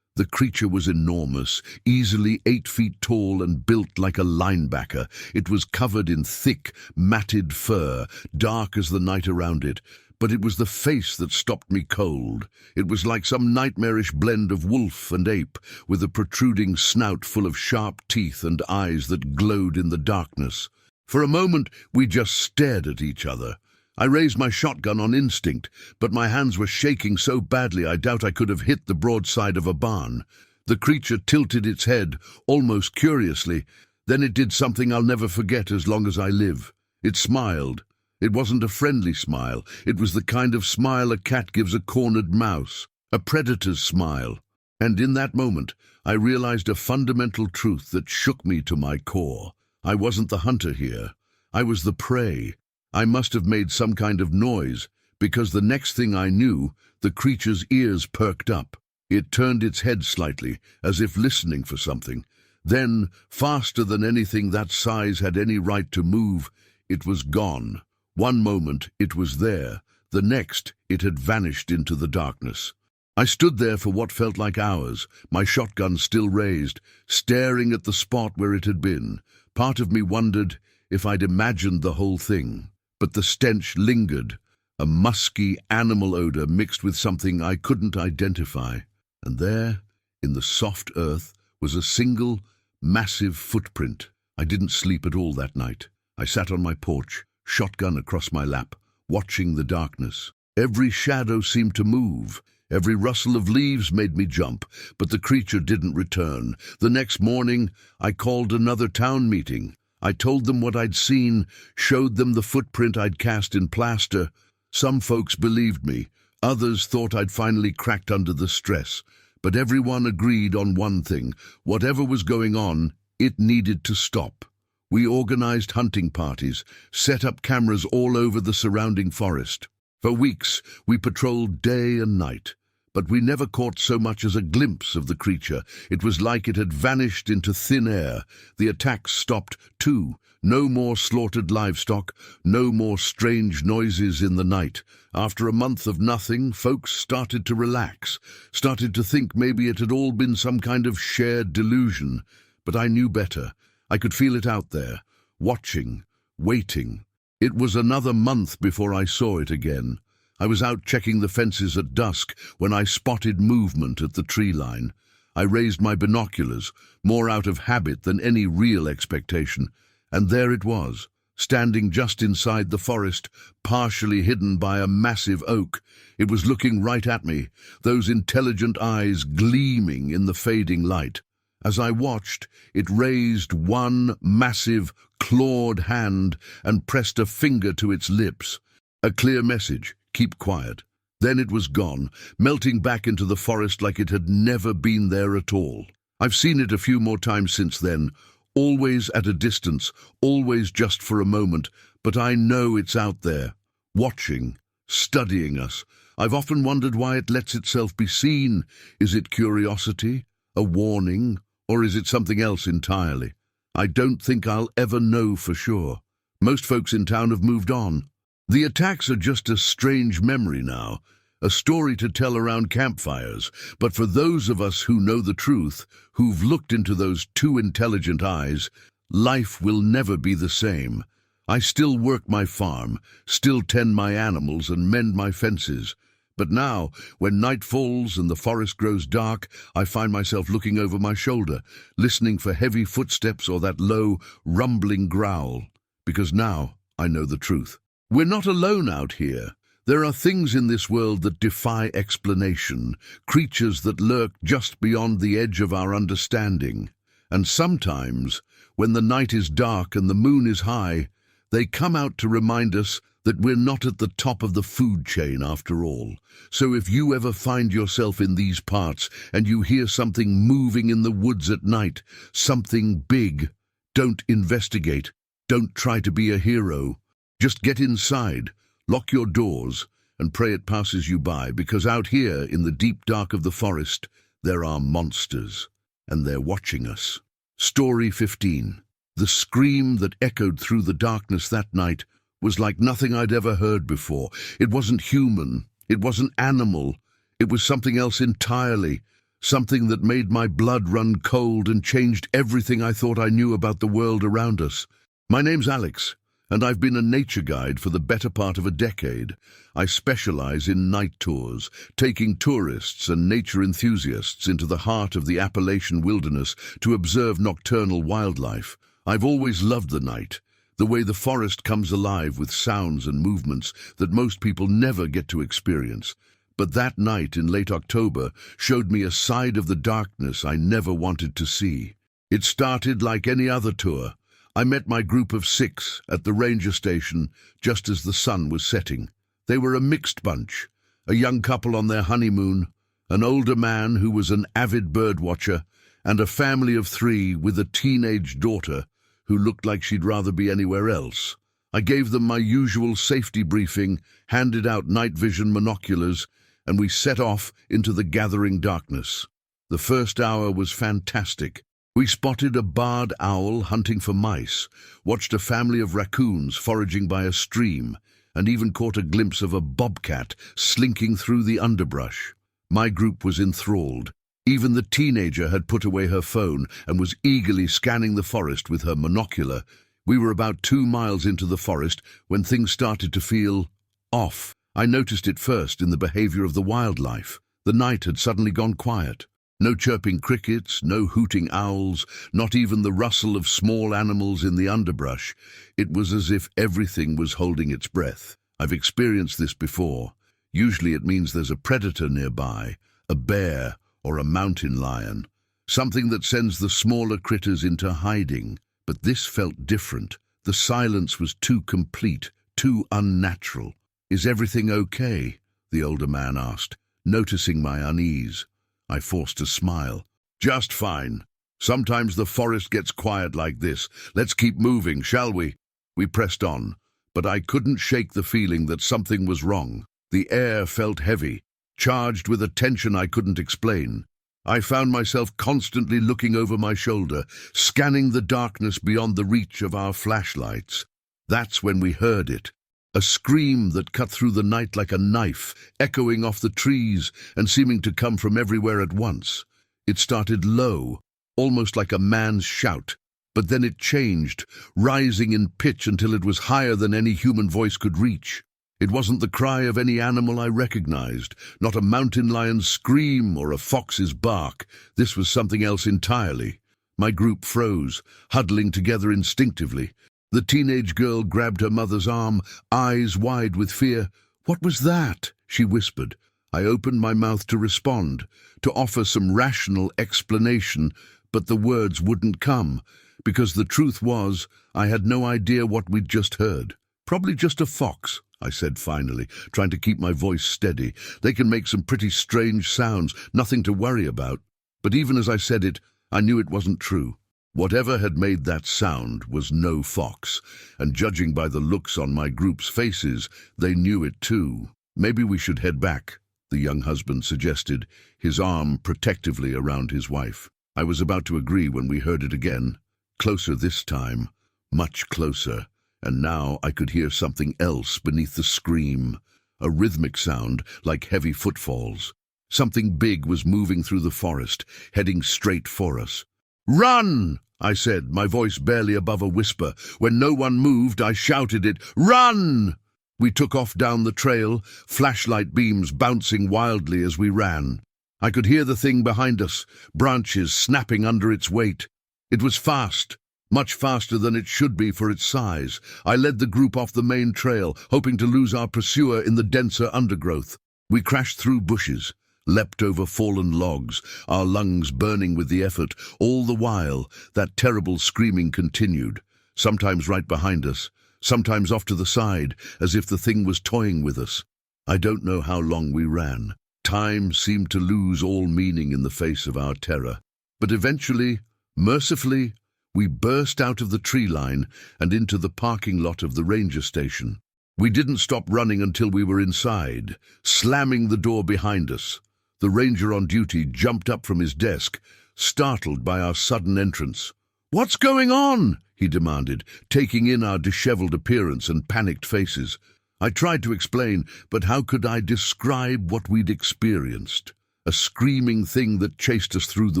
The creature was enormous, easily 8 feet tall and built like a linebacker. It was covered in thick, matted fur, dark as the night around it, But it was the face that stopped me cold. It was like some nightmarish blend of wolf and ape, with a protruding snout full of sharp teeth and eyes that glowed in the darkness. For a moment, we just stared at each other. I raised my shotgun on instinct, but my hands were shaking so badly I doubt I could have hit the broadside of a barn. The creature tilted its head, almost curiously. Then it did something I'll never forget as long as I live. It smiled. It wasn't a friendly smile. It was the kind of smile a cat gives a cornered mouse, a predator's smile. And in that moment, I realized a fundamental truth that shook me to my core. I wasn't the hunter here. I was the prey. I must have made some kind of noise, because the next thing I knew, the creature's ears perked up. It turned its head slightly, as if listening for something. Then, faster than anything that size had any right to move, it was gone. One moment, it was there. The next, it had vanished into the darkness. I stood there for what felt like hours, my shotgun still raised, staring at the spot where it had been. Part of me wondered if I'd imagined the whole thing. But the stench lingered, a musky animal odor mixed with something I couldn't identify. And there, in the soft earth, was a single, massive footprint. I didn't sleep at all that night. I sat on my porch, shotgun across my lap, watching the darkness. Every shadow seemed to move. Every rustle of leaves made me jump, but the creature didn't return. The next morning, I called another town meeting. I told them what I'd seen, showed them the footprint I'd cast in plaster. Some folks believed me. Others thought I'd finally cracked under the stress. But everyone agreed on one thing. Whatever was going on, it needed to stop. We organized hunting parties, set up cameras all over the surrounding forest. For weeks, we patrolled day and night. But we never caught so much as a glimpse of the creature. It was like it had vanished into thin air. The attacks stopped, too. No more slaughtered livestock, no more strange noises in the night. After a month of nothing, folks started to relax, started to think maybe it had all been some kind of shared delusion. But I knew better. I could feel it out there, watching, waiting. It was another month before I saw it again. I was out checking the fences at dusk when I spotted movement at the tree line. I raised my binoculars, more out of habit than any real expectation, and there it was, standing just inside the forest, partially hidden by a massive oak. It was looking right at me, those intelligent eyes gleaming in the fading light. As I watched, it raised one massive, clawed hand and pressed a finger to its lips. A clear message. Keep quiet. Then it was gone, melting back into the forest like it had never been there at all. I've seen it a few more times since then, always at a distance, always just for a moment, but I know it's out there, watching, studying us. I've often wondered why it lets itself be seen. Is it curiosity, a warning, or is it something else entirely? I don't think I'll ever know for sure. Most folks in town have moved on. The attacks are just a strange memory now, a story to tell around campfires. But for those of us who know the truth, who've looked into those two intelligent eyes, life will never be the same. I still work my farm, still tend my animals and mend my fences. But now, when night falls and the forest grows dark, I find myself looking over my shoulder, listening for heavy footsteps or that low, rumbling growl. Because now I know the truth. We're not alone out here. There are things in this world that defy explanation, creatures that lurk just beyond the edge of our understanding. And sometimes, when the night is dark and the moon is high, they come out to remind us that we're not at the top of the food chain after all. So if you ever find yourself in these parts and you hear something moving in the woods at night, something big, don't investigate. Don't try to be a hero. Just get inside, lock your doors, and pray it passes you by, because out here in the deep dark of the forest, there are monsters, and they're watching us. Story 15. The scream that echoed through the darkness that night was like nothing I'd ever heard before. It wasn't human. It wasn't animal. It was something else entirely, something that made my blood run cold and changed everything I thought I knew about the world around us. My name's Alex, and I've been a nature guide for the better part of a decade. I specialize in night tours, taking tourists and nature enthusiasts into the heart of the Appalachian wilderness to observe nocturnal wildlife. I've always loved the night, the way the forest comes alive with sounds and movements that most people never get to experience. But that night in late October showed me a side of the darkness I never wanted to see. It started like any other tour. I met my group of 6 at the ranger station just as the sun was setting. They were a mixed bunch, a young couple on their honeymoon, an older man who was an avid bird watcher, and a family of 3 with a teenage daughter who looked like she'd rather be anywhere else. I gave them my usual safety briefing, handed out night vision monoculars, and we set off into the gathering darkness. The first hour was fantastic. We spotted a barred owl hunting for mice, watched a family of raccoons foraging by a stream, and even caught a glimpse of a bobcat slinking through the underbrush. My group was enthralled. Even the teenager had put away her phone and was eagerly scanning the forest with her monocular. We were about 2 miles into the forest when things started to feel off. I noticed it first in the behavior of the wildlife. The night had suddenly gone quiet. No chirping crickets, no hooting owls, not even the rustle of small animals in the underbrush. It was as if everything was holding its breath. I've experienced this before. Usually it means there's a predator nearby, a bear or a mountain lion, something that sends the smaller critters into hiding. But this felt different. The silence was too complete, too unnatural. "Is everything okay?" the older man asked, noticing my unease. I forced a smile. "Just fine. Sometimes the forest gets quiet like this. Let's keep moving, shall we?" We pressed on, but I couldn't shake the feeling that something was wrong. The air felt heavy, charged with a tension I couldn't explain. I found myself constantly looking over my shoulder, scanning the darkness beyond the reach of our flashlights. That's when we heard it. A scream that cut through the night like a knife, echoing off the trees and seeming to come from everywhere at once. It started low, almost like a man's shout, but then it changed, rising in pitch until it was higher than any human voice could reach. It wasn't the cry of any animal I recognized, not a mountain lion's scream or a fox's bark. This was something else entirely. My group froze, huddling together instinctively. The teenage girl grabbed her mother's arm, eyes wide with fear. "What was that?" she whispered. I opened my mouth to respond, to offer some rational explanation, but the words wouldn't come, because the truth was, I had no idea what we'd just heard. "Probably just a fox," I said finally, trying to keep my voice steady. "They can make some pretty strange sounds, nothing to worry about." But even as I said it, I knew it wasn't true. Whatever had made that sound was no fox, and judging by the looks on my group's faces, they knew it too. "Maybe we should head back," the young husband suggested, his arm protectively around his wife. I was about to agree when we heard it again, closer this time, much closer, and now I could hear something else beneath the scream, a rhythmic sound like heavy footfalls. Something big was moving through the forest, heading straight for us. "Run!" I said, my voice barely above a whisper. When no one moved, I shouted it, "Run!" We took off down the trail, flashlight beams bouncing wildly as we ran. I could hear the thing behind us, branches snapping under its weight. It was fast, much faster than it should be for its size. I led the group off the main trail, hoping to lose our pursuer in the denser undergrowth. We crashed through bushes, leapt over fallen logs, our lungs burning with the effort. All the while, that terrible screaming continued, sometimes right behind us, sometimes off to the side, as if the thing was toying with us. I don't know how long we ran. Time seemed to lose all meaning in the face of our terror. But eventually, mercifully, we burst out of the tree line and into the parking lot of the ranger station. We didn't stop running until we were inside, slamming the door behind us. The ranger on duty jumped up from his desk, startled by our sudden entrance. "What's going on?" he demanded, taking in our disheveled appearance and panicked faces. I tried to explain, but how could I describe what we'd experienced? A screaming thing that chased us through the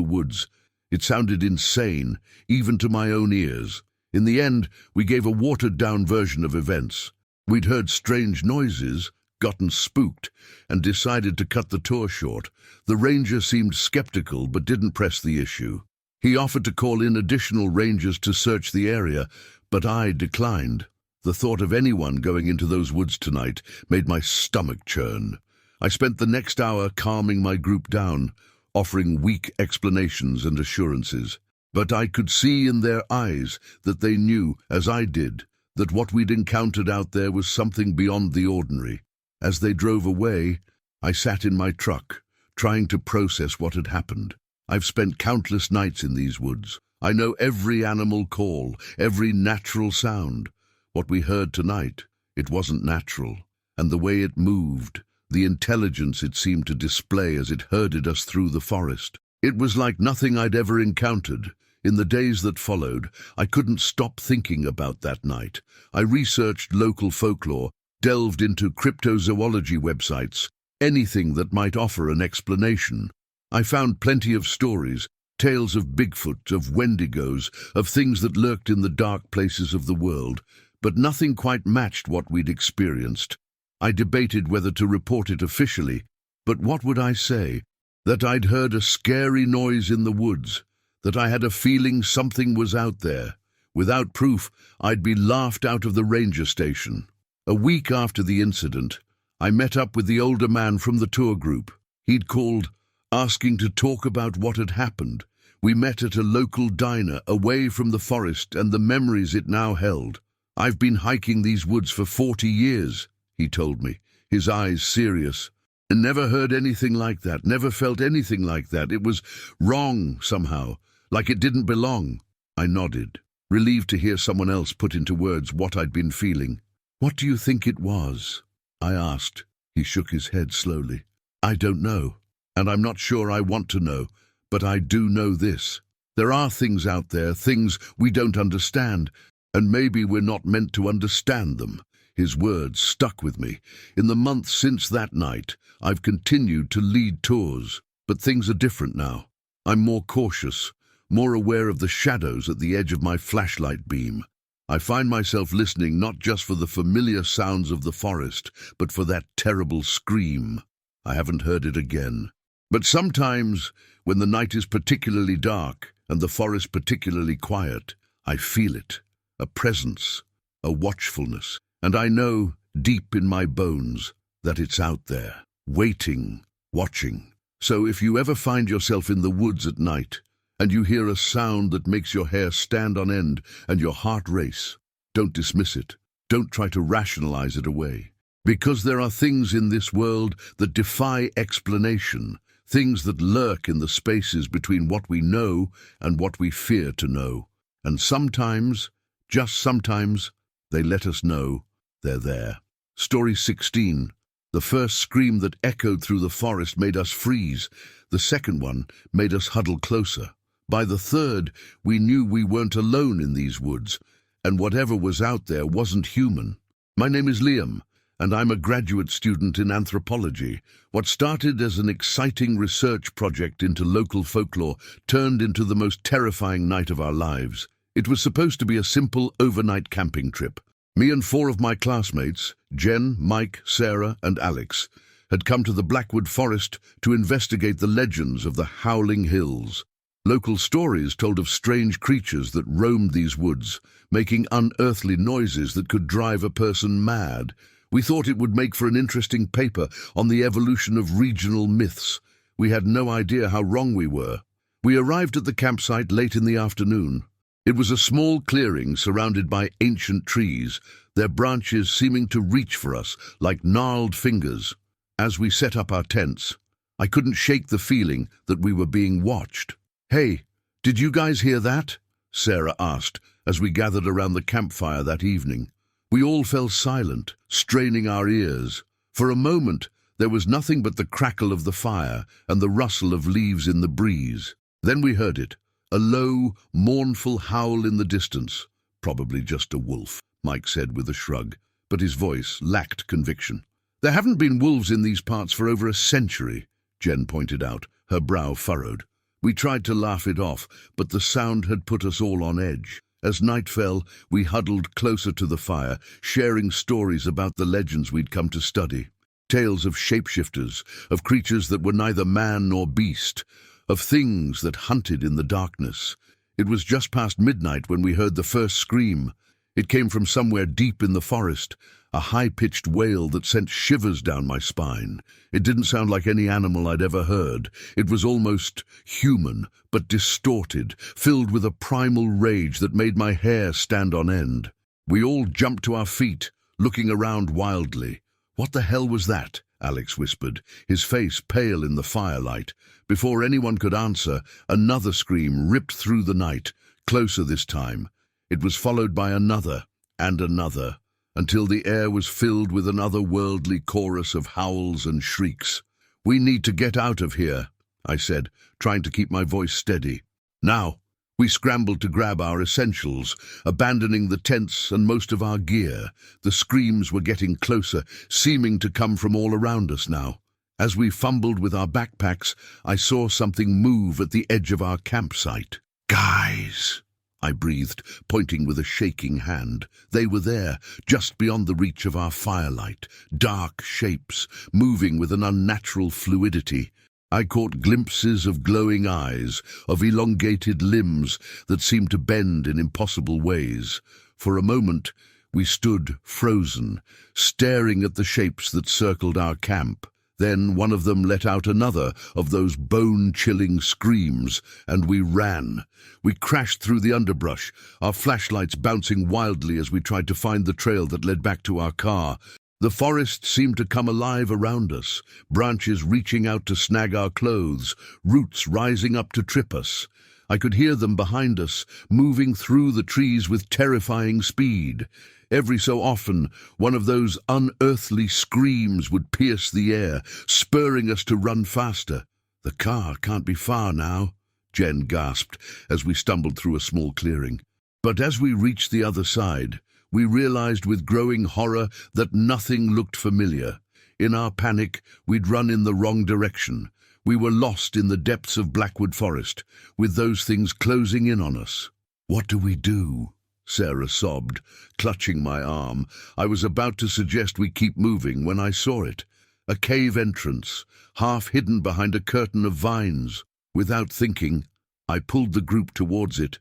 woods. It sounded insane, even to my own ears. In the end, we gave a watered-down version of events. We'd heard strange noises, gotten spooked, and decided to cut the tour short. The ranger seemed skeptical but didn't press the issue. He offered to call in additional rangers to search the area, but I declined. The thought of anyone going into those woods tonight made my stomach churn. I spent the next hour calming my group down, offering weak explanations and assurances. But I could see in their eyes that they knew, as I did, that what we'd encountered out there was something beyond the ordinary. As they drove away, I sat in my truck, trying to process what had happened. I've spent countless nights in these woods. I know every animal call, every natural sound. What we heard tonight, it wasn't natural. And the way it moved, the intelligence it seemed to display as it herded us through the forest. It was like nothing I'd ever encountered. In the days that followed, I couldn't stop thinking about that night. I researched local folklore, delved into cryptozoology websites, anything that might offer an explanation. I found plenty of stories, tales of Bigfoot, of Wendigos, of things that lurked in the dark places of the world, but nothing quite matched what we'd experienced. I debated whether to report it officially, but what would I say? That I'd heard a scary noise in the woods, that I had a feeling something was out there. Without proof, I'd be laughed out of the ranger station. A week after the incident, I met up with the older man from the tour group. He'd called, asking to talk about what had happened. We met at a local diner away from the forest and the memories it now held. "I've been hiking these woods for 40 years, he told me, his eyes serious. And never heard anything like that, never felt anything like that. It was wrong somehow, like it didn't belong." I nodded, relieved to hear someone else put into words what I'd been feeling. "What do you think it was?" I asked. He shook his head slowly. "I don't know, and I'm not sure I want to know, but I do know this. There are things out there, things we don't understand, and maybe we're not meant to understand them." His words stuck with me. In the months since that night, I've continued to lead tours, but things are different now. I'm more cautious, more aware of the shadows at the edge of my flashlight beam. I find myself listening not just for the familiar sounds of the forest, but for that terrible scream. I haven't heard it again. But sometimes, when the night is particularly dark and the forest particularly quiet, I feel it, a presence, a watchfulness. And I know, deep in my bones, that it's out there, waiting, watching. So if you ever find yourself in the woods at night, and you hear a sound that makes your hair stand on end and your heart race, don't dismiss it. Don't try to rationalize it away. Because there are things in this world that defy explanation, things that lurk in the spaces between what we know and what we fear to know. And sometimes, just sometimes, they let us know they're there. Story 16. The first scream that echoed through the forest made us freeze. The second one made us huddle closer. By the third, we knew we weren't alone in these woods, and whatever was out there wasn't human. My name is Liam, and I'm a graduate student in anthropology. What started as an exciting research project into local folklore turned into the most terrifying night of our lives. It was supposed to be a simple overnight camping trip. Me and 4 of my classmates, Jen, Mike, Sarah, and Alex, had come to the Blackwood Forest to investigate the legends of the Howling Hills. Local stories told of strange creatures that roamed these woods, making unearthly noises that could drive a person mad. We thought it would make for an interesting paper on the evolution of regional myths. We had no idea how wrong we were. We arrived at the campsite late in the afternoon. It was a small clearing surrounded by ancient trees, their branches seeming to reach for us like gnarled fingers. As we set up our tents, I couldn't shake the feeling that we were being watched. "Hey, did you guys hear that?" Sarah asked as we gathered around the campfire that evening. We all fell silent, straining our ears. For a moment, there was nothing but the crackle of the fire and the rustle of leaves in the breeze. Then we heard it. A low, mournful howl in the distance. "Probably just a wolf," Mike said with a shrug, but his voice lacked conviction. "There haven't been wolves in these parts for over a century," Jen pointed out, her brow furrowed. We tried to laugh it off, but the sound had put us all on edge. As night fell, we huddled closer to the fire, sharing stories about the legends we'd come to study. Tales of shapeshifters, of creatures that were neither man nor beast, of things that hunted in the darkness. It was just past midnight when we heard the first scream. It came from somewhere deep in the forest, a high-pitched wail that sent shivers down my spine. It didn't sound like any animal I'd ever heard. It was almost human, but distorted, filled with a primal rage that made my hair stand on end. We all jumped to our feet, looking around wildly. "What the hell was that?" Alex whispered, his face pale in the firelight. Before anyone could answer, another scream ripped through the night, closer this time. It was followed by another, and another, until the air was filled with an otherworldly chorus of howls and shrieks. "We need to get out of here," I said, trying to keep my voice steady. "Now!" We scrambled to grab our essentials, abandoning the tents and most of our gear. The screams were getting closer, seeming to come from all around us now. As we fumbled with our backpacks, I saw something move at the edge of our campsite. "Guys!" I breathed, pointing with a shaking hand. They were there, just beyond the reach of our firelight, dark shapes, moving with an unnatural fluidity. I caught glimpses of glowing eyes, of elongated limbs that seemed to bend in impossible ways. For a moment, we stood frozen, staring at the shapes that circled our camp. Then one of them let out another of those bone-chilling screams, and we ran. We crashed through the underbrush, our flashlights bouncing wildly as we tried to find the trail that led back to our car. The forest seemed to come alive around us, branches reaching out to snag our clothes, roots rising up to trip us. I could hear them behind us, moving through the trees with terrifying speed. Every so often, one of those unearthly screams would pierce the air, spurring us to run faster. "The car can't be far now," Jen gasped as we stumbled through a small clearing. But as we reached the other side, we realized with growing horror that nothing looked familiar. In our panic, we'd run in the wrong direction. We were lost in the depths of Blackwood Forest, with those things closing in on us. "What do we do?" Sarah sobbed, clutching my arm. I was about to suggest we keep moving when I saw it. A cave entrance, half hidden behind a curtain of vines. Without thinking, I pulled the group towards it.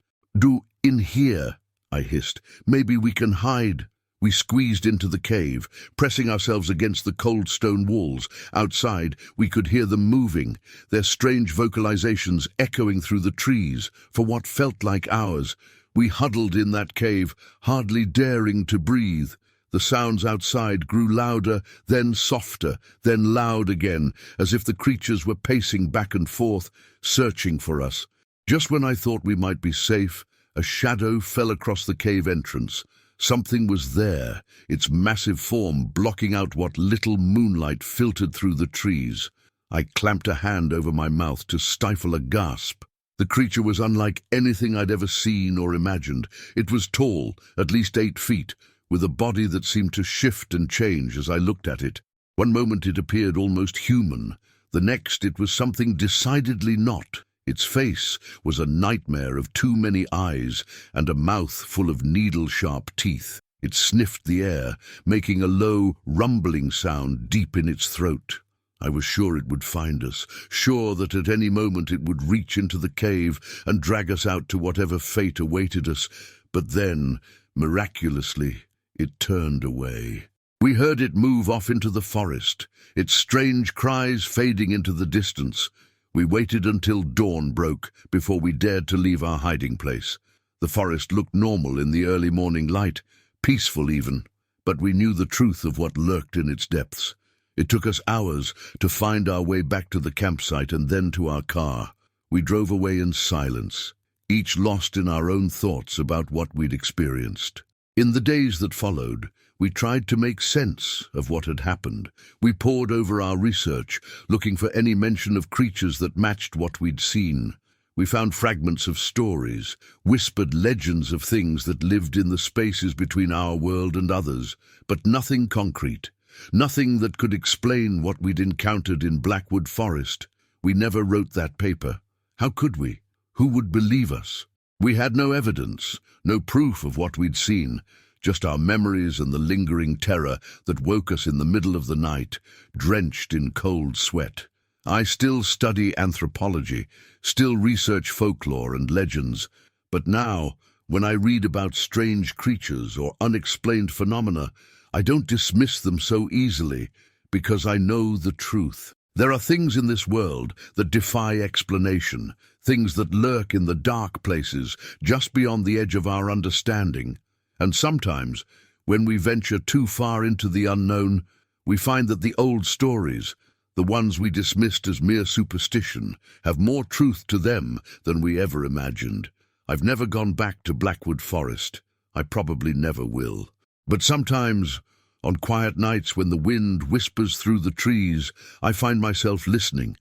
"In here," I hissed. "Maybe we can hide." We squeezed into the cave, pressing ourselves against the cold stone walls. Outside, we could hear them moving, their strange vocalizations echoing through the trees for what felt like hours. We huddled in that cave, hardly daring to breathe. The sounds outside grew louder, then softer, then loud again, as if the creatures were pacing back and forth, searching for us. Just when I thought we might be safe, a shadow fell across the cave entrance. Something was there, its massive form blocking out what little moonlight filtered through the trees. I clamped a hand over my mouth to stifle a gasp. The creature was unlike anything I'd ever seen or imagined. It was tall, at least 8 feet, with a body that seemed to shift and change as I looked at it. One moment it appeared almost human. The next it was something decidedly not. Its face was a nightmare of too many eyes and a mouth full of needle-sharp teeth. It sniffed the air, making a low, rumbling sound deep in its throat. I was sure it would find us, sure that at any moment it would reach into the cave and drag us out to whatever fate awaited us. But then, miraculously, it turned away. We heard it move off into the forest, its strange cries fading into the distance. We waited until dawn broke before we dared to leave our hiding place. The forest looked normal in the early morning light, peaceful even, but we knew the truth of what lurked in its depths. It took us hours to find our way back to the campsite and then to our car. We drove away in silence, each lost in our own thoughts about what we'd experienced. In the days that followed, we tried to make sense of what had happened. We pored over our research, looking for any mention of creatures that matched what we'd seen. We found fragments of stories, whispered legends of things that lived in the spaces between our world and others, but nothing concrete, nothing that could explain what we'd encountered in Blackwood Forest. We never wrote that paper. How could we? Who would believe us? We had no evidence, no proof of what we'd seen, just our memories and the lingering terror that woke us in the middle of the night, drenched in cold sweat. I still study anthropology, still research folklore and legends, but now, when I read about strange creatures or unexplained phenomena, I don't dismiss them so easily, because I know the truth. There are things in this world that defy explanation, things that lurk in the dark places, just beyond the edge of our understanding. And sometimes, when we venture too far into the unknown, we find that the old stories, the ones we dismissed as mere superstition, have more truth to them than we ever imagined. I've never gone back to Blackwood Forest. I probably never will. But sometimes, on quiet nights when the wind whispers through the trees, I find myself listening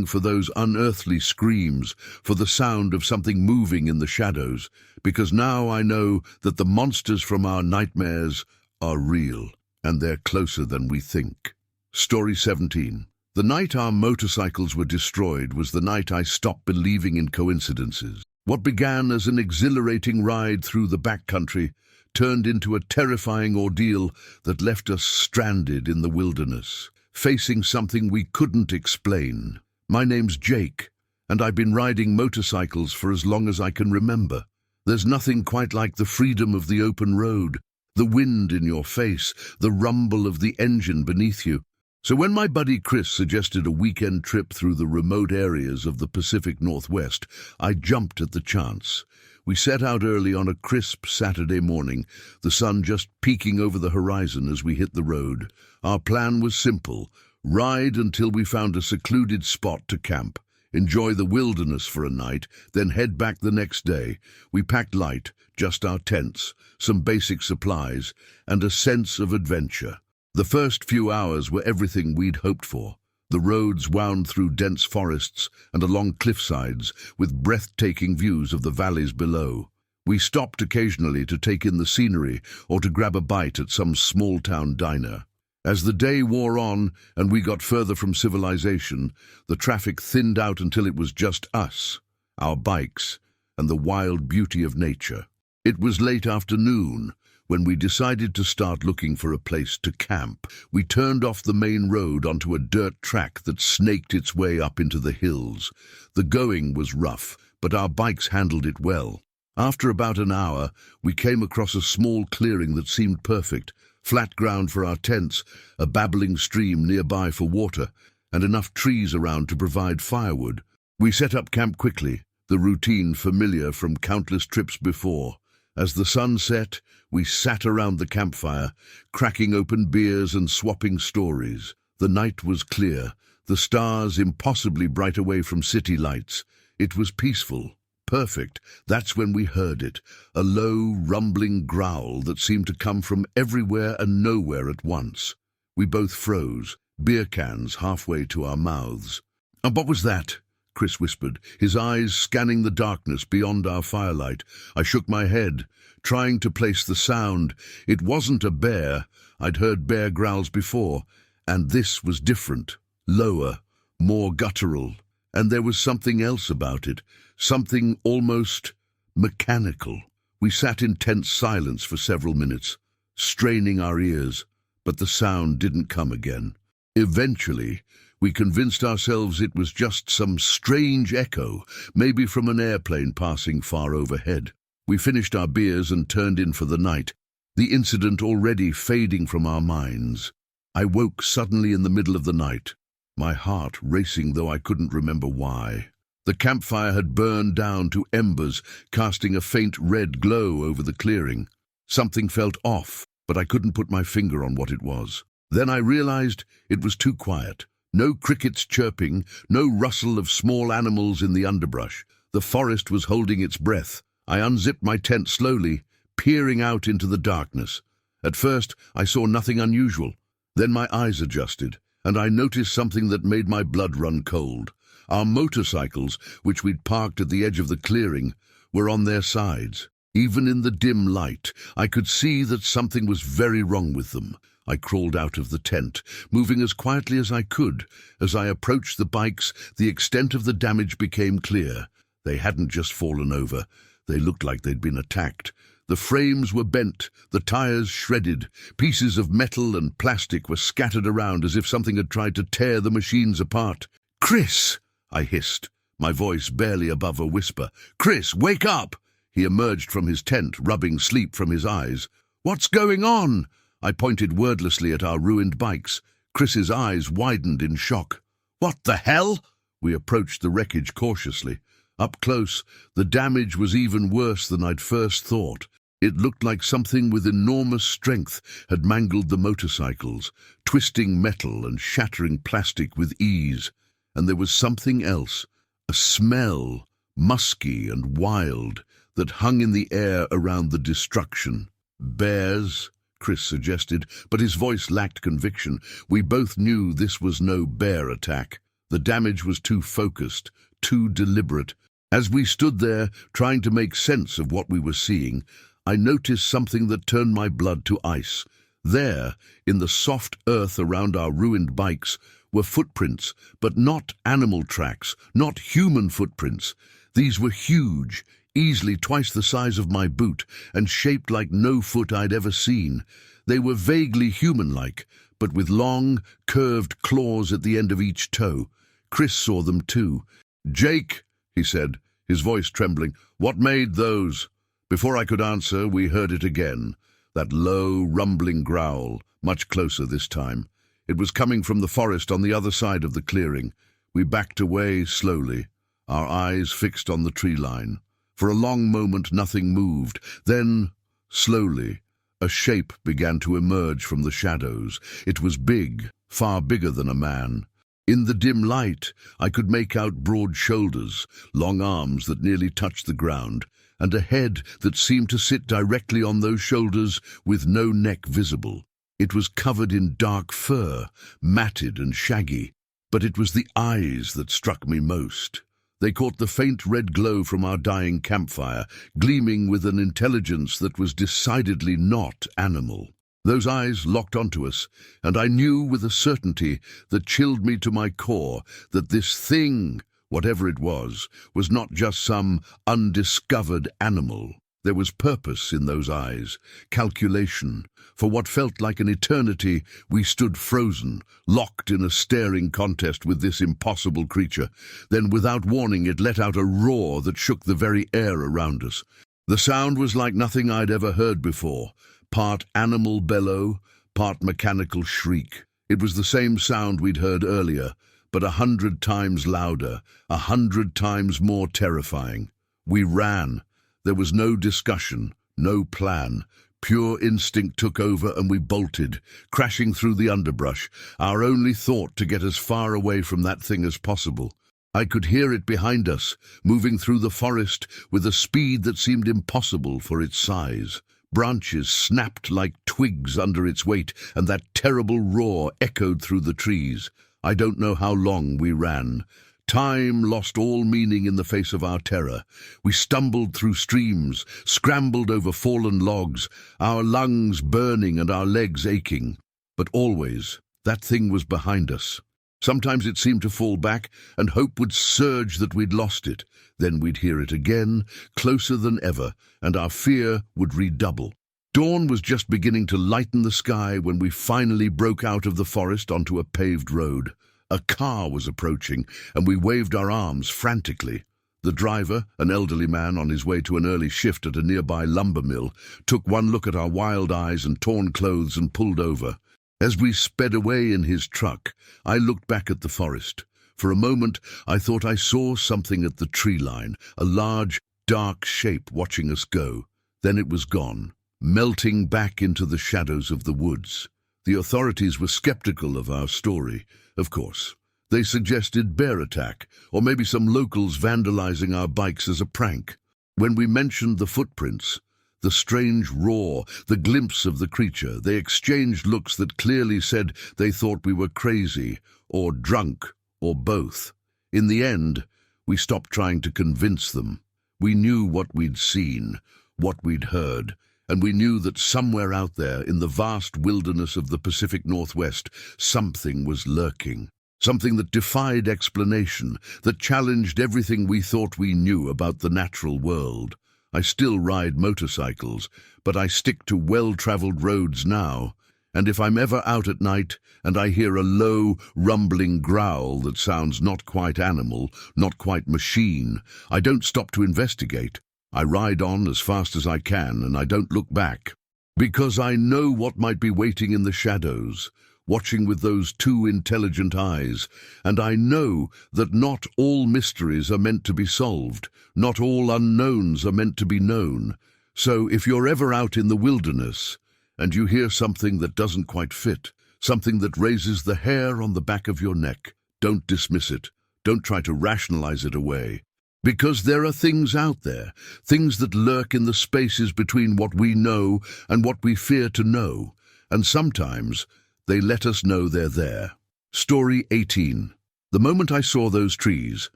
for those unearthly screams, for the sound of something moving in the shadows, because now I know that the monsters from our nightmares are real, and they're closer than we think. Story 17. The night our motorcycles were destroyed was the night I stopped believing in coincidences. What began as an exhilarating ride through the backcountry turned into a terrifying ordeal that left us stranded in the wilderness, facing something we couldn't explain. My name's Jake, and I've been riding motorcycles for as long as I can remember. There's nothing quite like the freedom of the open road, the wind in your face, the rumble of the engine beneath you. So when my buddy Chris suggested a weekend trip through the remote areas of the Pacific Northwest, I jumped at the chance. We set out early on a crisp Saturday morning, the sun just peeking over the horizon as we hit the road. Our plan was simple: ride until we found a secluded spot to camp, enjoy the wilderness for a night, then head back the next day. We packed light, just our tents, some basic supplies, and a sense of adventure. The first few hours were everything we'd hoped for. The roads wound through dense forests and along cliffsides with breathtaking views of the valleys below. We stopped occasionally to take in the scenery or to grab a bite at some small-town diner. As the day wore on and we got further from civilization, the traffic thinned out until it was just us, our bikes, and the wild beauty of nature. It was late afternoon when we decided to start looking for a place to camp. We turned off the main road onto a dirt track that snaked its way up into the hills. The going was rough, but our bikes handled it well. After about an hour, we came across a small clearing that seemed perfect, flat ground for our tents, a babbling stream nearby for water, and enough trees around to provide firewood. We set up camp quickly, the routine familiar from countless trips before. As the sun set, we sat around the campfire, cracking open beers and swapping stories. The night was clear, the stars impossibly bright away from city lights. It was peaceful, perfect. That's when we heard it, a low, rumbling growl that seemed to come from everywhere and nowhere at once. We both froze, beer cans halfway to our mouths. "And what was that?" Chris whispered, his eyes scanning the darkness beyond our firelight. I shook my head, trying to place the sound. It wasn't a bear. I'd heard bear growls before, and this was different, lower, more guttural. And there was something else about it, something almost mechanical. We sat in tense silence for several minutes, straining our ears, but the sound didn't come again. Eventually, we convinced ourselves it was just some strange echo, maybe from an airplane passing far overhead. We finished our beers and turned in for the night, the incident already fading from our minds. I woke suddenly in the middle of the night, my heart racing though I couldn't remember why. The campfire had burned down to embers, casting a faint red glow over the clearing. Something felt off, but I couldn't put my finger on what it was. Then I realized it was too quiet. No crickets chirping, no rustle of small animals in the underbrush. The forest was holding its breath. I unzipped my tent slowly, peering out into the darkness. At first, I saw nothing unusual. Then my eyes adjusted, and I noticed something that made my blood run cold. Our motorcycles, which we'd parked at the edge of the clearing, were on their sides. Even in the dim light, I could see that something was very wrong with them. I crawled out of the tent, moving as quietly as I could. As I approached the bikes, the extent of the damage became clear. They hadn't just fallen over. They looked like they'd been attacked. The frames were bent, the tires shredded. Pieces of metal and plastic were scattered around as if something had tried to tear the machines apart. "Chris!" I hissed, my voice barely above a whisper. "Chris, wake up!" He emerged from his tent, rubbing sleep from his eyes. "What's going on?" I pointed wordlessly at our ruined bikes. Chris's eyes widened in shock. "What the hell?" We approached the wreckage cautiously. Up close, the damage was even worse than I'd first thought. It looked like something with enormous strength had mangled the motorcycles, twisting metal and shattering plastic with ease. And there was something else, a smell, musky and wild, that hung in the air around the destruction. "Bears?" Chris suggested, but his voice lacked conviction. We both knew this was no bear attack. The damage was too focused, too deliberate. As we stood there, trying to make sense of what we were seeing, I noticed something that turned my blood to ice. There, in the soft earth around our ruined bikes, were footprints, but not animal tracks, not human footprints. These were huge, easily twice the size of my boot, and shaped like no foot I'd ever seen. They were vaguely human-like, but with long, curved claws at the end of each toe. Chris saw them too. "Jake," he said, his voice trembling, "what made those?" Before I could answer, we heard it again, that low, rumbling growl, much closer this time. It was coming from the forest on the other side of the clearing. We backed away slowly, our eyes fixed on the tree line. For a long moment nothing moved. Then, slowly, a shape began to emerge from the shadows. It was big, far bigger than a man. In the dim light, I could make out broad shoulders, long arms that nearly touched the ground, and a head that seemed to sit directly on those shoulders with no neck visible. It was covered in dark fur, matted and shaggy, but it was the eyes that struck me most. They caught the faint red glow from our dying campfire, gleaming with an intelligence that was decidedly not animal. Those eyes locked onto us, and I knew with a certainty that chilled me to my core that this thing, whatever it was not just some undiscovered animal. There was purpose in those eyes, calculation. For what felt like an eternity, we stood frozen, locked in a staring contest with this impossible creature. Then, without warning, it let out a roar that shook the very air around us. The sound was like nothing I'd ever heard before, part animal bellow, part mechanical shriek. It was the same sound we'd heard earlier, but 100 times louder, 100 times more terrifying. We ran. There was no discussion, no plan. Pure instinct took over and we bolted, crashing through the underbrush, our only thought to get as far away from that thing as possible. I could hear it behind us, moving through the forest with a speed that seemed impossible for its size. Branches snapped like twigs under its weight, and that terrible roar echoed through the trees. I don't know how long we ran. Time lost all meaning in the face of our terror. We stumbled through streams, scrambled over fallen logs, our lungs burning and our legs aching. But always, that thing was behind us. Sometimes it seemed to fall back, and hope would surge that we'd lost it. Then we'd hear it again, closer than ever, and our fear would redouble. Dawn was just beginning to lighten the sky when we finally broke out of the forest onto a paved road. A car was approaching, and we waved our arms frantically. The driver, an elderly man on his way to an early shift at a nearby lumber mill, took one look at our wild eyes and torn clothes and pulled over. As we sped away in his truck, I looked back at the forest. For a moment, I thought I saw something at the tree line, a large, dark shape watching us go. Then it was gone, melting back into the shadows of the woods. The authorities were skeptical of our story, of course. They suggested bear attack, or maybe some locals vandalizing our bikes as a prank. When we mentioned the footprints, the strange roar, the glimpse of the creature, they exchanged looks that clearly said they thought we were crazy, or drunk, or both. In the end, we stopped trying to convince them. We knew what we'd seen, what we'd heard, and we knew that somewhere out there in the vast wilderness of the Pacific Northwest, something was lurking. Something that defied explanation, that challenged everything we thought we knew about the natural world. I still ride motorcycles, but I stick to well-traveled roads now. And if I'm ever out at night and I hear a low, rumbling growl that sounds not quite animal, not quite machine, I don't stop to investigate. I ride on as fast as I can and I don't look back. Because I know what might be waiting in the shadows, watching with those two intelligent eyes, and I know that not all mysteries are meant to be solved, not all unknowns are meant to be known. So if you're ever out in the wilderness, and you hear something that doesn't quite fit, something that raises the hair on the back of your neck, don't dismiss it. Don't try to rationalize it away. Because there are things out there, things that lurk in the spaces between what we know and what we fear to know, and sometimes they let us know they're there. Story 18. The moment I saw those trees,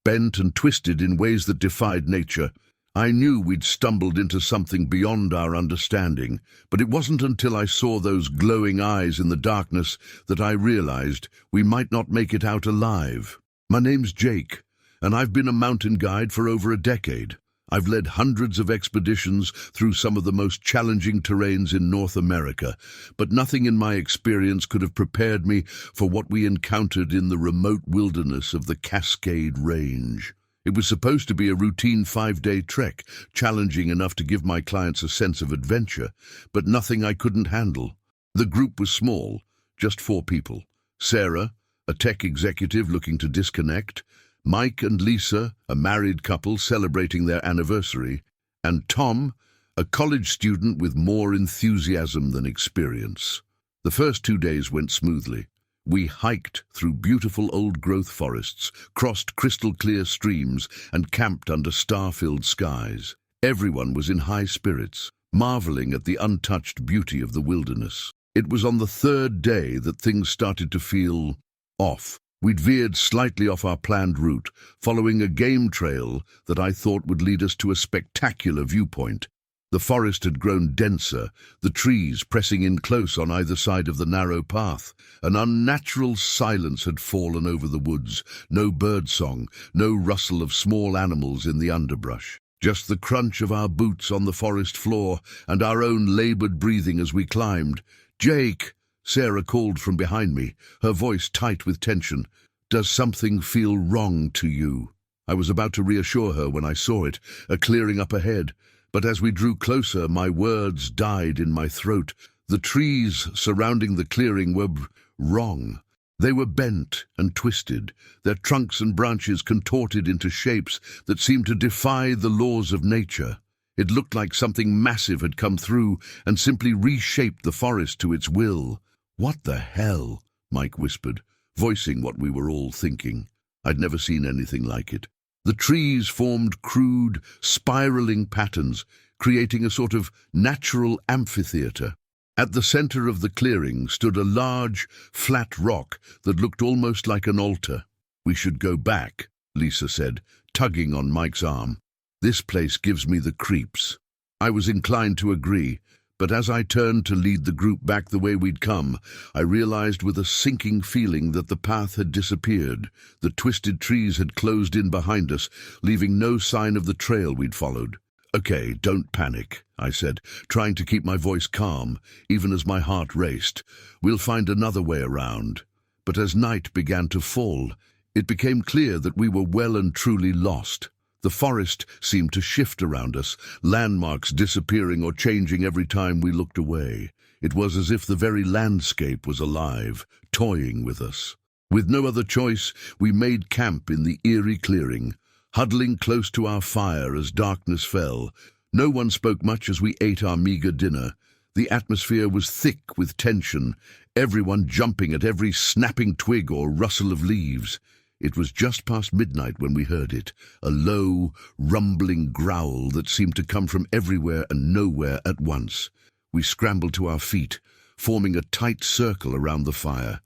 bent and twisted in ways that defied nature, I knew we'd stumbled into something beyond our understanding, but it wasn't until I saw those glowing eyes in the darkness that I realized we might not make it out alive. My name's Jake, and I've been a mountain guide for over a decade. I've led hundreds of expeditions through some of the most challenging terrains in North America, but nothing in my experience could have prepared me for what we encountered in the remote wilderness of the Cascade Range. It was supposed to be a routine 5-day trek, challenging enough to give my clients a sense of adventure, but nothing I couldn't handle. The group was small, just 4 people. Sarah, a tech executive looking to disconnect, Mike and Lisa, a married couple celebrating their anniversary, and Tom, a college student with more enthusiasm than experience. The first 2 days went smoothly. We hiked through beautiful old-growth forests, crossed crystal-clear streams, and camped under star-filled skies. Everyone was in high spirits, marveling at the untouched beauty of the wilderness. It was on the 3rd day that things started to feel off. We'd veered slightly off our planned route, following a game trail that I thought would lead us to a spectacular viewpoint. The forest had grown denser, the trees pressing in close on either side of the narrow path. An unnatural silence had fallen over the woods, no birdsong, no rustle of small animals in the underbrush. Just the crunch of our boots on the forest floor and our own labored breathing as we climbed. "Jake," Sarah called from behind me, her voice tight with tension. "Does something feel wrong to you?" I was about to reassure her when I saw it, a clearing up ahead. But as we drew closer, my words died in my throat. The trees surrounding the clearing were wrong. They were bent and twisted, their trunks and branches contorted into shapes that seemed to defy the laws of nature. It looked like something massive had come through and simply reshaped the forest to its will. "What the hell?" Mike whispered, voicing what we were all thinking. I'd never seen anything like it. The trees formed crude, spiraling patterns, creating a sort of natural amphitheater. At the center of the clearing stood a large, flat rock that looked almost like an altar. "We should go back," Lisa said, tugging on Mike's arm. "This place gives me the creeps." I was inclined to agree, but as I turned to lead the group back the way we'd come, I realized with a sinking feeling that the path had disappeared. The twisted trees had closed in behind us, leaving no sign of the trail we'd followed. "Okay, don't panic," I said, trying to keep my voice calm, even as my heart raced. "We'll find another way around." But as night began to fall, it became clear that we were well and truly lost. The forest seemed to shift around us, landmarks disappearing or changing every time we looked away. It was as if the very landscape was alive, toying with us. With no other choice, we made camp in the eerie clearing, huddling close to our fire as darkness fell. No one spoke much as we ate our meager dinner. The atmosphere was thick with tension, everyone jumping at every snapping twig or rustle of leaves. It was just past midnight when we heard it, a low, rumbling growl that seemed to come from everywhere and nowhere at once. We scrambled to our feet, forming a tight circle around the fire.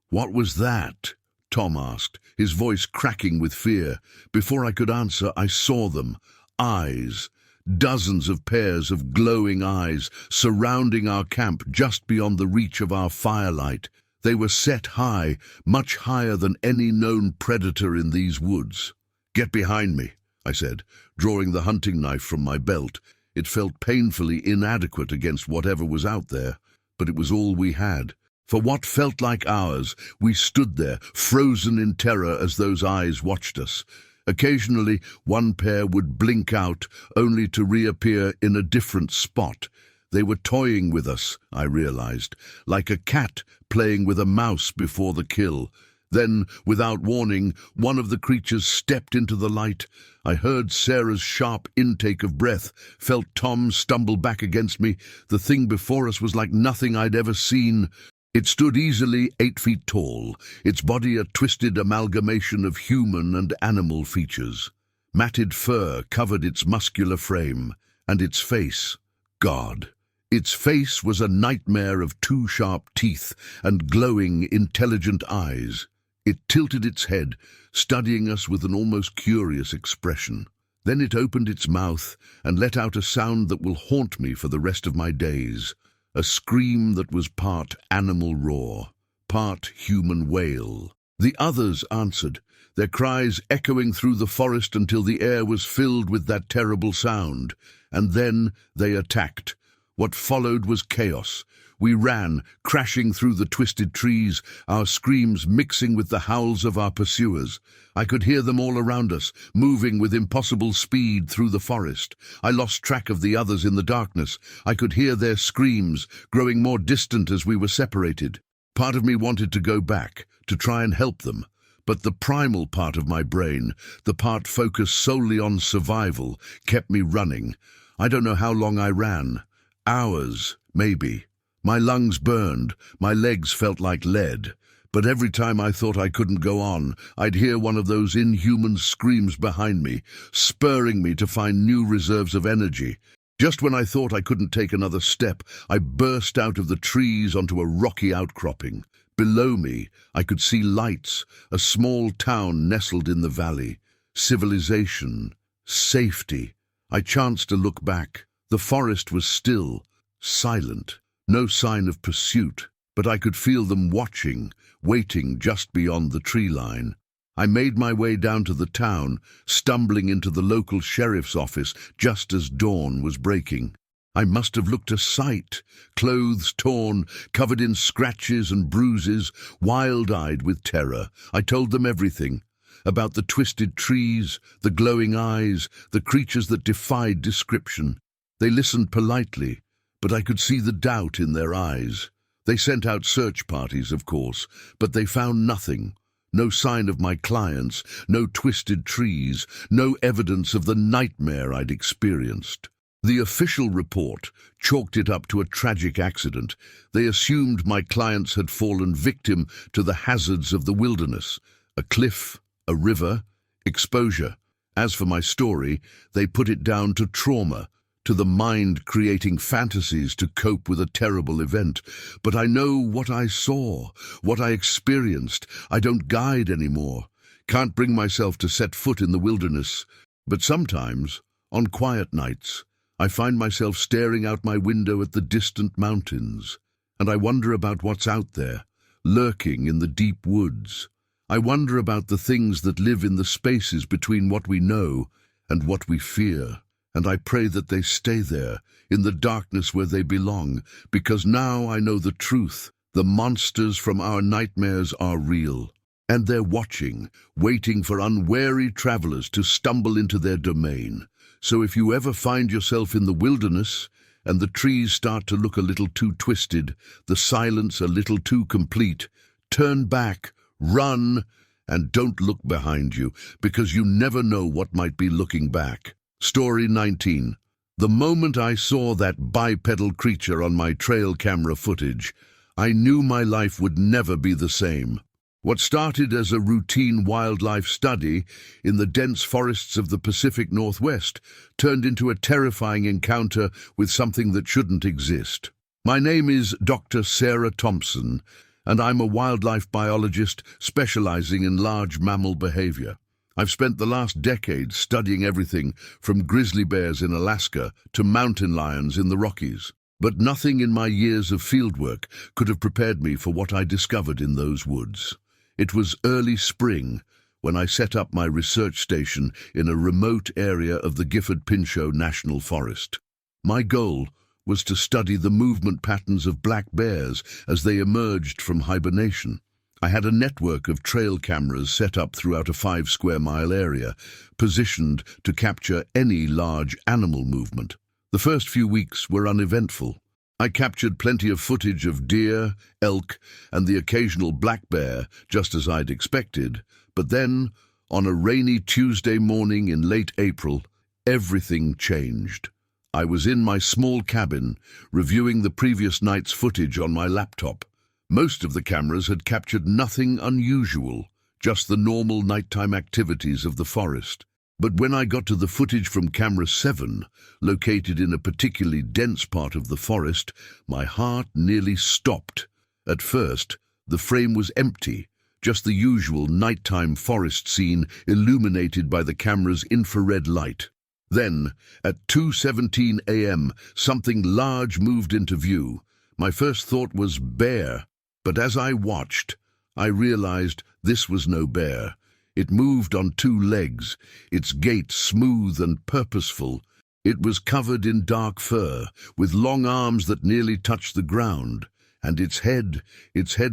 "What was that?" Tom asked, his voice cracking with fear. Before I could answer, I saw them. Eyes. Dozens of pairs of glowing eyes surrounding our camp just beyond the reach of our firelight. They were set high, much higher than any known predator in these woods. "Get behind me," I said, drawing the hunting knife from my belt. It felt painfully inadequate against whatever was out there, but it was all we had. For what felt like hours, we stood there, frozen in terror as those eyes watched us. Occasionally, one pair would blink out, only to reappear in a different spot. They were toying with us, I realized, like a cat playing with a mouse before the kill. Then, without warning, one of the creatures stepped into the light. I heard Sarah's sharp intake of breath, felt Tom stumble back against me. The thing before us was like nothing I'd ever seen. It stood easily 8 feet tall, its body a twisted amalgamation of human and animal features. Matted fur covered its muscular frame, and its face, God. Its face was a nightmare of 2 sharp teeth and glowing, intelligent eyes. It tilted its head, studying us with an almost curious expression. Then it opened its mouth and let out a sound that will haunt me for the rest of my days. A scream that was part animal roar, part human wail. The others answered, their cries echoing through the forest until the air was filled with that terrible sound. And then they attacked. What followed was chaos. We ran, crashing through the twisted trees, our screams mixing with the howls of our pursuers. I could hear them all around us, moving with impossible speed through the forest. I lost track of the others in the darkness. I could hear their screams, growing more distant as we were separated. Part of me wanted to go back, to try and help them. But the primal part of my brain, the part focused solely on survival, kept me running. I don't know how long I ran. Hours, maybe. My lungs burned, my legs felt like lead, but every time I thought I couldn't go on, I'd hear one of those inhuman screams behind me, spurring me to find new reserves of energy. Just when I thought I couldn't take another step, I burst out of the trees onto a rocky outcropping. Below me, I could see lights, a small town nestled in the valley. Civilization, safety. I chanced to look back. The forest was still, silent. No sign of pursuit, but I could feel them watching, waiting just beyond the tree line. I made my way down to the town, stumbling into the local sheriff's office just as dawn was breaking. I must have looked a sight, clothes torn, covered in scratches and bruises, wild-eyed with terror. I told them everything, about the twisted trees, the glowing eyes, the creatures that defied description. They listened politely, but I could see the doubt in their eyes. They sent out search parties, of course, but they found nothing. No sign of my clients, no twisted trees, no evidence of the nightmare I'd experienced. The official report chalked it up to a tragic accident. They assumed my clients had fallen victim to the hazards of the wilderness, a cliff, a river, exposure. As for my story, they put it down to trauma, to the mind creating fantasies to cope with a terrible event. But I know what I saw, what I experienced. I don't guide anymore, can't bring myself to set foot in the wilderness. But sometimes, on quiet nights, I find myself staring out my window at the distant mountains, and I wonder about what's out there, lurking in the deep woods. I wonder about the things that live in the spaces between what we know and what we fear. And I pray that they stay there, in the darkness where they belong, because now I know the truth. The monsters from our nightmares are real, and they're watching, waiting for unwary travelers to stumble into their domain. So if you ever find yourself in the wilderness, and the trees start to look a little too twisted, the silence a little too complete, turn back, run, and don't look behind you, because you never know what might be looking back. Story 19. The moment I saw that bipedal creature on my trail camera footage, I knew my life would never be the same. What started as a routine wildlife study in the dense forests of the Pacific Northwest turned into a terrifying encounter with something that shouldn't exist. My name is Dr. Sarah Thompson, and I'm a wildlife biologist specializing in large mammal behavior. I've spent the last decade studying everything from grizzly bears in Alaska to mountain lions in the Rockies. But nothing in my years of fieldwork could have prepared me for what I discovered in those woods. It was early spring, when I set up my research station in a remote area of the Gifford-Pinchot National Forest. My goal was to study the movement patterns of black bears as they emerged from hibernation. I had a network of trail cameras set up throughout a 5-square-mile area, positioned to capture any large animal movement. The first few weeks were uneventful. I captured plenty of footage of deer, elk, and the occasional black bear, just as I'd expected. But then, on a rainy Tuesday morning in late April, everything changed. I was in my small cabin, reviewing the previous night's footage on my laptop. Most of the cameras had captured nothing unusual, just the normal nighttime activities of the forest. But when I got to the footage from camera 7, located in a particularly dense part of the forest, my heart nearly stopped. At first, the frame was empty, just the usual nighttime forest scene illuminated by the camera's infrared light. Then, at 2:17 a.m., something large moved into view. My first thought was bear, but as I watched, I realized this was no bear. It moved on 2 legs, its gait smooth and purposeful. It was covered in dark fur, with long arms that nearly touched the ground. And its head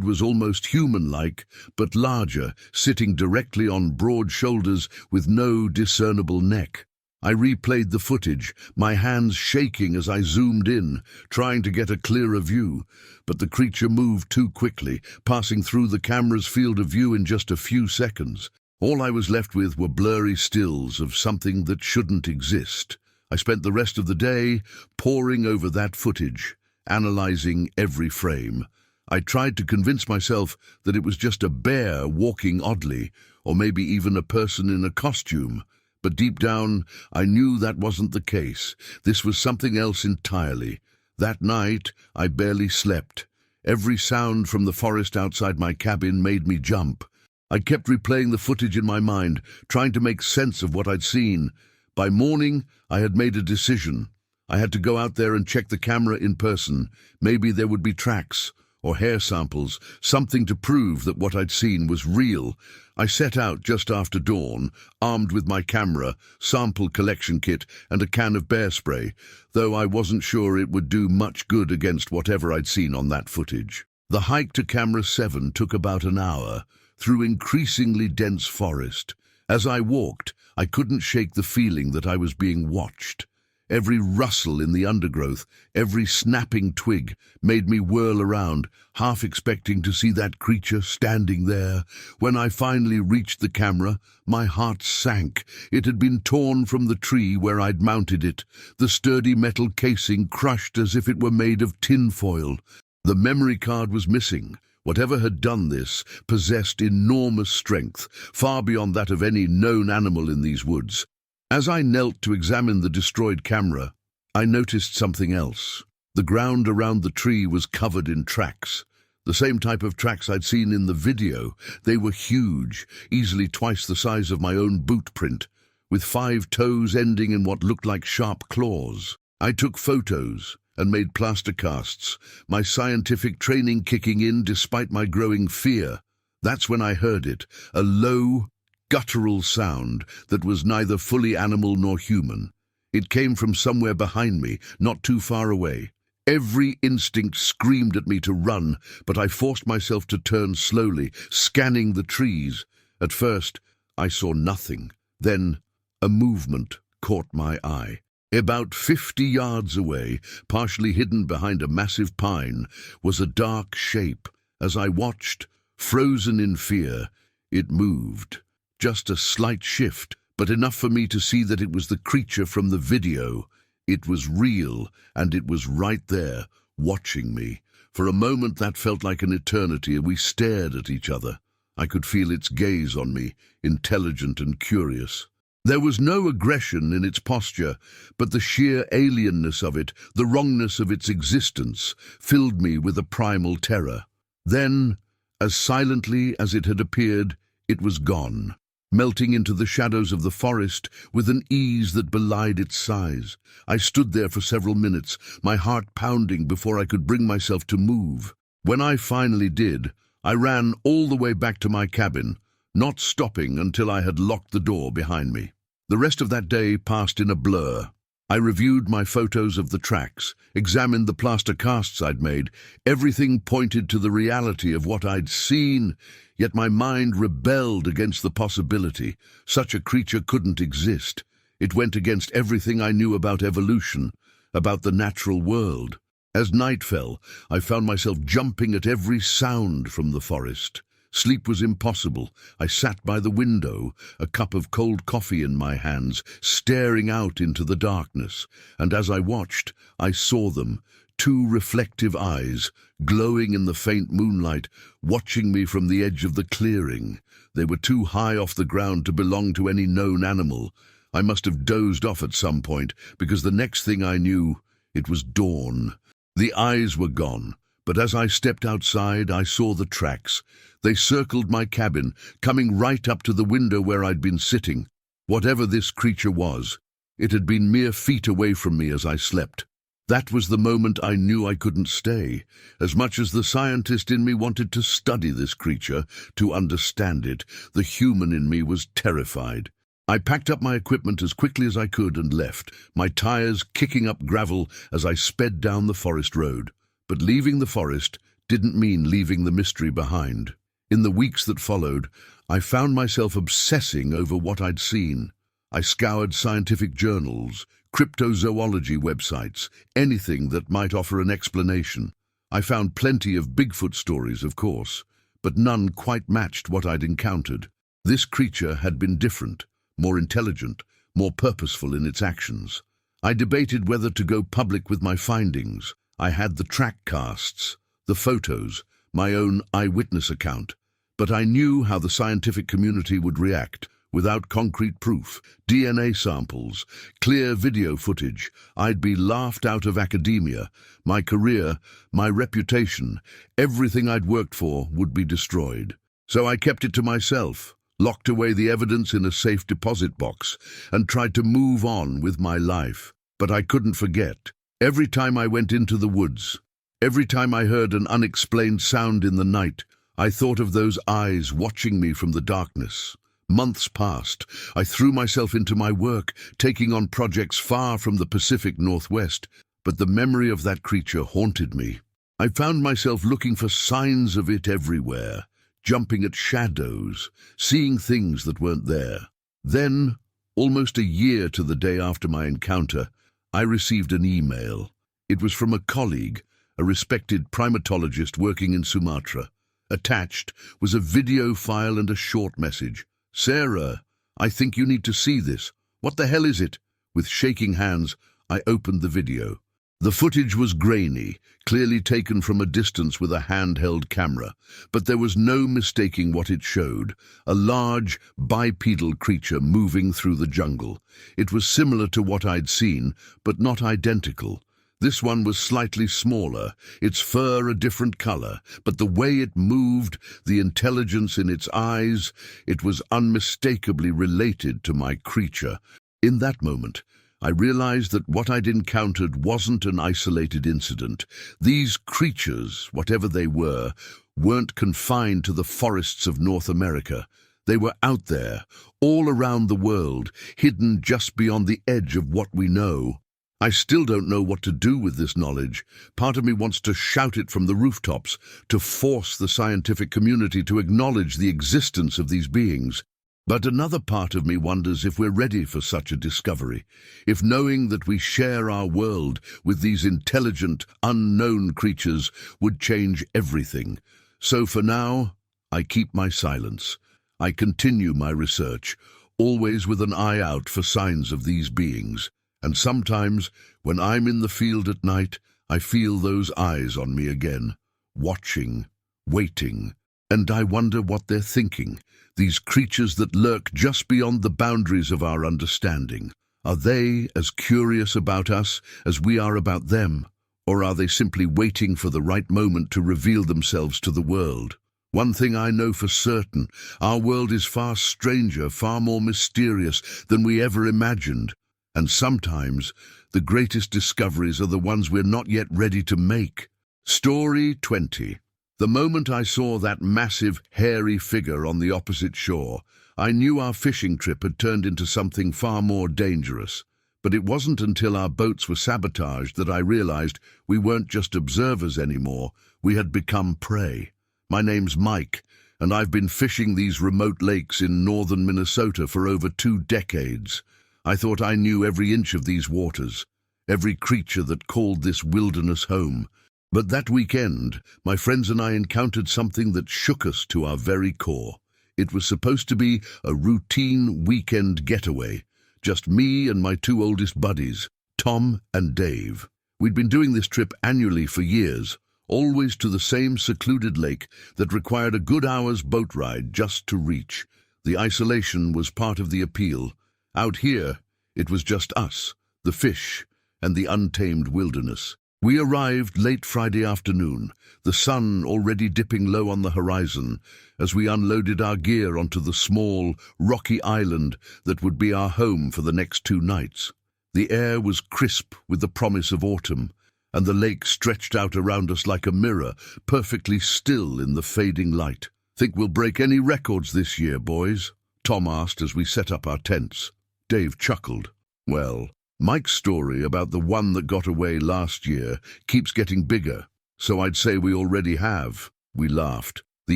was almost human-like, but larger, sitting directly on broad shoulders with no discernible neck. I replayed the footage, my hands shaking as I zoomed in, trying to get a clearer view. But the creature moved too quickly, passing through the camera's field of view in just a few seconds. All I was left with were blurry stills of something that shouldn't exist. I spent the rest of the day poring over that footage, analyzing every frame. I tried to convince myself that it was just a bear walking oddly, or maybe even a person in a costume. But deep down, I knew that wasn't the case. This was something else entirely. That night, I barely slept. Every sound from the forest outside my cabin made me jump. I kept replaying the footage in my mind, trying to make sense of what I'd seen. By morning, I had made a decision. I had to go out there and check the camera in person. Maybe there would be tracks or hair samples, something to prove that what I'd seen was real. I set out just after dawn, armed with my camera, sample collection kit, and a can of bear spray, though I wasn't sure it would do much good against whatever I'd seen on that footage. The hike to camera 7 took about an hour, through increasingly dense forest. As I walked, I couldn't shake the feeling that I was being watched. Every rustle in the undergrowth, every snapping twig, made me whirl around, half expecting to see that creature standing there. When I finally reached the camera, my heart sank. It had been torn from the tree where I'd mounted it, the sturdy metal casing crushed as if it were made of tinfoil. The memory card was missing. Whatever had done this possessed enormous strength, far beyond that of any known animal in these woods. As I knelt to examine the destroyed camera, I noticed something else. The ground around the tree was covered in tracks. The same type of tracks I'd seen in the video. They were huge, easily twice the size of my own boot print, with 5 toes ending in what looked like sharp claws. I took photos and made plaster casts, my scientific training kicking in despite my growing fear. That's when I heard it, a low, guttural sound that was neither fully animal nor human. It came from somewhere behind me, not too far away. Every instinct screamed at me to run, but I forced myself to turn slowly, scanning the trees. At first, I saw nothing. Then, a movement caught my eye. About 50 yards away, partially hidden behind a massive pine, was a dark shape. As I watched, frozen in fear, it moved. Just a slight shift, but enough for me to see that it was the creature from the video. It was real, and it was right there, watching me. For a moment that felt like an eternity, and we stared at each other. I could feel its gaze on me, intelligent and curious. There was no aggression in its posture, but the sheer alienness of it, the wrongness of its existence, filled me with a primal terror. Then, as silently as it had appeared, it was gone, melting into the shadows of the forest with an ease that belied its size. I stood there for several minutes, my heart pounding before I could bring myself to move. When I finally did, I ran all the way back to my cabin, not stopping until I had locked the door behind me. The rest of that day passed in a blur. I reviewed my photos of the tracks, examined the plaster casts I'd made. Everything pointed to the reality of what I'd seen, yet my mind rebelled against the possibility. Such a creature couldn't exist. It went against everything I knew about evolution, about the natural world. As night fell, I found myself jumping at every sound from the forest. Sleep was impossible. I sat by the window, a cup of cold coffee in my hands, staring out into the darkness. And as I watched, I saw them, two reflective eyes, glowing in the faint moonlight, watching me from the edge of the clearing. They were too high off the ground to belong to any known animal. I must have dozed off at some point, because the next thing I knew, it was dawn. The eyes were gone, but as I stepped outside, I saw the tracks. They circled my cabin, coming right up to the window where I'd been sitting. Whatever this creature was, it had been mere feet away from me as I slept. That was the moment I knew I couldn't stay. As much as the scientist in me wanted to study this creature, to understand it, the human in me was terrified. I packed up my equipment as quickly as I could and left, my tires kicking up gravel as I sped down the forest road. But leaving the forest didn't mean leaving the mystery behind. In the weeks that followed, I found myself obsessing over what I'd seen. I scoured scientific journals, cryptozoology websites, anything that might offer an explanation. I found plenty of Bigfoot stories, of course, but none quite matched what I'd encountered. This creature had been different, more intelligent, more purposeful in its actions. I debated whether to go public with my findings. I had the track casts, the photos, my own eyewitness account, but I knew how the scientific community would react. Without concrete proof, DNA samples, clear video footage, I'd be laughed out of academia. My career, my reputation, everything I'd worked for would be destroyed. So I kept it to myself, locked away the evidence in a safe deposit box, and tried to move on with my life. But I couldn't forget. Every time I went into the woods, every time I heard an unexplained sound in the night, I thought of those eyes watching me from the darkness. Months passed. I threw myself into my work, taking on projects far from the Pacific Northwest, but the memory of that creature haunted me. I found myself looking for signs of it everywhere, jumping at shadows, seeing things that weren't there. Then, almost a year to the day after my encounter, I received an email. It was from a colleague, a respected primatologist working in Sumatra. Attached was a video file and a short message. "Sarah, I think you need to see this. What the hell is it?" With shaking hands, I opened the video. The footage was grainy, clearly taken from a distance with a handheld camera, but there was no mistaking what it showed: a large, bipedal creature moving through the jungle. It was similar to what I'd seen, but not identical. This one was slightly smaller, its fur a different color, but the way it moved, the intelligence in its eyes, it was unmistakably related to my creature. In that moment, I realized that what I'd encountered wasn't an isolated incident. These creatures, whatever they were, weren't confined to the forests of North America. They were out there, all around the world, hidden just beyond the edge of what we know. I still don't know what to do with this knowledge. Part of me wants to shout it from the rooftops, to force the scientific community to acknowledge the existence of these beings. But another part of me wonders if we're ready for such a discovery, if knowing that we share our world with these intelligent, unknown creatures would change everything. So for now, I keep my silence. I continue my research, always with an eye out for signs of these beings. And sometimes, when I'm in the field at night, I feel those eyes on me again, watching, waiting, and I wonder what they're thinking, these creatures that lurk just beyond the boundaries of our understanding. Are they as curious about us as we are about them, or are they simply waiting for the right moment to reveal themselves to the world? One thing I know for certain, our world is far stranger, far more mysterious than we ever imagined. And sometimes, the greatest discoveries are the ones we're not yet ready to make. Story 20. The moment I saw that massive, hairy figure on the opposite shore, I knew our fishing trip had turned into something far more dangerous. But it wasn't until our boats were sabotaged that I realized we weren't just observers anymore, we had become prey. My name's Mike, and I've been fishing these remote lakes in northern Minnesota for over 2 decades. I thought I knew every inch of these waters, every creature that called this wilderness home. But that weekend, my friends and I encountered something that shook us to our very core. It was supposed to be a routine weekend getaway, just me and my 2 oldest buddies, Tom and Dave. We'd been doing this trip annually for years, always to the same secluded lake that required a good hour's boat ride just to reach. The isolation was part of the appeal. Out here, it was just us, the fish, and the untamed wilderness. We arrived late Friday afternoon, the sun already dipping low on the horizon, as we unloaded our gear onto the small, rocky island that would be our home for the next 2 nights. The air was crisp with the promise of autumn, and the lake stretched out around us like a mirror, perfectly still in the fading light. "Think we'll break any records this year, boys?" Tom asked as we set up our tents. Dave chuckled. "Well, Mike's story about the one that got away last year keeps getting bigger, so I'd say we already have." We laughed, the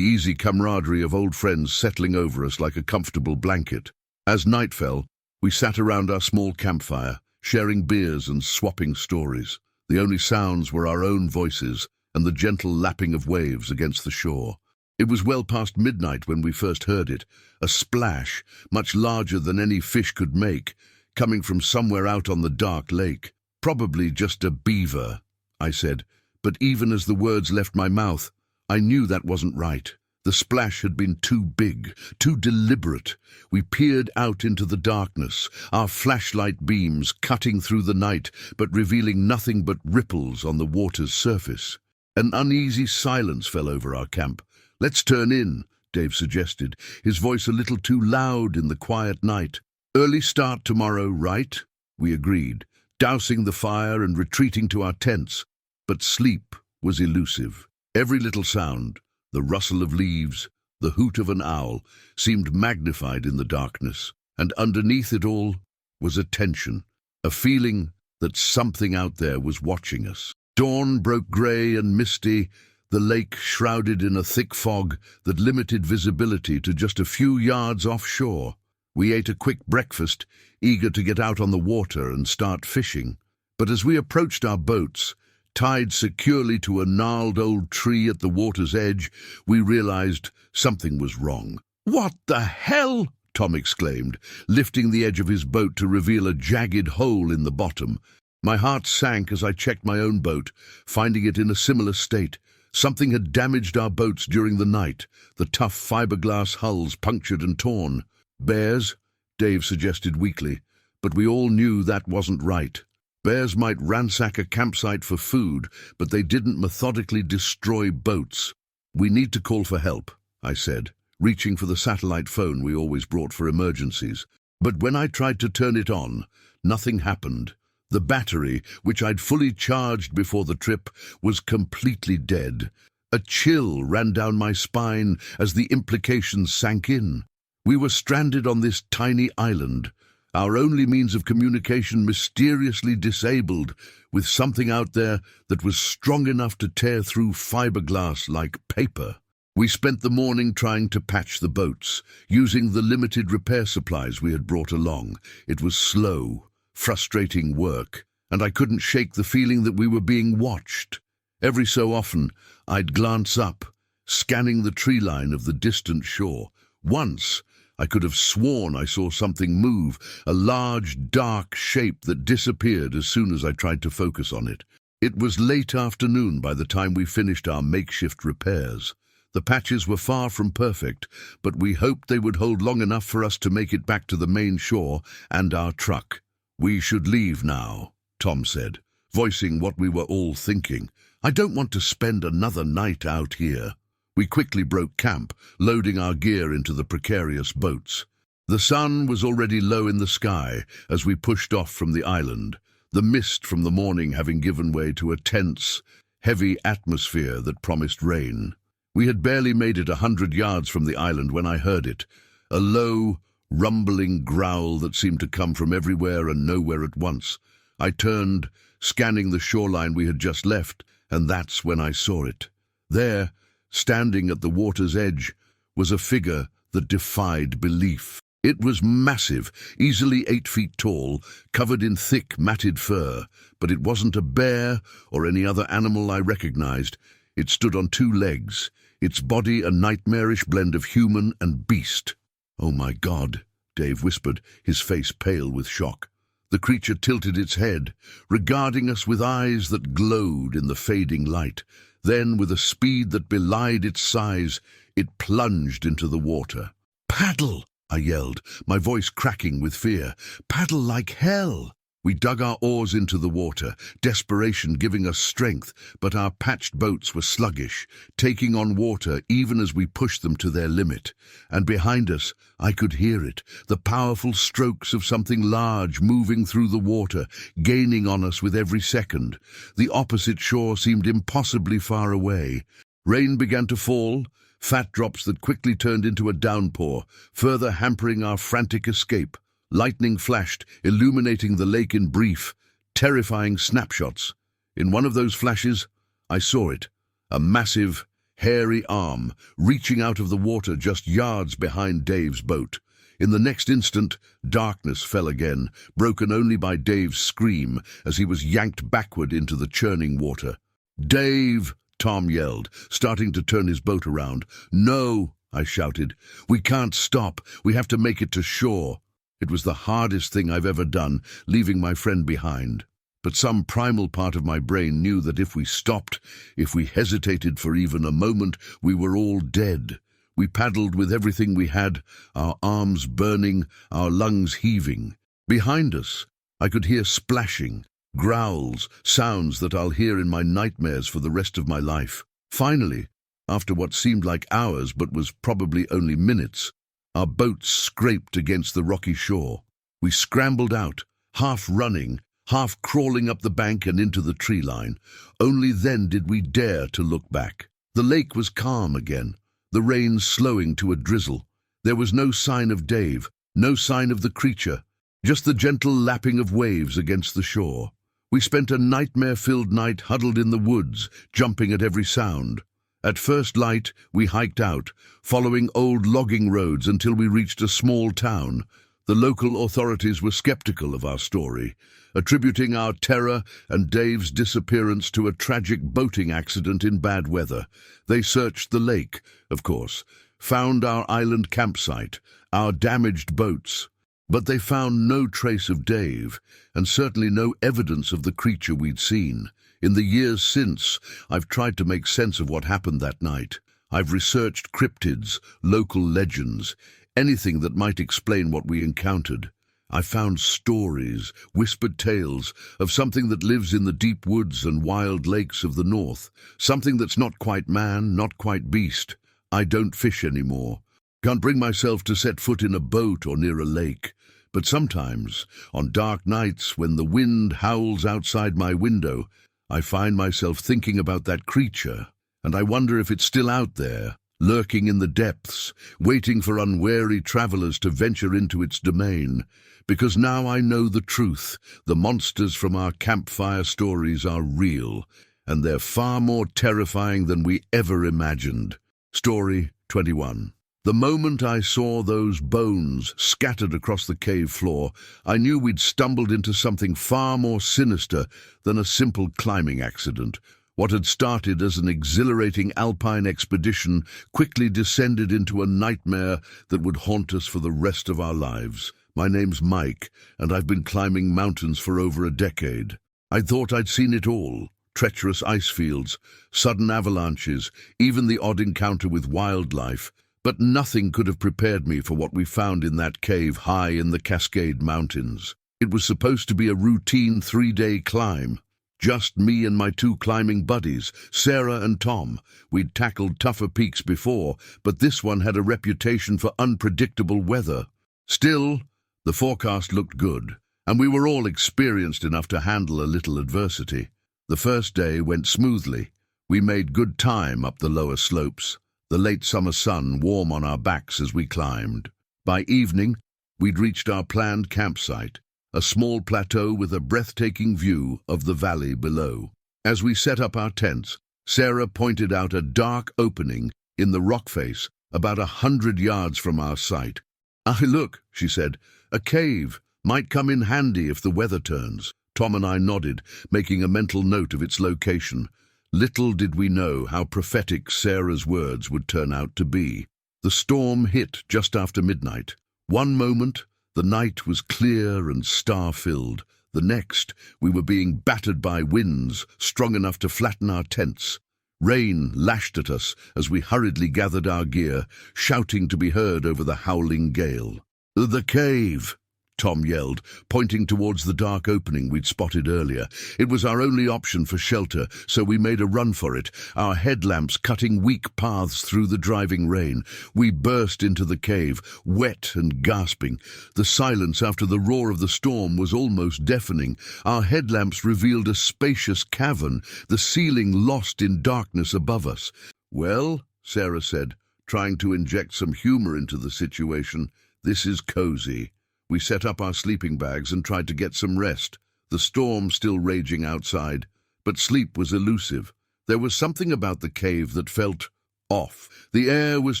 easy camaraderie of old friends settling over us like a comfortable blanket. As night fell, we sat around our small campfire, sharing beers and swapping stories. The only sounds were our own voices and the gentle lapping of waves against the shore. It was well past midnight when we first heard it, a splash, much larger than any fish could make, coming from somewhere out on the dark lake. "Probably just a beaver," I said, but even as the words left my mouth, I knew that wasn't right. The splash had been too big, too deliberate. We peered out into the darkness, our flashlight beams cutting through the night, but revealing nothing but ripples on the water's surface. An uneasy silence fell over our camp. "Let's turn in," Dave suggested, his voice a little too loud in the quiet night. "Early start tomorrow, right?" We agreed, dousing the fire and retreating to our tents. But sleep was elusive. Every little sound, the rustle of leaves, the hoot of an owl, seemed magnified in the darkness, and underneath it all was a tension, a feeling that something out there was watching us. Dawn broke grey and misty, the lake shrouded in a thick fog that limited visibility to just a few yards offshore. We ate a quick breakfast, eager to get out on the water and start fishing. But as we approached our boats, tied securely to a gnarled old tree at the water's edge, we realized something was wrong. "What the hell?" Tom exclaimed, lifting the edge of his boat to reveal a jagged hole in the bottom. My heart sank as I checked my own boat, finding it in a similar state. Something had damaged our boats during the night, the tough fiberglass hulls punctured and torn. "Bears?" Dave suggested weakly, but we all knew that wasn't right. Bears might ransack a campsite for food, but they didn't methodically destroy boats. "We need to call for help," I said, reaching for the satellite phone we always brought for emergencies. But when I tried to turn it on, nothing happened. The battery, which I'd fully charged before the trip, was completely dead. A chill ran down my spine as the implications sank in. We were stranded on this tiny island, our only means of communication mysteriously disabled, with something out there that was strong enough to tear through fiberglass like paper. We spent the morning trying to patch the boats, using the limited repair supplies we had brought along. It was slow, frustrating work, and I couldn't shake the feeling that we were being watched. Every so often, I'd glance up, scanning the tree line of the distant shore. Once, I could have sworn I saw something move, a large, dark shape that disappeared as soon as I tried to focus on it. It was late afternoon by the time we finished our makeshift repairs. The patches were far from perfect, but we hoped they would hold long enough for us to make it back to the main shore and our truck. "We should leave now," Tom said, voicing what we were all thinking. "I don't want to spend another night out here." We quickly broke camp, loading our gear into the precarious boats. The sun was already low in the sky as we pushed off from the island, the mist from the morning having given way to a tense, heavy atmosphere that promised rain. We had barely made it 100 yards from the island when I heard it, a low, rumbling growl that seemed to come from everywhere and nowhere at once. I turned, scanning the shoreline we had just left, and that's when I saw it. There, standing at the water's edge, was a figure that defied belief. It was massive, easily 8 feet tall, covered in thick, matted fur, but it wasn't a bear or any other animal I recognized. It stood on 2 legs, its body a nightmarish blend of human and beast. "Oh my God," Dave whispered, his face pale with shock. The creature tilted its head, regarding us with eyes that glowed in the fading light. Then, with a speed that belied its size, it plunged into the water. "Paddle!" I yelled, my voice cracking with fear. "Paddle like hell!" We dug our oars into the water, desperation giving us strength, but our patched boats were sluggish, taking on water even as we pushed them to their limit. And behind us, I could hear it, the powerful strokes of something large moving through the water, gaining on us with every second. The opposite shore seemed impossibly far away. Rain began to fall, fat drops that quickly turned into a downpour, further hampering our frantic escape. Lightning flashed, illuminating the lake in brief, terrifying snapshots. In one of those flashes, I saw it, a massive, hairy arm reaching out of the water just yards behind Dave's boat. In the next instant, darkness fell again, broken only by Dave's scream as he was yanked backward into the churning water. "Dave!" Tom yelled, starting to turn his boat around. "No!" I shouted. "We can't stop. We have to make it to shore." It was the hardest thing I've ever done, leaving my friend behind. But some primal part of my brain knew that if we stopped, if we hesitated for even a moment, we were all dead. We paddled with everything we had, our arms burning, our lungs heaving. Behind us, I could hear splashing, growls, sounds that I'll hear in my nightmares for the rest of my life. Finally, after what seemed like hours but was probably only minutes, our boat scraped against the rocky shore. We scrambled out, half running, half crawling up the bank and into the tree line. Only then did we dare to look back. The lake was calm again, the rain slowing to a drizzle. There was no sign of Dave, no sign of the creature, just the gentle lapping of waves against the shore. We spent a nightmare-filled night huddled in the woods, jumping at every sound. At first light, we hiked out, following old logging roads until we reached a small town. The local authorities were skeptical of our story, attributing our terror and Dave's disappearance to a tragic boating accident in bad weather. They searched the lake, of course, found our island campsite, our damaged boats, but they found no trace of Dave, and certainly no evidence of the creature we'd seen. In the years since, I've tried to make sense of what happened that night. I've researched cryptids, local legends, anything that might explain what we encountered. I found stories, whispered tales of something that lives in the deep woods and wild lakes of the north, something that's not quite man, not quite beast. I don't fish anymore. Can't bring myself to set foot in a boat or near a lake. But sometimes, on dark nights when the wind howls outside my window, I find myself thinking about that creature, and I wonder if it's still out there, lurking in the depths, waiting for unwary travelers to venture into its domain. Because now I know the truth. The monsters from our campfire stories are real, and they're far more terrifying than we ever imagined. Story 21. The moment I saw those bones scattered across the cave floor, I knew we'd stumbled into something far more sinister than a simple climbing accident. What had started as an exhilarating alpine expedition quickly descended into a nightmare that would haunt us for the rest of our lives. My name's Mike, and I've been climbing mountains for over a decade. I thought I'd seen it all. Treacherous ice fields, sudden avalanches, even the odd encounter with wildlife. But nothing could have prepared me for what we found in that cave high in the Cascade Mountains. It was supposed to be a routine 3-day climb. Just me and my 2 climbing buddies, Sarah and Tom. We'd tackled tougher peaks before, but this one had a reputation for unpredictable weather. Still, the forecast looked good, and we were all experienced enough to handle a little adversity. The first day went smoothly. We made good time up the lower slopes. the late summer sun warm on our backs as we climbed. By evening, we'd reached our planned campsite, a small plateau with a breathtaking view of the valley below. As we set up our tents, Sarah pointed out a dark opening in the rock face about 100 yards from our site. "Ah, look," she said, "a cave. Might come in handy if the weather turns." Tom and I nodded, making a mental note of its location. Little did we know how prophetic Sarah's words would turn out to be. The storm hit just after midnight. One moment, the night was clear and star-filled. The next, we were being battered by winds strong enough to flatten our tents. Rain lashed at us as we hurriedly gathered our gear, shouting to be heard over the howling gale. "The cave!" Tom yelled, pointing towards the dark opening we'd spotted earlier. It was our only option for shelter, so we made a run for it, our headlamps cutting weak paths through the driving rain. We burst into the cave, wet and gasping. The silence after the roar of the storm was almost deafening. Our headlamps revealed a spacious cavern, the ceiling lost in darkness above us. "Well," Sarah said, trying to inject some humor into the situation, "this is cozy." We set up our sleeping bags and tried to get some rest, the storm still raging outside, but sleep was elusive. There was something about the cave that felt off. The air was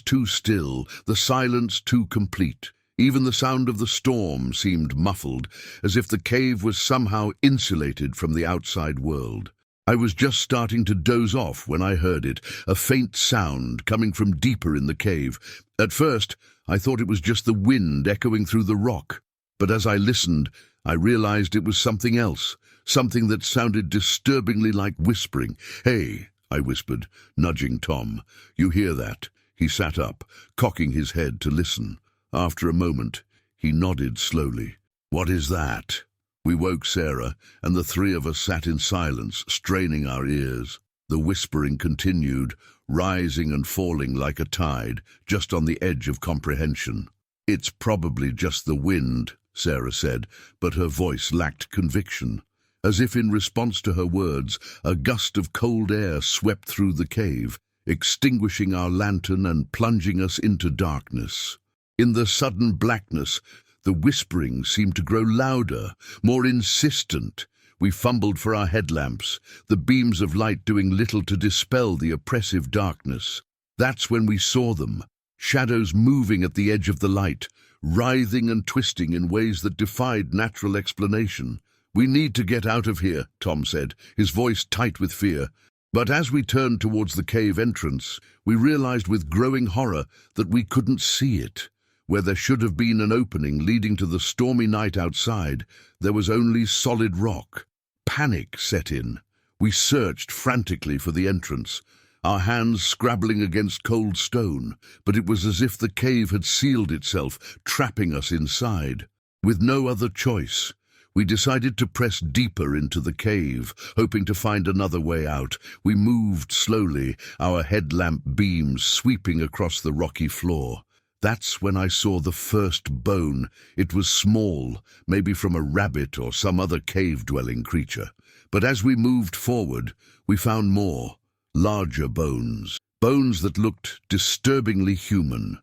too still, the silence too complete. Even the sound of the storm seemed muffled, as if the cave was somehow insulated from the outside world. I was just starting to doze off when I heard it, a faint sound coming from deeper in the cave. At first, I thought it was just the wind echoing through the rock, but as I listened, I realized it was something else, something that sounded disturbingly like whispering. "Hey," I whispered, nudging Tom. "You hear that?" He sat up, cocking his head to listen. After a moment, he nodded slowly. "What is that?" We woke Sarah, and the three of us sat in silence, straining our ears. The whispering continued, rising and falling like a tide, just on the edge of comprehension. "It's probably just the wind," Sarah said, but her voice lacked conviction. As if in response to her words, a gust of cold air swept through the cave, extinguishing our lantern and plunging us into darkness. In the sudden blackness, the whispering seemed to grow louder, more insistent. We fumbled for our headlamps, the beams of light doing little to dispel the oppressive darkness. That's when we saw them, shadows moving at the edge of the light, writhing and twisting in ways that defied natural explanation. "We need to get out of here," Tom said, his voice tight with fear. But as we turned towards the cave entrance, we realized with growing horror that we couldn't see it. Where there should have been an opening leading to the stormy night outside, there was only solid rock. Panic set in. We searched frantically for the entrance, our hands scrabbling against cold stone, but it was as if the cave had sealed itself, trapping us inside. With no other choice, we decided to press deeper into the cave, hoping to find another way out. We moved slowly, our headlamp beams sweeping across the rocky floor. That's when I saw the first bone. It was small, maybe from a rabbit or some other cave-dwelling creature. But as we moved forward, we found more, larger bones. Bones that looked disturbingly human.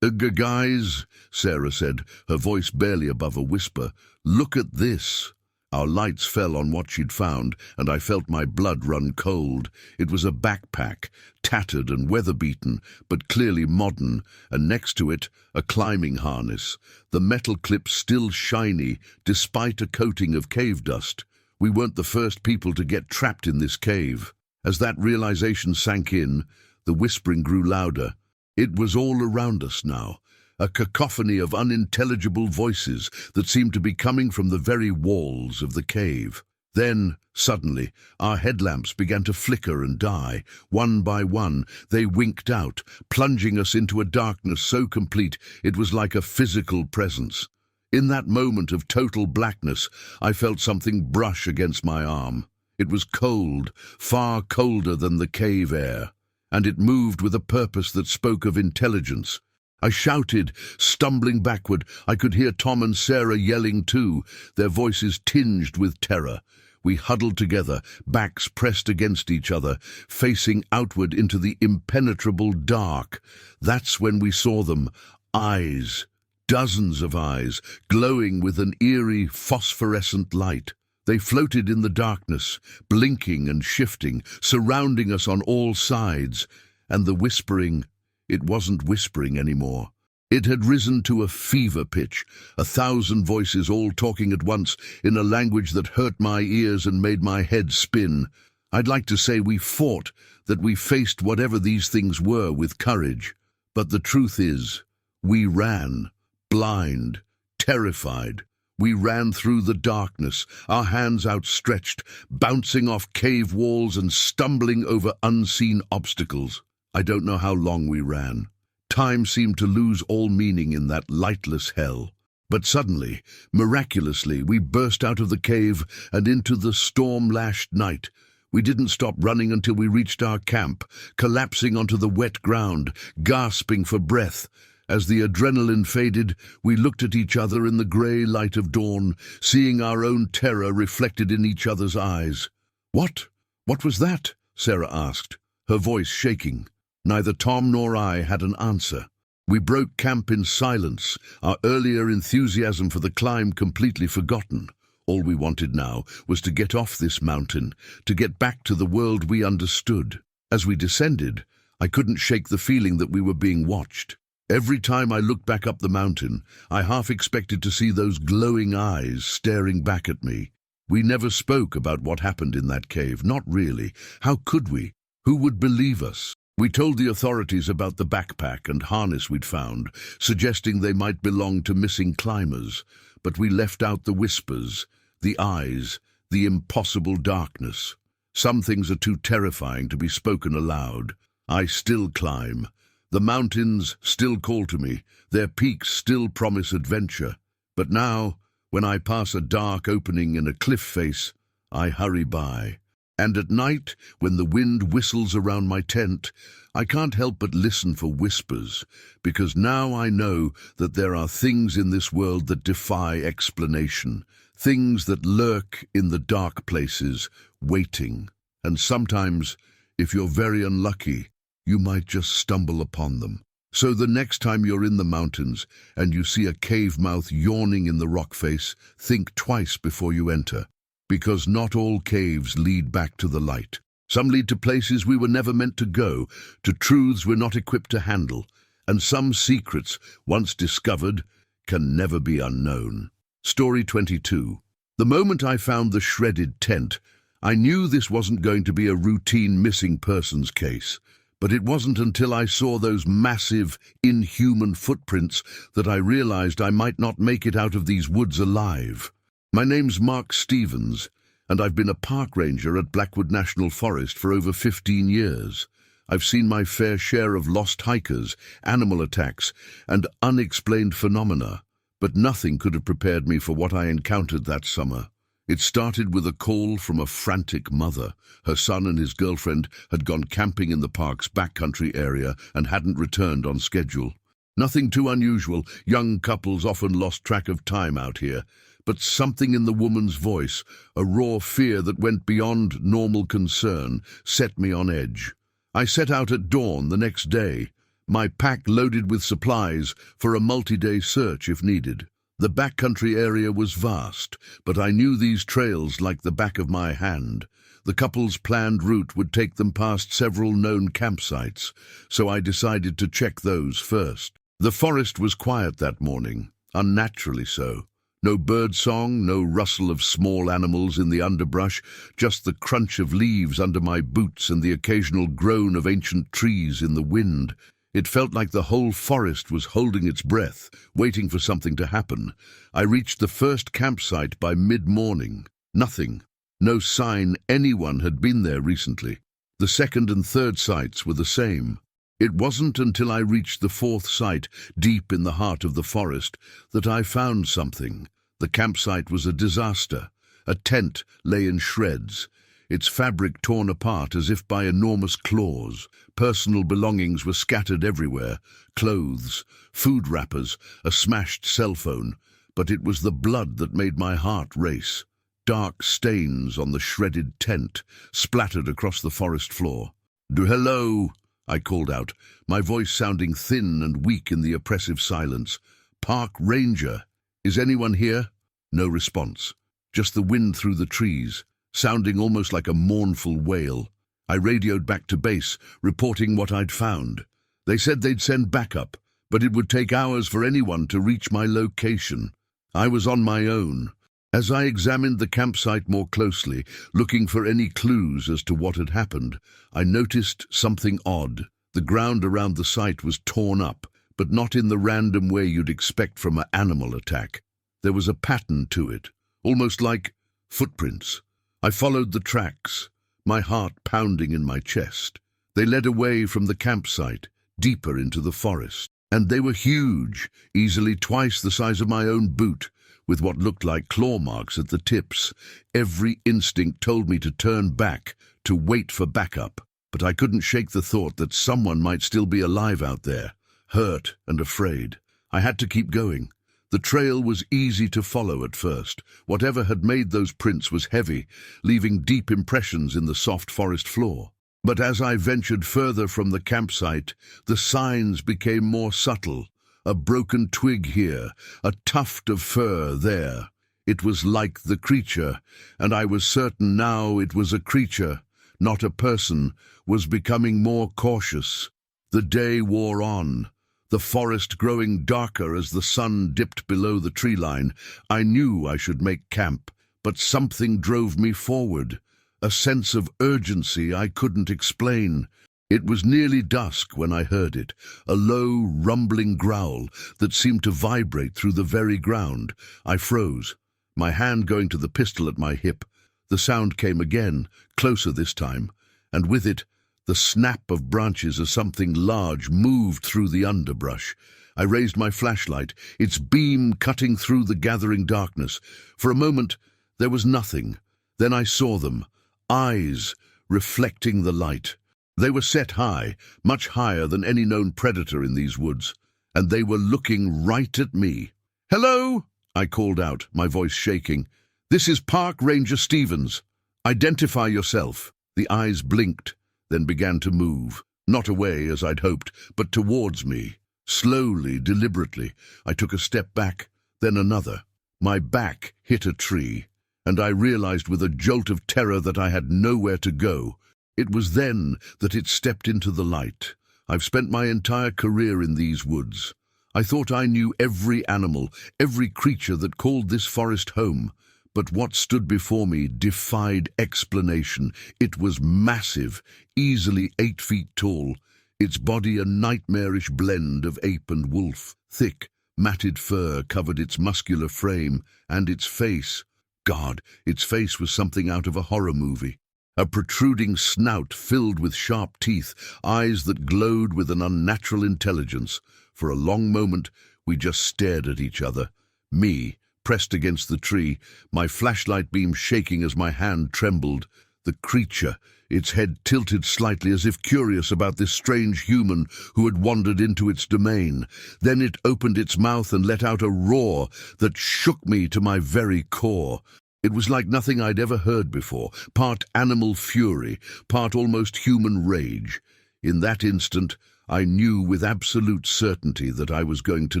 "Guys," Sarah said, her voice barely above a whisper, "look at this." Our lights fell on what she'd found, and I felt my blood run cold. It was a backpack, tattered and weather-beaten, but clearly modern, and next to it, a climbing harness, the metal clip still shiny, despite a coating of cave dust. We weren't the first people to get trapped in this cave. As that realization sank in, the whispering grew louder. It was all around us now, a cacophony of unintelligible voices that seemed to be coming from the very walls of the cave. Then, suddenly, our headlamps began to flicker and die. One by one, they winked out, plunging us into a darkness so complete it was like a physical presence. In that moment of total blackness, I felt something brush against my arm. It was cold, far colder than the cave air, and it moved with a purpose that spoke of intelligence. I shouted, stumbling backward. I could hear Tom and Sarah yelling too, their voices tinged with terror. We huddled together, backs pressed against each other, facing outward into the impenetrable dark. That's when we saw them. Eyes. Dozens of eyes, glowing with an eerie, phosphorescent light. They floated in the darkness, blinking and shifting, surrounding us on all sides. And the whispering, it wasn't whispering anymore. It had risen to a fever pitch, 1,000 voices all talking at once in a language that hurt my ears and made my head spin. I'd like to say we fought, that we faced whatever these things were with courage. But the truth is, we ran, blind, terrified. We ran through the darkness, our hands outstretched, bouncing off cave walls and stumbling over unseen obstacles. I don't know how long we ran. Time seemed to lose all meaning in that lightless hell. But suddenly, miraculously, we burst out of the cave and into the storm-lashed night. We didn't stop running until we reached our camp, collapsing onto the wet ground, gasping for breath. As the adrenaline faded, we looked at each other in the grey light of dawn, seeing our own terror reflected in each other's eyes. "What? What was that?" Sarah asked, her voice shaking. Neither Tom nor I had an answer. We broke camp in silence, our earlier enthusiasm for the climb completely forgotten. All we wanted now was to get off this mountain, to get back to the world we understood. As we descended, I couldn't shake the feeling that we were being watched. Every time I looked back up the mountain, I half expected to see those glowing eyes staring back at me. We never spoke about what happened in that cave, not really. How could we? Who would believe us? We told the authorities about the backpack and harness we'd found, suggesting they might belong to missing climbers, but we left out the whispers, the eyes, the impossible darkness. Some things are too terrifying to be spoken aloud. I still climb. The mountains still call to me, their peaks still promise adventure. But now, when I pass a dark opening in a cliff face, I hurry by. And at night, when the wind whistles around my tent, I can't help but listen for whispers, because now I know that there are things in this world that defy explanation, things that lurk in the dark places, waiting. And sometimes, if you're very unlucky, you might just stumble upon them. So the next time you're in the mountains and you see a cave mouth yawning in the rock face, think twice before you enter. Because not all caves lead back to the light. Some lead to places we were never meant to go, to truths we're not equipped to handle, and some secrets, once discovered, can never be unknown. Story 22. The moment I found the shredded tent, I knew this wasn't going to be a routine missing persons case. But it wasn't until I saw those massive, inhuman footprints that I realized I might not make it out of these woods alive. My name's Mark Stevens, and I've been a park ranger at Blackwood National Forest for over 15 years. I've seen my fair share of lost hikers, animal attacks, and unexplained phenomena, but nothing could have prepared me for what I encountered that summer. It started with a call from a frantic mother. Her son and his girlfriend had gone camping in the park's backcountry area and hadn't returned on schedule. Nothing too unusual, young couples often lost track of time out here. But something in the woman's voice, a raw fear that went beyond normal concern, set me on edge. I set out at dawn the next day, my pack loaded with supplies for a multi-day search if needed. The backcountry area was vast, but I knew these trails like the back of my hand. The couple's planned route would take them past several known campsites, so I decided to check those first. The forest was quiet that morning, unnaturally so. No bird song, no rustle of small animals in the underbrush, just the crunch of leaves under my boots and the occasional groan of ancient trees in the wind. It felt like the whole forest was holding its breath, waiting for something to happen. I reached the first campsite by mid-morning. Nothing. No sign anyone had been there recently. The second and third sites were the same. It wasn't until I reached the fourth site, deep in the heart of the forest, that I found something. The campsite was a disaster. A tent lay in shreds, its fabric torn apart as if by enormous claws. Personal belongings were scattered everywhere, clothes, food wrappers, a smashed cell phone, but it was the blood that made my heart race. dark stains on the shredded tent, splattered across the forest floor. "Hello," I called out, my voice sounding thin and weak in the oppressive silence. "Park Ranger, is anyone here?" No response, just the wind through the trees, sounding almost like a mournful wail. I radioed back to base, reporting what I'd found. They said they'd send backup, but it would take hours for anyone to reach my location. I was on my own. As I examined the campsite more closely, looking for any clues as to what had happened, I noticed something odd. The ground around the site was torn up, but not in the random way you'd expect from an animal attack. There was a pattern to it, almost like footprints. I followed the tracks, my heart pounding in my chest. They led away from the campsite, deeper into the forest. And they were huge, easily twice the size of my own boot, with what looked like claw marks at the tips. Every instinct told me to turn back, to wait for backup. But I couldn't shake the thought that someone might still be alive out there, hurt and afraid. I had to keep going. The trail was easy to follow at first. Whatever had made those prints was heavy, leaving deep impressions in the soft forest floor. But as I ventured further from the campsite, the signs became more subtle. A broken twig here, a tuft of fur there. It was like the creature, and I was certain now it was a creature, not a person, was becoming more cautious. The day wore on, the forest growing darker as the sun dipped below the tree line. I knew I should make camp, but something drove me forward. A sense of urgency I couldn't explain. It was nearly dusk when I heard it, a low, rumbling growl that seemed to vibrate through the very ground. I froze, my hand going to the pistol at my hip. The sound came again, closer this time, and with it, the snap of branches as something large moved through the underbrush. I raised my flashlight, its beam cutting through the gathering darkness. For a moment, there was nothing. Then I saw them. Eyes reflecting the light. They were set high, much higher than any known predator in these woods, and they were looking right at me. "Hello," I called out, my voice shaking. "This is Park Ranger Stevens. Identify yourself." The eyes blinked, then began to move, not away as I'd hoped, but towards me. Slowly, deliberately, I took a step back, then another. My back hit a tree, and I realized with a jolt of terror that I had nowhere to go. It was then that it stepped into the light. I've spent my entire career in these woods. I thought I knew every animal, every creature that called this forest home. But what stood before me defied explanation. It was massive, easily 8 feet tall, its body a nightmarish blend of ape and wolf. Thick, matted fur covered its muscular frame, and its face— God, its face was something out of a horror movie. A protruding snout filled with sharp teeth, eyes that glowed with an unnatural intelligence. For a long moment, we just stared at each other. Me, pressed against the tree, my flashlight beam shaking as my hand trembled. The creature, its head tilted slightly as if curious about this strange human who had wandered into its domain. Then it opened its mouth and let out a roar that shook me to my very core. It was like nothing I'd ever heard before, part animal fury, part almost human rage. In that instant, I knew with absolute certainty that I was going to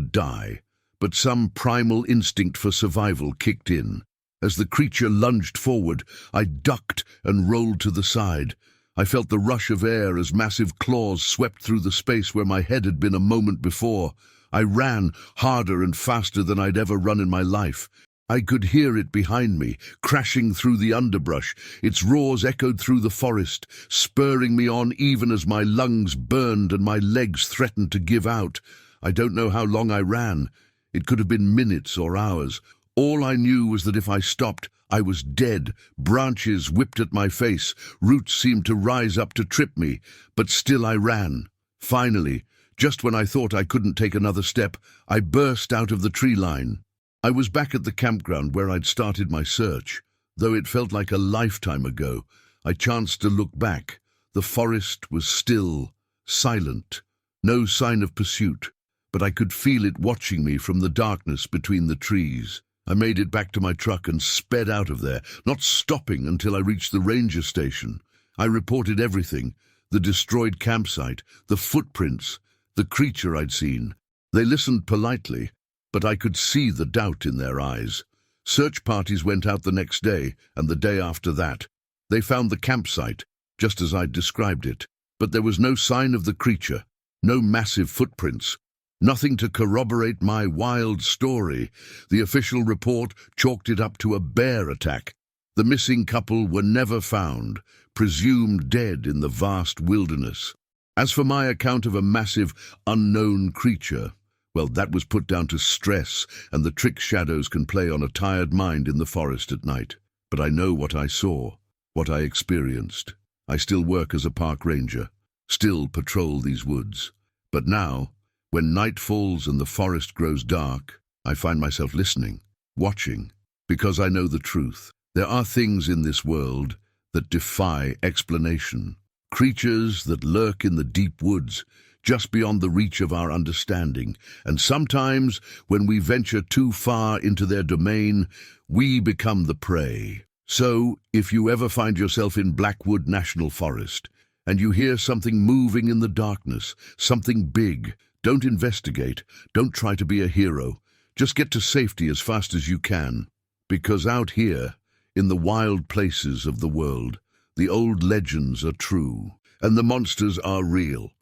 die. But some primal instinct for survival kicked in. As the creature lunged forward, I ducked and rolled to the side. I felt the rush of air as massive claws swept through the space where my head had been a moment before. I ran harder and faster than I'd ever run in my life. I could hear it behind me, crashing through the underbrush. Its roars echoed through the forest, spurring me on even as my lungs burned and my legs threatened to give out. I don't know how long I ran. It could have been minutes or hours. All I knew was that if I stopped, I was dead. Branches whipped at my face. Roots seemed to rise up to trip me, but still I ran. Finally, just when I thought I couldn't take another step, I burst out of the tree line. I was back at the campground where I'd started my search. Though it felt like a lifetime ago, I chanced to look back. The forest was still, silent, no sign of pursuit, but I could feel it watching me from the darkness between the trees. I made it back to my truck and sped out of there, not stopping until I reached the ranger station. I reported everything: the destroyed campsite, the footprints, the creature I'd seen. They listened politely, but I could see the doubt in their eyes. Search parties went out the next day, and the day after that. They found the campsite, just as I'd described it, but there was no sign of the creature, no massive footprints, nothing to corroborate my wild story. The official report chalked it up to a bear attack. The missing couple were never found, presumed dead in the vast wilderness. As for my account of a massive, unknown creature, well, that was put down to stress and the trick shadows can play on a tired mind in the forest at night. But I know what I saw, what I experienced. I still work as a park ranger, still patrol these woods. But now, when night falls and the forest grows dark, I find myself listening, watching, because I know the truth. There are things in this world that defy explanation, creatures that lurk in the deep woods, just beyond the reach of our understanding, and sometimes, when we venture too far into their domain, we become the prey. So, if you ever find yourself in Blackwood National Forest, and you hear something moving in the darkness, something big, don't investigate, don't try to be a hero, just get to safety as fast as you can. Because out here, in the wild places of the world, the old legends are true, and the monsters are real.